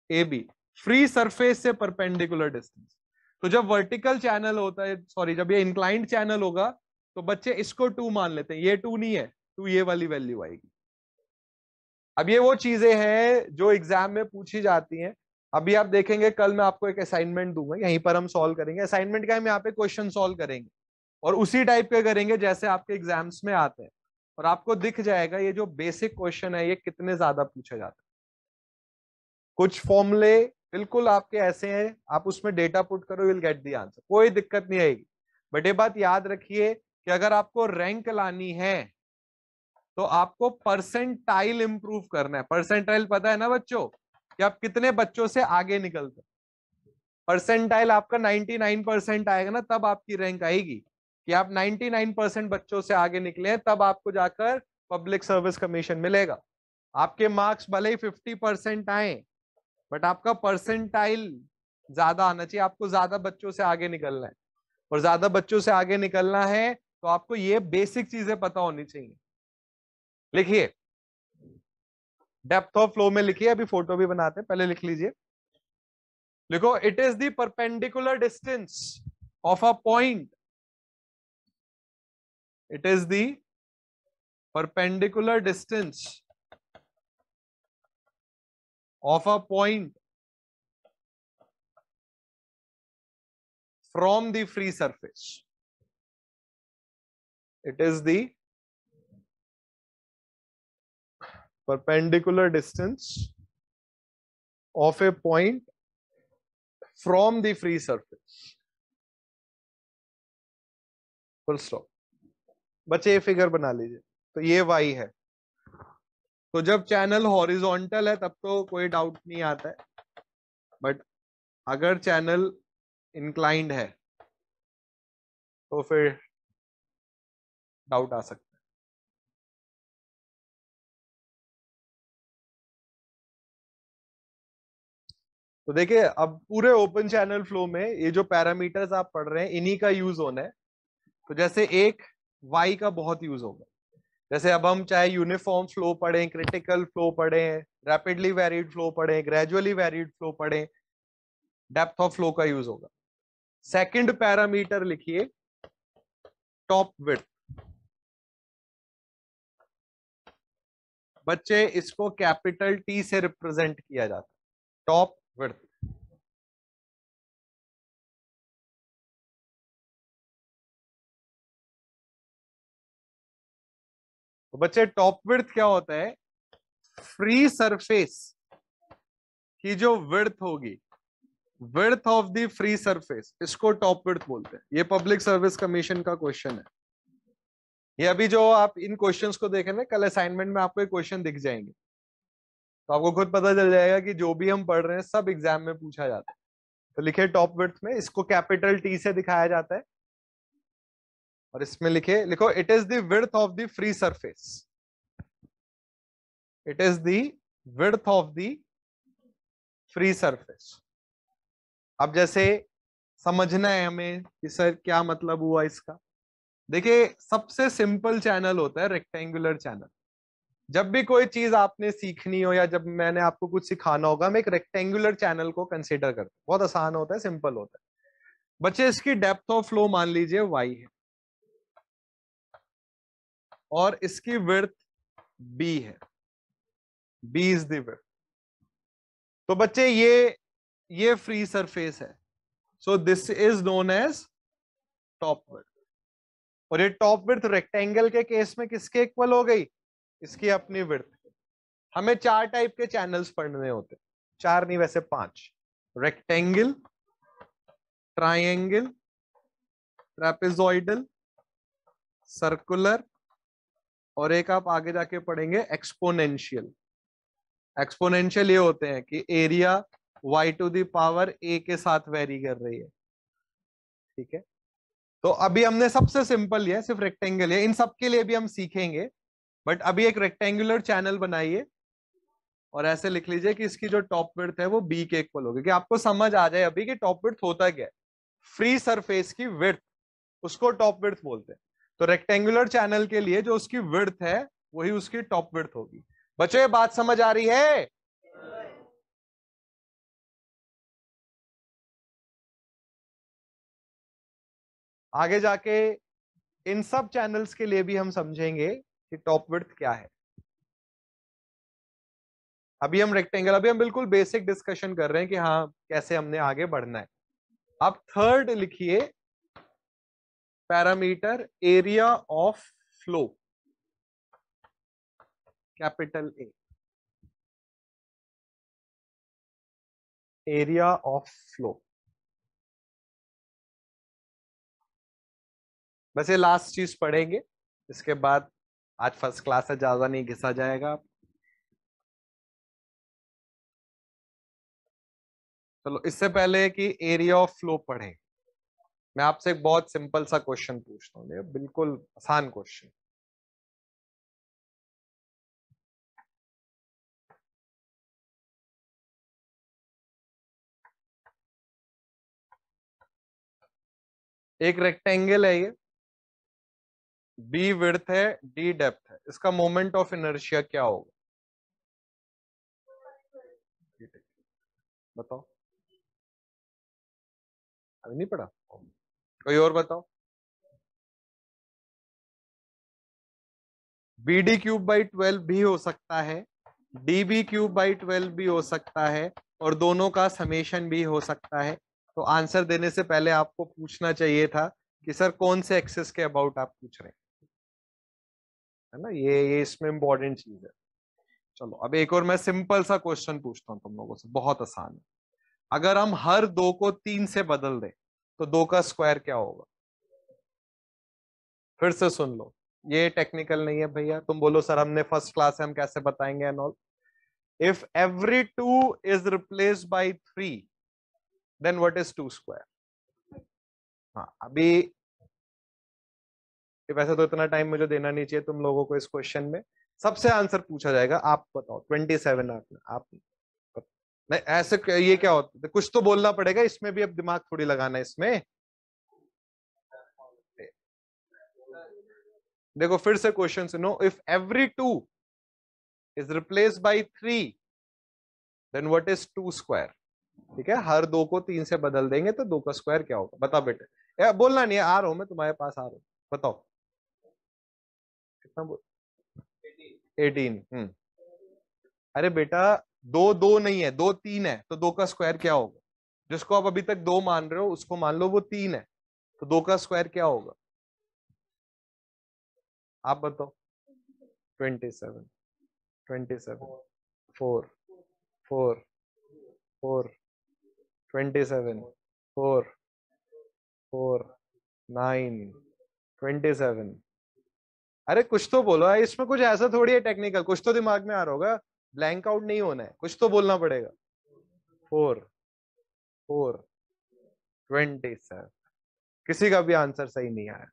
A B, free surface से परपेंडिकुलर डिस्टेंस। तो जब वर्टिकल चैनल होता है, सॉरी जब ये इंक्लाइंड चैनल होगा, तो बच्चे इसको 2 मान लेते हैं, ये 2 नहीं है, 2 ये वाली वैल्यू आएगी। अब ये वो चीजें हैं जो एग्जाम में पूछी जाती हैं। अभी आप देखेंगे कल मैं आपको एक असाइनमेंट दूंगा, यहीं पर हम सॉल्व करेंगे। असाइनमेंट का हम यहाँ पे क्वेश्चन सॉल्व करेंगे और उसी टाइप के करेंगे जैसे आपके एग्जाम्स में आते हैं, और आपको दिख जाएगा ये जो बेसिक क्वेश्चन है ये कितने ज्यादा पूछे जाते हैं। कुछ फॉर्मूले बिल्कुल आपके ऐसे हैं, आप उसमें डेटा पुट करो, विल गेट द आंसर, कोई दिक्कत नहीं आएगी। बट ये बात याद रखिए कि अगर आपको रैंक लानी है तो आपको परसेंटाइल इंप्रूव करना है। परसेंटाइल पता है ना बच्चों, कि आप कितने बच्चों से आगे निकलते। परसेंटाइल आपका 99% आएगा ना, तब आपकी रैंक आएगी कि आप 99% बच्चों से आगे निकले हैं, तब आपको जाकर पब्लिक सर्विस कमीशन मिलेगा। आपके मार्क्स भले ही 50% आए, बट आपका परसेंटाइल ज्यादा आना चाहिए, आपको ज्यादा बच्चों से आगे निकलना है। और ज्यादा बच्चों से आगे निकलना है तो आपको ये बेसिक चीजें पता होनी चाहिए। लिखिए, डेप्थ ऑफ फ्लो में लिखिए, अभी फोटो भी बनाते हैं, पहले लिख लीजिए। लिखो, it is the perpendicular distance of a point, it is the perpendicular distance of a point from the free surface. It is the perpendicular distance of a point from the free surface. Full stop. बच्चे ये figure बना लीजिए, तो ये y है। तो जब channel horizontal है तब तो कोई डाउट नहीं आता है, बट अगर चैनल इंक्लाइंड है तो फिर डाउट आ सकता है। तो देखिए, अब पूरे ओपन चैनल फ्लो में ये जो पैरामीटर्स आप पढ़ रहे हैं इन्हीं का यूज होना है। तो जैसे एक y का बहुत यूज होगा, जैसे अब हम चाहे यूनिफॉर्म फ्लो पढ़ें, क्रिटिकल फ्लो पढ़ें, रैपिडली वेरिड फ्लो पढ़ें, ग्रेजुअली वेरिड फ्लो पढ़ें, डेप्थ ऑफ फ्लो का यूज होगा। सेकंड पैरामीटर लिखिए, टॉप विड्थ। बच्चे इसको कैपिटल टी से रिप्रेजेंट किया जाता है, टॉप विड्थ। तो बच्चे टॉप विड्थ क्या होता है? फ्री सरफेस की जो विड्थ होगी, width of the free surface, इसको टॉप विड्थ बोलते हैं। ये पब्लिक सर्विस कमीशन का क्वेश्चन है। ये अभी जो आप इन क्वेश्चंस को देखें ना, कल असाइनमेंट में आपको एक क्वेश्चन दिख जाएंगे, तो आपको खुद पता चल जाएगा कि जो भी हम पढ़ रहे हैं सब एग्जाम में पूछा जाता है। तो लिखे टॉप विड्थ में, इसको कैपिटल टी से दिखाया जाता है, और इसमें लिखो it is the width of the free surface, it is the width of the free surface. अब जैसे समझना है हमें कि सर क्या मतलब हुआ इसका। देखिए सबसे सिंपल चैनल होता है रेक्टेंगुलर चैनल। जब भी कोई चीज आपने सीखनी हो या जब मैंने आपको कुछ सिखाना होगा, हम एक रेक्टेंगुलर चैनल को कंसीडर करते हैं। बहुत आसान होता है, सिंपल होता है। बच्चे इसकी डेप्थ ऑफ फ्लो मान लीजिए y है और इसकी विड्थ b है, b इज द विड्थ। तो बच्चे ये फ्री सरफेस है, so this is known as top width. और ये टॉप विड्थ रेक्टेंगल के केस में किसके इक्वल हो गई, इसकी अपनी विड्थ। हमें 4 टाइप के चैनल्स पढ़ने होते हैं, 4 नहीं वैसे 5। रेक्टेंगल, ट्राइंगल, ट्रेपेजॉइडल, सर्कुलर, और एक आप आगे जाके पढ़ेंगे एक्सपोनेंशियल। एक्सपोनेंशियल ये होते हैं कि area y to the power a के साथ वेरी कर रही है, ठीक है। तो अभी हमने सबसे सिंपल लिया, सिर्फ रेक्टेंगल है, इन सब के लिए भी हम सीखेंगे। बट अभी एक रेक्टेंगुलर चैनल बनाइए और ऐसे लिख लीजिए कि इसकी जो टॉप विड्थ है वो b के इक्वल होगी, कि आपको समझ आ जाए अभी कि टॉप विड्थ होता क्या है। फ्री सरफेस की विड्थ, उसको टॉप विड्थ बोलते हैं। तो रेक्टेंगुलर चैनल के लिए जो उसकी विड्थ है वही उसकी टॉप विड्थ होगी। बच्चों ये बात समझ आ रही है? आगे जाके इन सब चैनल्स के लिए भी हम समझेंगे कि टॉप विड्थ क्या है। अभी हम रेक्टेंगल, अभी हम बिल्कुल बेसिक डिस्कशन कर रहे हैं कि हाँ कैसे हमने आगे बढ़ना है। अब थर्ड लिखिए, parameter area of flow, capital A, area of flow. बस ये लास्ट चीज पढ़ेंगे, इसके बाद आज फर्स्ट क्लास है, ज्यादा नहीं घिसा जाएगा। चलो इससे पहले कि एरिया ऑफ फ्लो पढ़े, मैं आपसे एक बहुत सिंपल सा क्वेश्चन पूछता हूँ, ये बिल्कुल आसान क्वेश्चन। एक रेक्टेंगल है ये, बी विड्थ है, डी डेप्थ है, इसका मोमेंट ऑफ इनर्शिया क्या होगा? बताओ, अभी नहीं पढ़ा? कोई और बताओ। बी डी क्यूब बाई 12 भी हो सकता है, डी बी क्यूब बाई 12 भी हो सकता है, और दोनों का समेशन भी हो सकता है। तो आंसर देने से पहले आपको पूछना चाहिए था कि सर कौन से एक्सेस के अबाउट आप पूछ रहे हैं, है ना। ये इसमें इंपॉर्टेंट चीज है। चलो अब एक और मैं सिंपल सा क्वेश्चन पूछता हूँ तुम लोगों से, बहुत आसान है। अगर हम हर 2 को 3 से बदल दें तो 2 का स्क्वायर क्या होगा? फिर से सुन लो, ये टेक्निकल नहीं है भैया। तुम बोलो सर हमने फर्स्ट क्लास है, हम कैसे बताएंगे and all. If every 2 is replaced by 3, then what is 2 square? हाँ अभी वैसे तो इतना टाइम मुझे देना नहीं चाहिए तुम लोगों को इस क्वेश्चन में, सबसे आंसर पूछा जाएगा। आप बताओ 27। आप नहीं ऐसे ये क्या होता है, कुछ तो बोलना पड़ेगा इसमें भी, अब दिमाग थोड़ी लगाना है इसमें। देखो फिर से क्वेश्चन सुनो, if every 2 is replaced by 3, then what is 2 square? ठीक है, हर 2 को 3 से बदल देंगे तो 2 का स्क्वायर क्या होगा? बताओ बेटे, बोलना नहीं है, आ रहा हूं मैं तुम्हारे पास, आ रहा हूं। बताओ कितना बोल? 18। अरे बेटा, 2 2 नहीं है, 2 3 है, तो 2 का स्क्वायर क्या होगा? जिसको आप अभी तक 2 मान रहे हो उसको मान लो वो 3 है, तो 2 का स्क्वायर क्या होगा? आप बताओ। 27, 27, 4, 4, 4, 27, 4, 4, 9, 27, अरे कुछ तो बोलो यार, इसमें कुछ ऐसा थोड़ी है टेक्निकल, कुछ तो दिमाग में आ रहा होगा, ब्लैंक आउट नहीं होना है, कुछ तो बोलना पड़ेगा। 4 4 27। किसी का भी आंसर सही नहीं आया।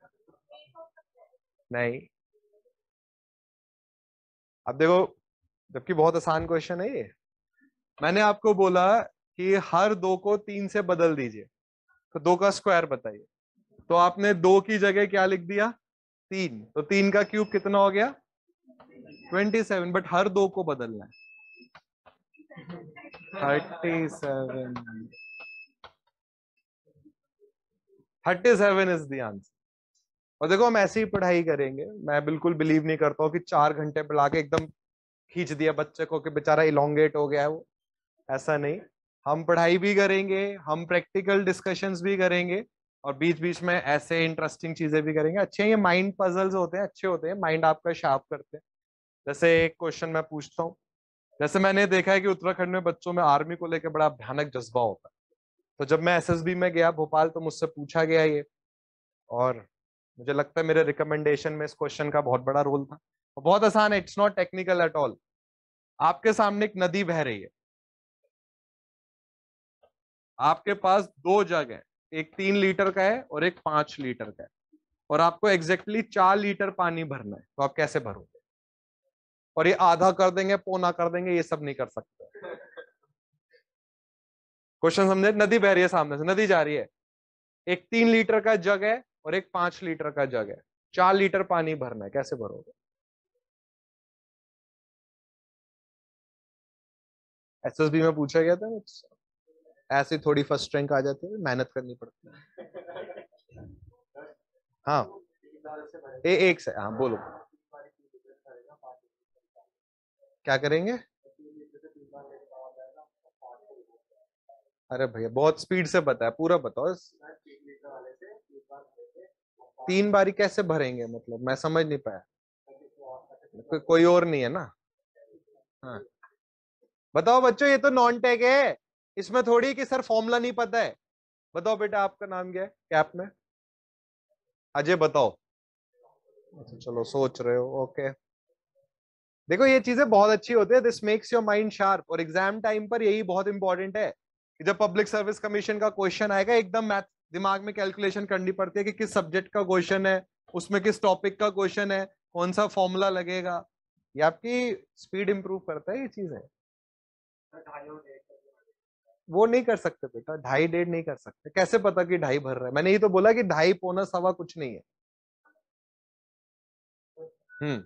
नहीं, अब देखो, जबकि बहुत आसान क्वेश्चन है ये। मैंने आपको बोला कि हर 2 को 3 से बदल दीजिए, तो 2 का स्क्वायर बताइए। तो आपने 2 की जगह क्या लिख दिया, 3, तो 3 का क्यूब कितना हो गया 27, बट हर 2 को बदलना है। 37, 37 इज द आंसर। और देखो हम ऐसे ही पढ़ाई करेंगे, मैं बिल्कुल बिलीव नहीं करता हूँ कि 4 घंटे पढ़ा के एकदम खींच दिया बच्चे को कि बेचारा इलोंगेट हो गया है वो। ऐसा नहीं, हम पढ़ाई भी करेंगे, हम प्रैक्टिकल डिस्कशंस भी करेंगे, और बीच बीच में ऐसे इंटरेस्टिंग चीजें भी करेंगे। अच्छे ये माइंड पजल्स होते हैं, अच्छे होते हैं, माइंड आपका शार्प करते हैं। जैसे एक क्वेश्चन मैं पूछता हूँ, जैसे मैंने देखा है कि उत्तराखंड में बच्चों में आर्मी को लेकर बड़ा भयानक जज्बा होता है। तो जब मैं एसएसबी में गया भोपाल, तो मुझसे पूछा गया ये, और मुझे लगता है मेरे रिकमेंडेशन में इस क्वेश्चन का बहुत बड़ा रोल था। और बहुत आसान है, it's not technical at all. आपके सामने एक नदी बह रही है, आपके पास 2 जग है, एक 3 लीटर का है और एक 5 लीटर का है, और आपको एग्जैक्टली 4 लीटर पानी भरना है, तो आप कैसे भरोगे? और ये आधा कर देंगे, पौना कर देंगे, ये सब नहीं कर सकते। क्वेश्चन समझे? नदी बह रही है, सामने से नदी जा रही है, एक 3 लीटर का जग है और एक 5 लीटर का जग है, 4 लीटर पानी भरना है, कैसे भरोगे? एसएसबी में पूछा गया था मुझसे। ऐसे थोड़ी फर्स्ट रैंक आ जाती है, मेहनत करनी पड़ती है। हाँ, एक से, हाँ बोलो। क्या करेंगे? अरे भैया बहुत स्पीड से बताया, पूरा बताओ। 3 बारी कैसे भरेंगे, मतलब मैं समझ नहीं पाया। कोई और नहीं है ना? हाँ, बताओ बच्चों, ये तो नॉन टेक है, इसमें थोड़ी कि सर फॉर्मूला नहीं पता है। बताओ बेटा, आपका नाम क्या है कैप में? अजय, बताओ। अच्छा चलो, सोच रहे हो, ओके। देखो ये चीजें बहुत अच्छी होती है, this makes your mind sharp, और एग्जाम टाइम पर यही बहुत इंपॉर्टेंट है कि जब पब्लिक सर्विस कमीशन का क्वेश्चन आएगा, एकदम मैथ दिमाग में कैलकुलेशन करनी पड़ती है कि किस सब्जेक्ट का क्वेश्चन है, उसमें किस टॉपिक का क्वेश्चन है, कौन सा फॉर्मूला लगेगा। ये आपकी स्पीड इंप्रूव करता है, ये चीज है। वो नहीं कर सकते बेटा, 2.5 1.5 नहीं कर सकते। कैसे पता कि 2.5 भर रहा है? मैंने ये तो बोला कि 2.5 पौना सवा कुछ नहीं है। हम्म,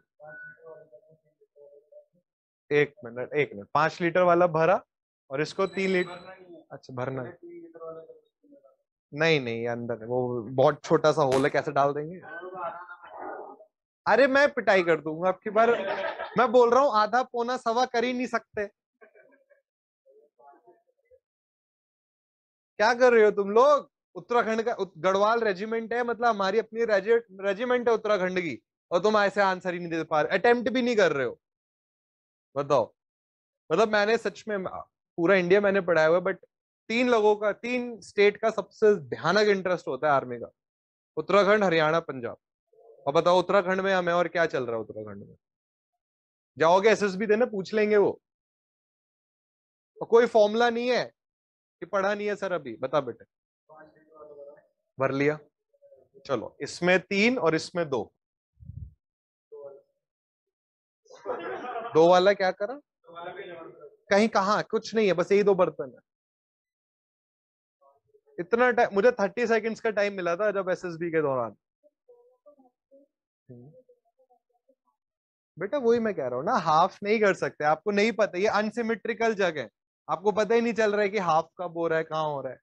1 मिनट 1 मिनट, 5 लीटर वाला भरा, और इसको 3 लीटर। अच्छा, भरना है। नहीं नहीं, ये अंदर है, वो बहुत छोटा सा होल है, कैसे डाल देंगे? अरे मैं पिटाई कर दूंगा आपकी बार। मैं बोल रहा हूँ आधा पौना सवा कर ही नहीं सकते। क्या कर रहे हो तुम लोग? उत्तराखंड का गढ़वाल रेजिमेंट है, मतलब हमारी अपनी रेजिमेंट है उत्तराखंड की, और तुम ऐसे आंसर ही नहीं दे पा रहे, अटेम्प्ट भी नहीं कर रहे हो। बताओ। मतलब मैंने सच में पूरा इंडिया मैंने पढ़ाया हुआ है, बट 3 स्टेट का सबसे भयानक इंटरेस्ट होता है आर्मी का, उत्तराखंड, हरियाणा, पंजाब। और बताओ उत्तराखंड में हमें और क्या चल रहा है उत्तराखंड में? जाओगे एसएसबी देने, पूछ लेंगे वो। और कोई फॉर्मूला नहीं है कि पढ़ा नहीं है सर अभी, बता बेटे। भर लिया। चलो, इसमें 3 और इसमें 2। 2 वाला क्या करा? कहीं कहाँ, कुछ नहीं है, बस यही 2 बर्तन है। इतना टाइम मुझे 30 सेकंड्स का टाइम मिला था जब एसएसबी के दौरान। बेटा वही मैं कह रहा हूँ ना, हाफ नहीं कर सकते, आपको नहीं पता, ये अनसिमेट्रिकल जगह है, आपको पता ही नहीं चल रहा है कि हाफ कब हो रहा है, कहाँ हो रहा है।